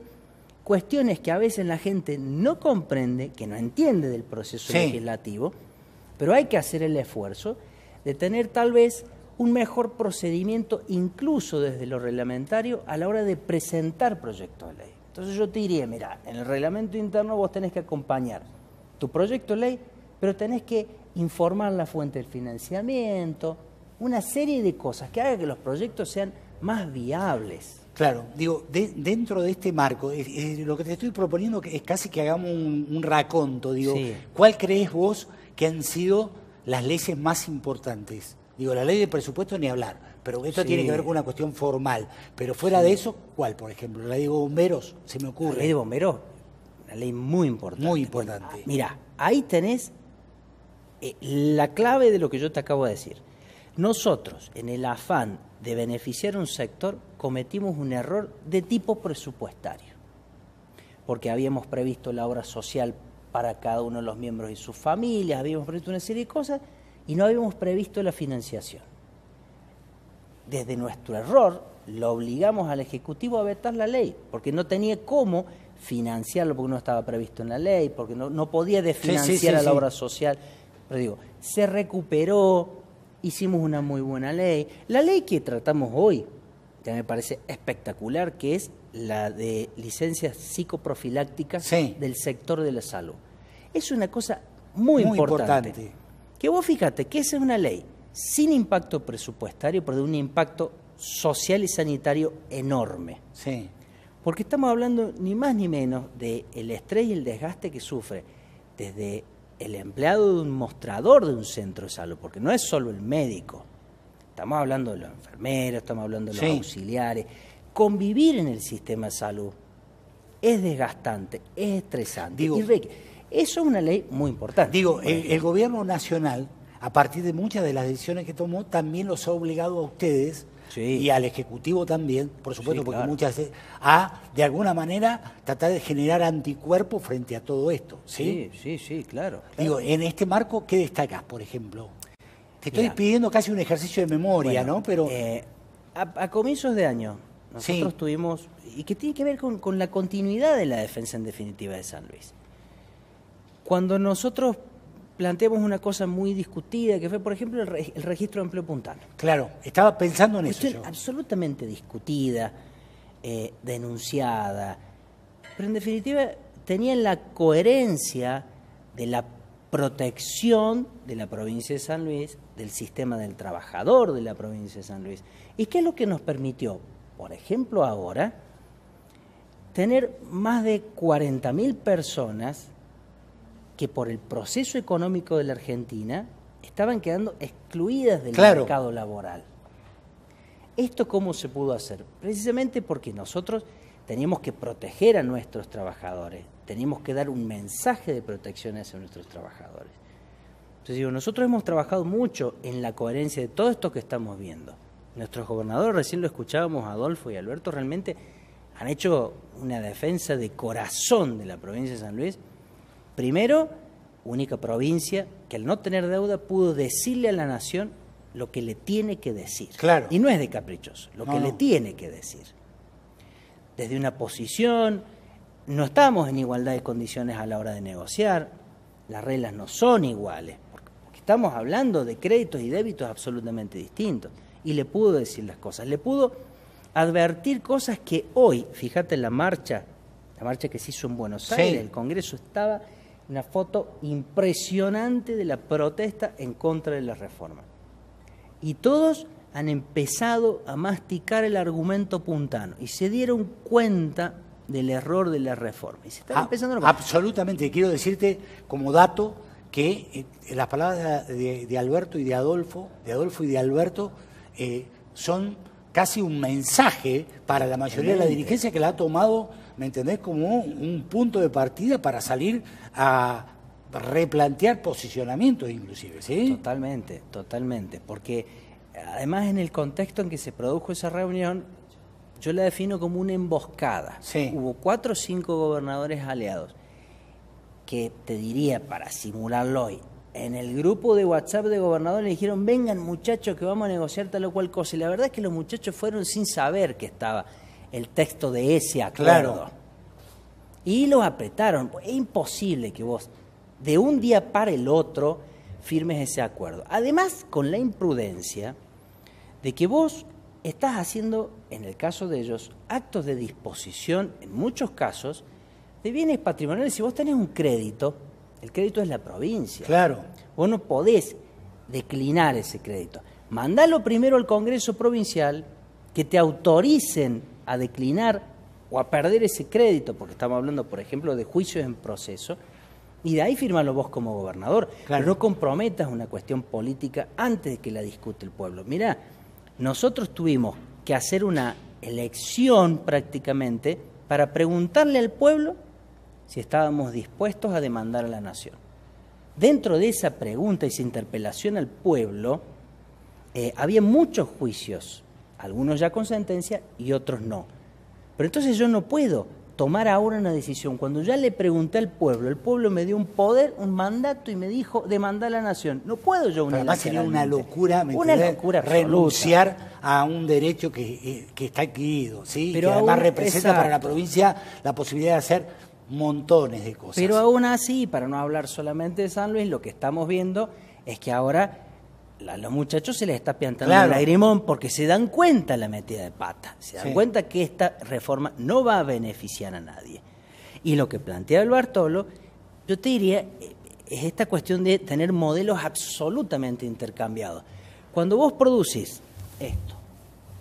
cuestiones que a veces la gente no comprende, que no entiende del proceso legislativo, pero hay que hacer el esfuerzo de tener tal vez un mejor procedimiento, incluso desde lo reglamentario, a la hora de presentar proyectos de ley. Entonces yo te diría, mira, en el reglamento interno vos tenés que acompañar tu proyecto de ley, pero tenés que informar la fuente del financiamiento, una serie de cosas que hagan que los proyectos sean más viables. Claro, digo, dentro de este marco, lo que te estoy proponiendo es casi que hagamos un raconto, digo, ¿cuál crees vos que han sido las leyes más importantes? Digo, la ley de presupuesto ni hablar, pero esto tiene que ver con una cuestión formal, pero fuera de eso, ¿cuál, por ejemplo? La ley de bomberos, se me ocurre. La ley de bomberos, una ley muy importante. Muy importante. Mira, ahí tenés la clave de lo que yo te acabo de decir. Nosotros, en el afán de beneficiar a un sector, cometimos un error de tipo presupuestario, porque habíamos previsto la obra social para cada uno de los miembros y sus familias, habíamos previsto una serie de cosas y no habíamos previsto la financiación. Desde nuestro error, lo obligamos al Ejecutivo a vetar la ley, porque no tenía cómo financiarlo, porque no estaba previsto en la ley, porque no podía desfinanciar a la obra social. Pero digo, se recuperó, hicimos una muy buena ley. La ley que tratamos hoy, que me parece espectacular, que es la de licencias psicoprofilácticas del sector de la salud. Es una cosa muy importante. Que vos fíjate que esa es una ley sin impacto presupuestario, pero de un impacto social y sanitario enorme. Sí. Porque estamos hablando ni más ni menos del estrés y el desgaste que sufre desde el empleado de un mostrador de un centro de salud, porque no es solo el médico. Estamos hablando de los enfermeros, estamos hablando de los auxiliares. Convivir en el sistema de salud es desgastante, es estresante. Eso es una ley muy importante. El gobierno nacional, a partir de muchas de las decisiones que tomó, también los ha obligado a ustedes y al Ejecutivo también, por supuesto, porque muchas veces, a, de alguna manera, tratar de generar anticuerpos frente a todo esto. Sí, claro. Digo, en este marco, ¿qué destacás, por ejemplo? Te estoy pidiendo casi un ejercicio de memoria, ¿no? Pero a comienzos de año nosotros tuvimos, y que tiene que ver con la continuidad de la defensa en definitiva de San Luis. Cuando nosotros planteamos una cosa muy discutida, que fue, por ejemplo, el registro de empleo puntano. Claro, estaba pensando en eso. Absolutamente discutida, denunciada, pero en definitiva tenía la coherencia de la protección de la provincia de San Luis, del sistema del trabajador de la provincia de San Luis. ¿Y qué es lo que nos permitió, por ejemplo, ahora, tener más de 40.000 personas que por el proceso económico de la Argentina estaban quedando excluidas del mercado laboral? ¿Esto cómo se pudo hacer? Precisamente porque nosotros teníamos que proteger a nuestros trabajadores, teníamos que dar un mensaje de protección hacia nuestros trabajadores. Entonces digo, nosotros hemos trabajado mucho en la coherencia de todo esto que estamos viendo. Nuestros gobernadores, recién lo escuchábamos, Adolfo y Alberto, realmente han hecho una defensa de corazón de la provincia de San Luis. Primero, única provincia que al no tener deuda pudo decirle a la nación lo que le tiene que decir. Claro. Y no es de caprichoso, lo que le tiene que decir. Desde una posición, no estamos en igualdad de condiciones a la hora de negociar, las reglas no son iguales, porque estamos hablando de créditos y débitos absolutamente distintos. Y le pudo decir las cosas, le pudo advertir cosas que hoy, fíjate la marcha que se hizo en Buenos Aires, el Congreso estaba, una foto impresionante de la protesta en contra de la reforma. Y todos han empezado a masticar el argumento puntano y se dieron cuenta del error de la reforma. Y se están empezando a... Absolutamente, quiero decirte como dato que las palabras de Alberto y de Adolfo y de Alberto son casi un mensaje para la mayoría de la dirigencia que la ha tomado, ¿me entendés?, como un punto de partida para salir a replantear posicionamientos inclusive, ¿sí? Totalmente, porque además en el contexto en que se produjo esa reunión, yo la defino como una emboscada. Hubo 4 o 5 gobernadores aliados que, te diría, para simularlo hoy, en el grupo de WhatsApp de gobernadores le dijeron, vengan muchachos que vamos a negociar tal o cual cosa. Y la verdad es que los muchachos fueron sin saber que estaba el texto de ese acuerdo. Y los apretaron. Es imposible que vos, de un día para el otro, firmes ese acuerdo. Además, con la imprudencia de que vos estás haciendo, en el caso de ellos, actos de disposición, en muchos casos, de bienes patrimoniales. Si vos tenés un crédito, el crédito es la provincia. Claro. Vos no podés declinar ese crédito. Mandalo primero al Congreso Provincial, que te autoricen a declinar o a perder ese crédito, porque estamos hablando, por ejemplo, de juicios en proceso, y de ahí firmalo vos como gobernador. Claro. Pero no comprometas una cuestión política antes de que la discute el pueblo. Mirá, nosotros tuvimos que hacer una elección prácticamente para preguntarle al pueblo si estábamos dispuestos a demandar a la nación. Dentro de esa pregunta y esa interpelación al pueblo, había muchos juicios, algunos ya con sentencia y otros no. Pero entonces yo no puedo tomar ahora una decisión. Cuando ya le pregunté al pueblo, el pueblo me dio un poder, un mandato y me dijo demandar a la nación. No puedo yo unilateralmente. Además sería una locura, renunciar a un derecho que está adquirido, ¿sí? Pero que además representa para la provincia la posibilidad de hacer montones de cosas. Pero aún así, para no hablar solamente de San Luis, lo que estamos viendo es que ahora a los muchachos se les está piantando el lagrimón porque se dan cuenta la metida de pata, se dan cuenta que esta reforma no va a beneficiar a nadie. Y lo que plantea el Bartolo, yo te diría, es esta cuestión de tener modelos absolutamente intercambiados. Cuando vos producís esto,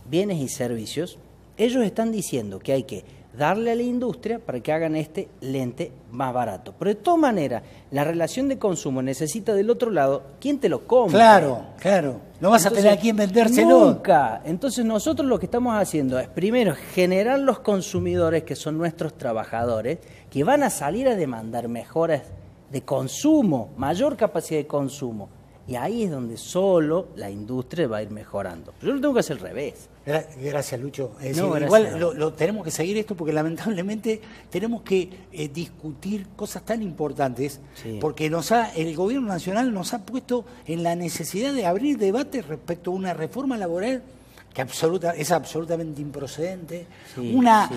bienes y servicios, ellos están diciendo que hay que darle a la industria para que hagan este lente más barato. Pero de todas maneras, la relación de consumo necesita del otro lado, ¿quién te lo compra? Claro. No vas a tener a quién vendérselo. Nunca. Entonces nosotros lo que estamos haciendo es, primero, generar los consumidores, que son nuestros trabajadores, que van a salir a demandar mejoras de consumo, mayor capacidad de consumo. Y ahí es donde solo la industria va a ir mejorando. Yo lo tengo que hacer al revés. Gracias, Lucho. Es No, decir, gracias. igual lo tenemos que seguir esto porque lamentablemente tenemos que discutir cosas tan importantes porque el gobierno nacional nos ha puesto en la necesidad de abrir debate respecto a una reforma laboral que es absolutamente improcedente, una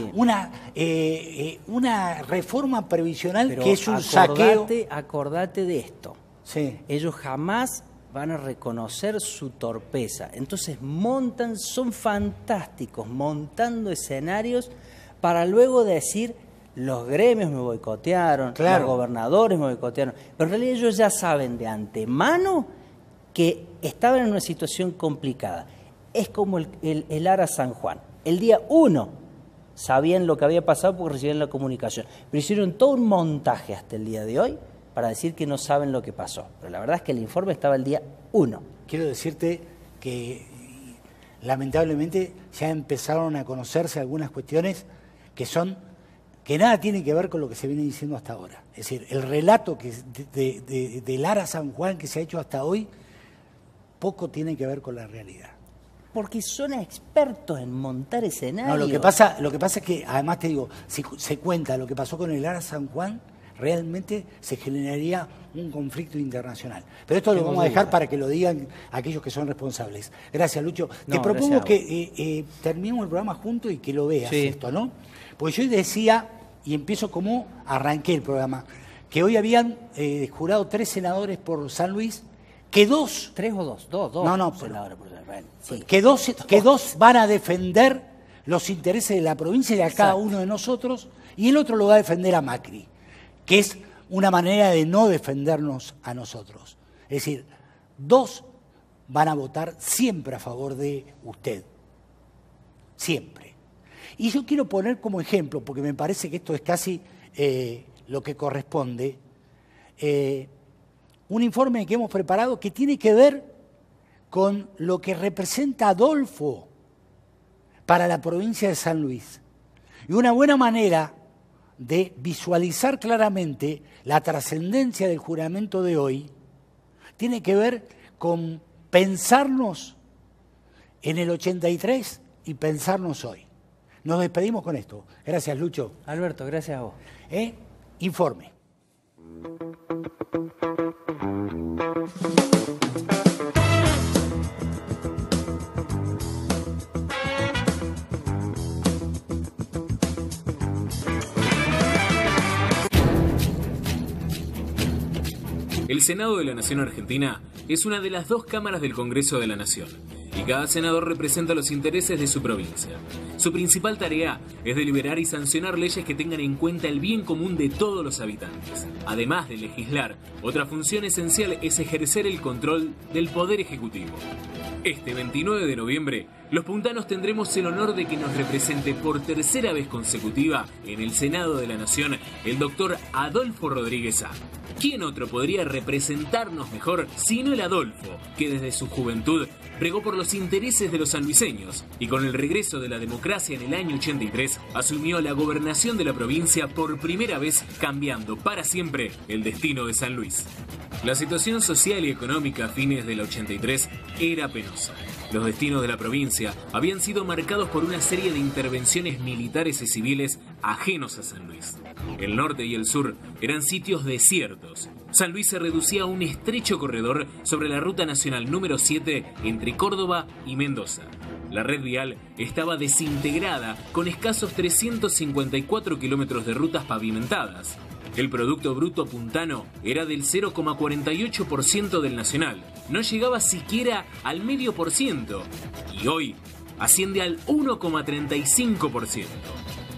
reforma previsional. Pero que es un saqueo. Acordate de esto. Sí. Ellos jamás van a reconocer su torpeza. Entonces son fantásticos montando escenarios para luego decir los gremios me boicotearon, los gobernadores me boicotearon. Pero en realidad ellos ya saben de antemano que estaban en una situación complicada. Es como el Ara San Juan. El día 1 sabían lo que había pasado porque recibían la comunicación. Pero hicieron todo un montaje hasta el día de hoy para decir que no saben lo que pasó. Pero la verdad es que el informe estaba el día 1. Quiero decirte que lamentablemente ya empezaron a conocerse algunas cuestiones que nada tienen que ver con lo que se viene diciendo hasta ahora. Es decir, el relato de Lara San Juan que se ha hecho hasta hoy poco tiene que ver con la realidad. Porque son expertos en montar escenarios. No, lo que pasa es que, además te digo, si se cuenta lo que pasó con el Lara San Juan, realmente se generaría un conflicto internacional. Pero esto lo vamos a dejar para que lo digan aquellos que son responsables. Gracias, Lucho. Te propongo que terminemos el programa juntos y que lo veas esto, ¿no? Porque yo decía, y empiezo como arranqué el programa, que hoy habían jurado 3 senadores por San Luis, que 2... 3 o 2, 2 No, senadores por San Luis. Sí. Que dos van a defender los intereses de la provincia y de cada uno de nosotros, y el otro lo va a defender a Macri, que es una manera de no defendernos a nosotros. Es decir, 2 van a votar siempre a favor de usted. Siempre. Y yo quiero poner como ejemplo, porque me parece que esto es casi lo que corresponde, un informe que hemos preparado que tiene que ver con lo que representa Adolfo para la provincia de San Luis. Y una buena manera de visualizar claramente la trascendencia del juramento de hoy tiene que ver con pensarnos en el 83 y pensarnos hoy. Nos despedimos con esto. Gracias, Lucho. Alberto, gracias a vos. Informe. El Senado de la Nación Argentina es una de las 2 cámaras del Congreso de la Nación, y cada senador representa los intereses de su provincia. Su principal tarea es deliberar y sancionar leyes que tengan en cuenta el bien común de todos los habitantes. Además de legislar, otra función esencial es ejercer el control del Poder Ejecutivo. Este 29 de noviembre, los puntanos tendremos el honor de que nos represente por tercera vez consecutiva en el Senado de la Nación el doctor Adolfo Rodríguez Sá. ¿Quién otro podría representarnos mejor sino el Adolfo, que desde su juventud pregó por los intereses de los sanluiseños y con el regreso de la democracia en el año 83 asumió la gobernación de la provincia por primera vez, cambiando para siempre el destino de San Luis? La situación social y económica a fines del 83 era penosa. Los destinos de la provincia habían sido marcados por una serie de intervenciones militares y civiles ajenos a San Luis. El norte y el sur eran sitios desiertos. San Luis se reducía a un estrecho corredor sobre la ruta nacional número 7 entre Córdoba y Mendoza. La red vial estaba desintegrada con escasos 354 kilómetros de rutas pavimentadas. El Producto Bruto puntano era del 0,48% del nacional, no llegaba siquiera al 0,5%, y hoy asciende al 1,35%.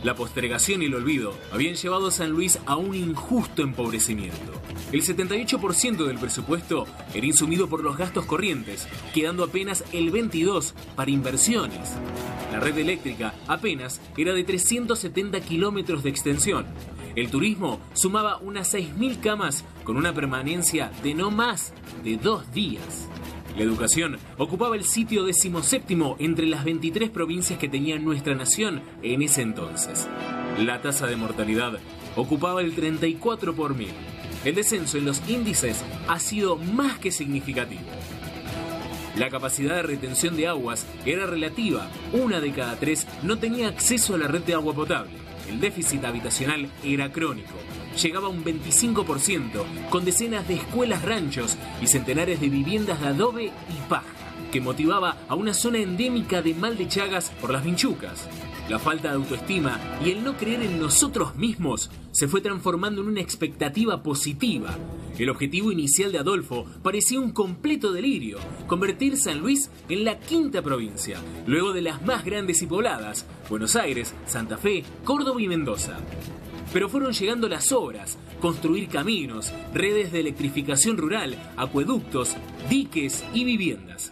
La postergación y el olvido habían llevado a San Luis a un injusto empobrecimiento. El 78% del presupuesto era insumido por los gastos corrientes, quedando apenas el 22% para inversiones. La red eléctrica apenas era de 370 kilómetros de extensión. El turismo sumaba unas 6.000 camas con una permanencia de no más de 2 días. La educación ocupaba el sitio 17º entre las 23 provincias que tenía nuestra nación en ese entonces. La tasa de mortalidad ocupaba el 34 por 1000. El descenso en los índices ha sido más que significativo. La capacidad de retención de aguas era relativa. 1 de cada 3 no tenía acceso a la red de agua potable. El déficit habitacional era crónico. Llegaba a un 25%, con decenas de escuelas ranchos y centenares de viviendas de adobe y paja, que motivaba a una zona endémica de mal de Chagas por las vinchucas. La falta de autoestima y el no creer en nosotros mismos se fue transformando en una expectativa positiva. El objetivo inicial de Adolfo parecía un completo delirio: convertir San Luis en la 5ª provincia, luego de las más grandes y pobladas: Buenos Aires, Santa Fe, Córdoba y Mendoza. Pero fueron llegando las obras: construir caminos, redes de electrificación rural, acueductos, diques y viviendas.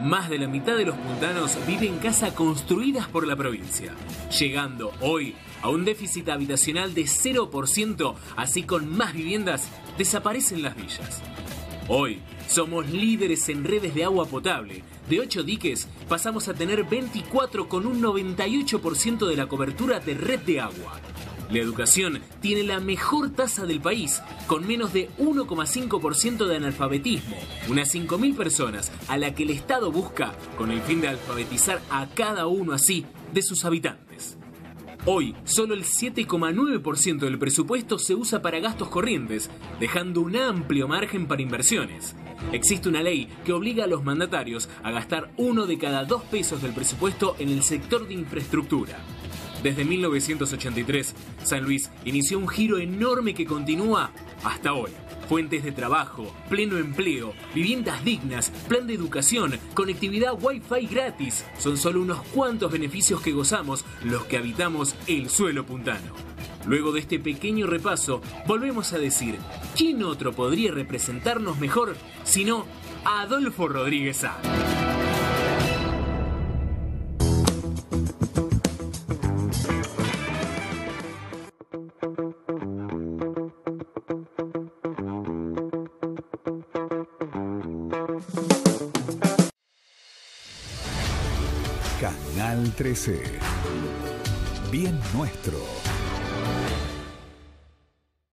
Más de la mitad de los puntanos vive en casas construidas por la provincia, llegando hoy a un déficit habitacional de 0%, así con más viviendas desaparecen las villas. Hoy somos líderes en redes de agua potable. De 8 diques pasamos a tener 24 con un 98% de la cobertura de red de agua. La educación tiene la mejor tasa del país, con menos de 1,5% de analfabetismo, unas 5.000 personas a la que el Estado busca con el fin de alfabetizar a cada uno así de sus habitantes. Hoy, solo el 7,9% del presupuesto se usa para gastos corrientes, dejando un amplio margen para inversiones. Existe una ley que obliga a los mandatarios a gastar 1 de cada 2 pesos del presupuesto en el sector de infraestructura. Desde 1983, San Luis inició un giro enorme que continúa hasta hoy. Fuentes de trabajo, pleno empleo, viviendas dignas, plan de educación, conectividad Wi-Fi gratis. Son solo unos cuantos beneficios que gozamos los que habitamos el suelo puntano. Luego de este pequeño repaso, volvemos a decir: ¿quién otro podría representarnos mejor sino Adolfo Rodríguez Sá? Canal 13. Bien nuestro.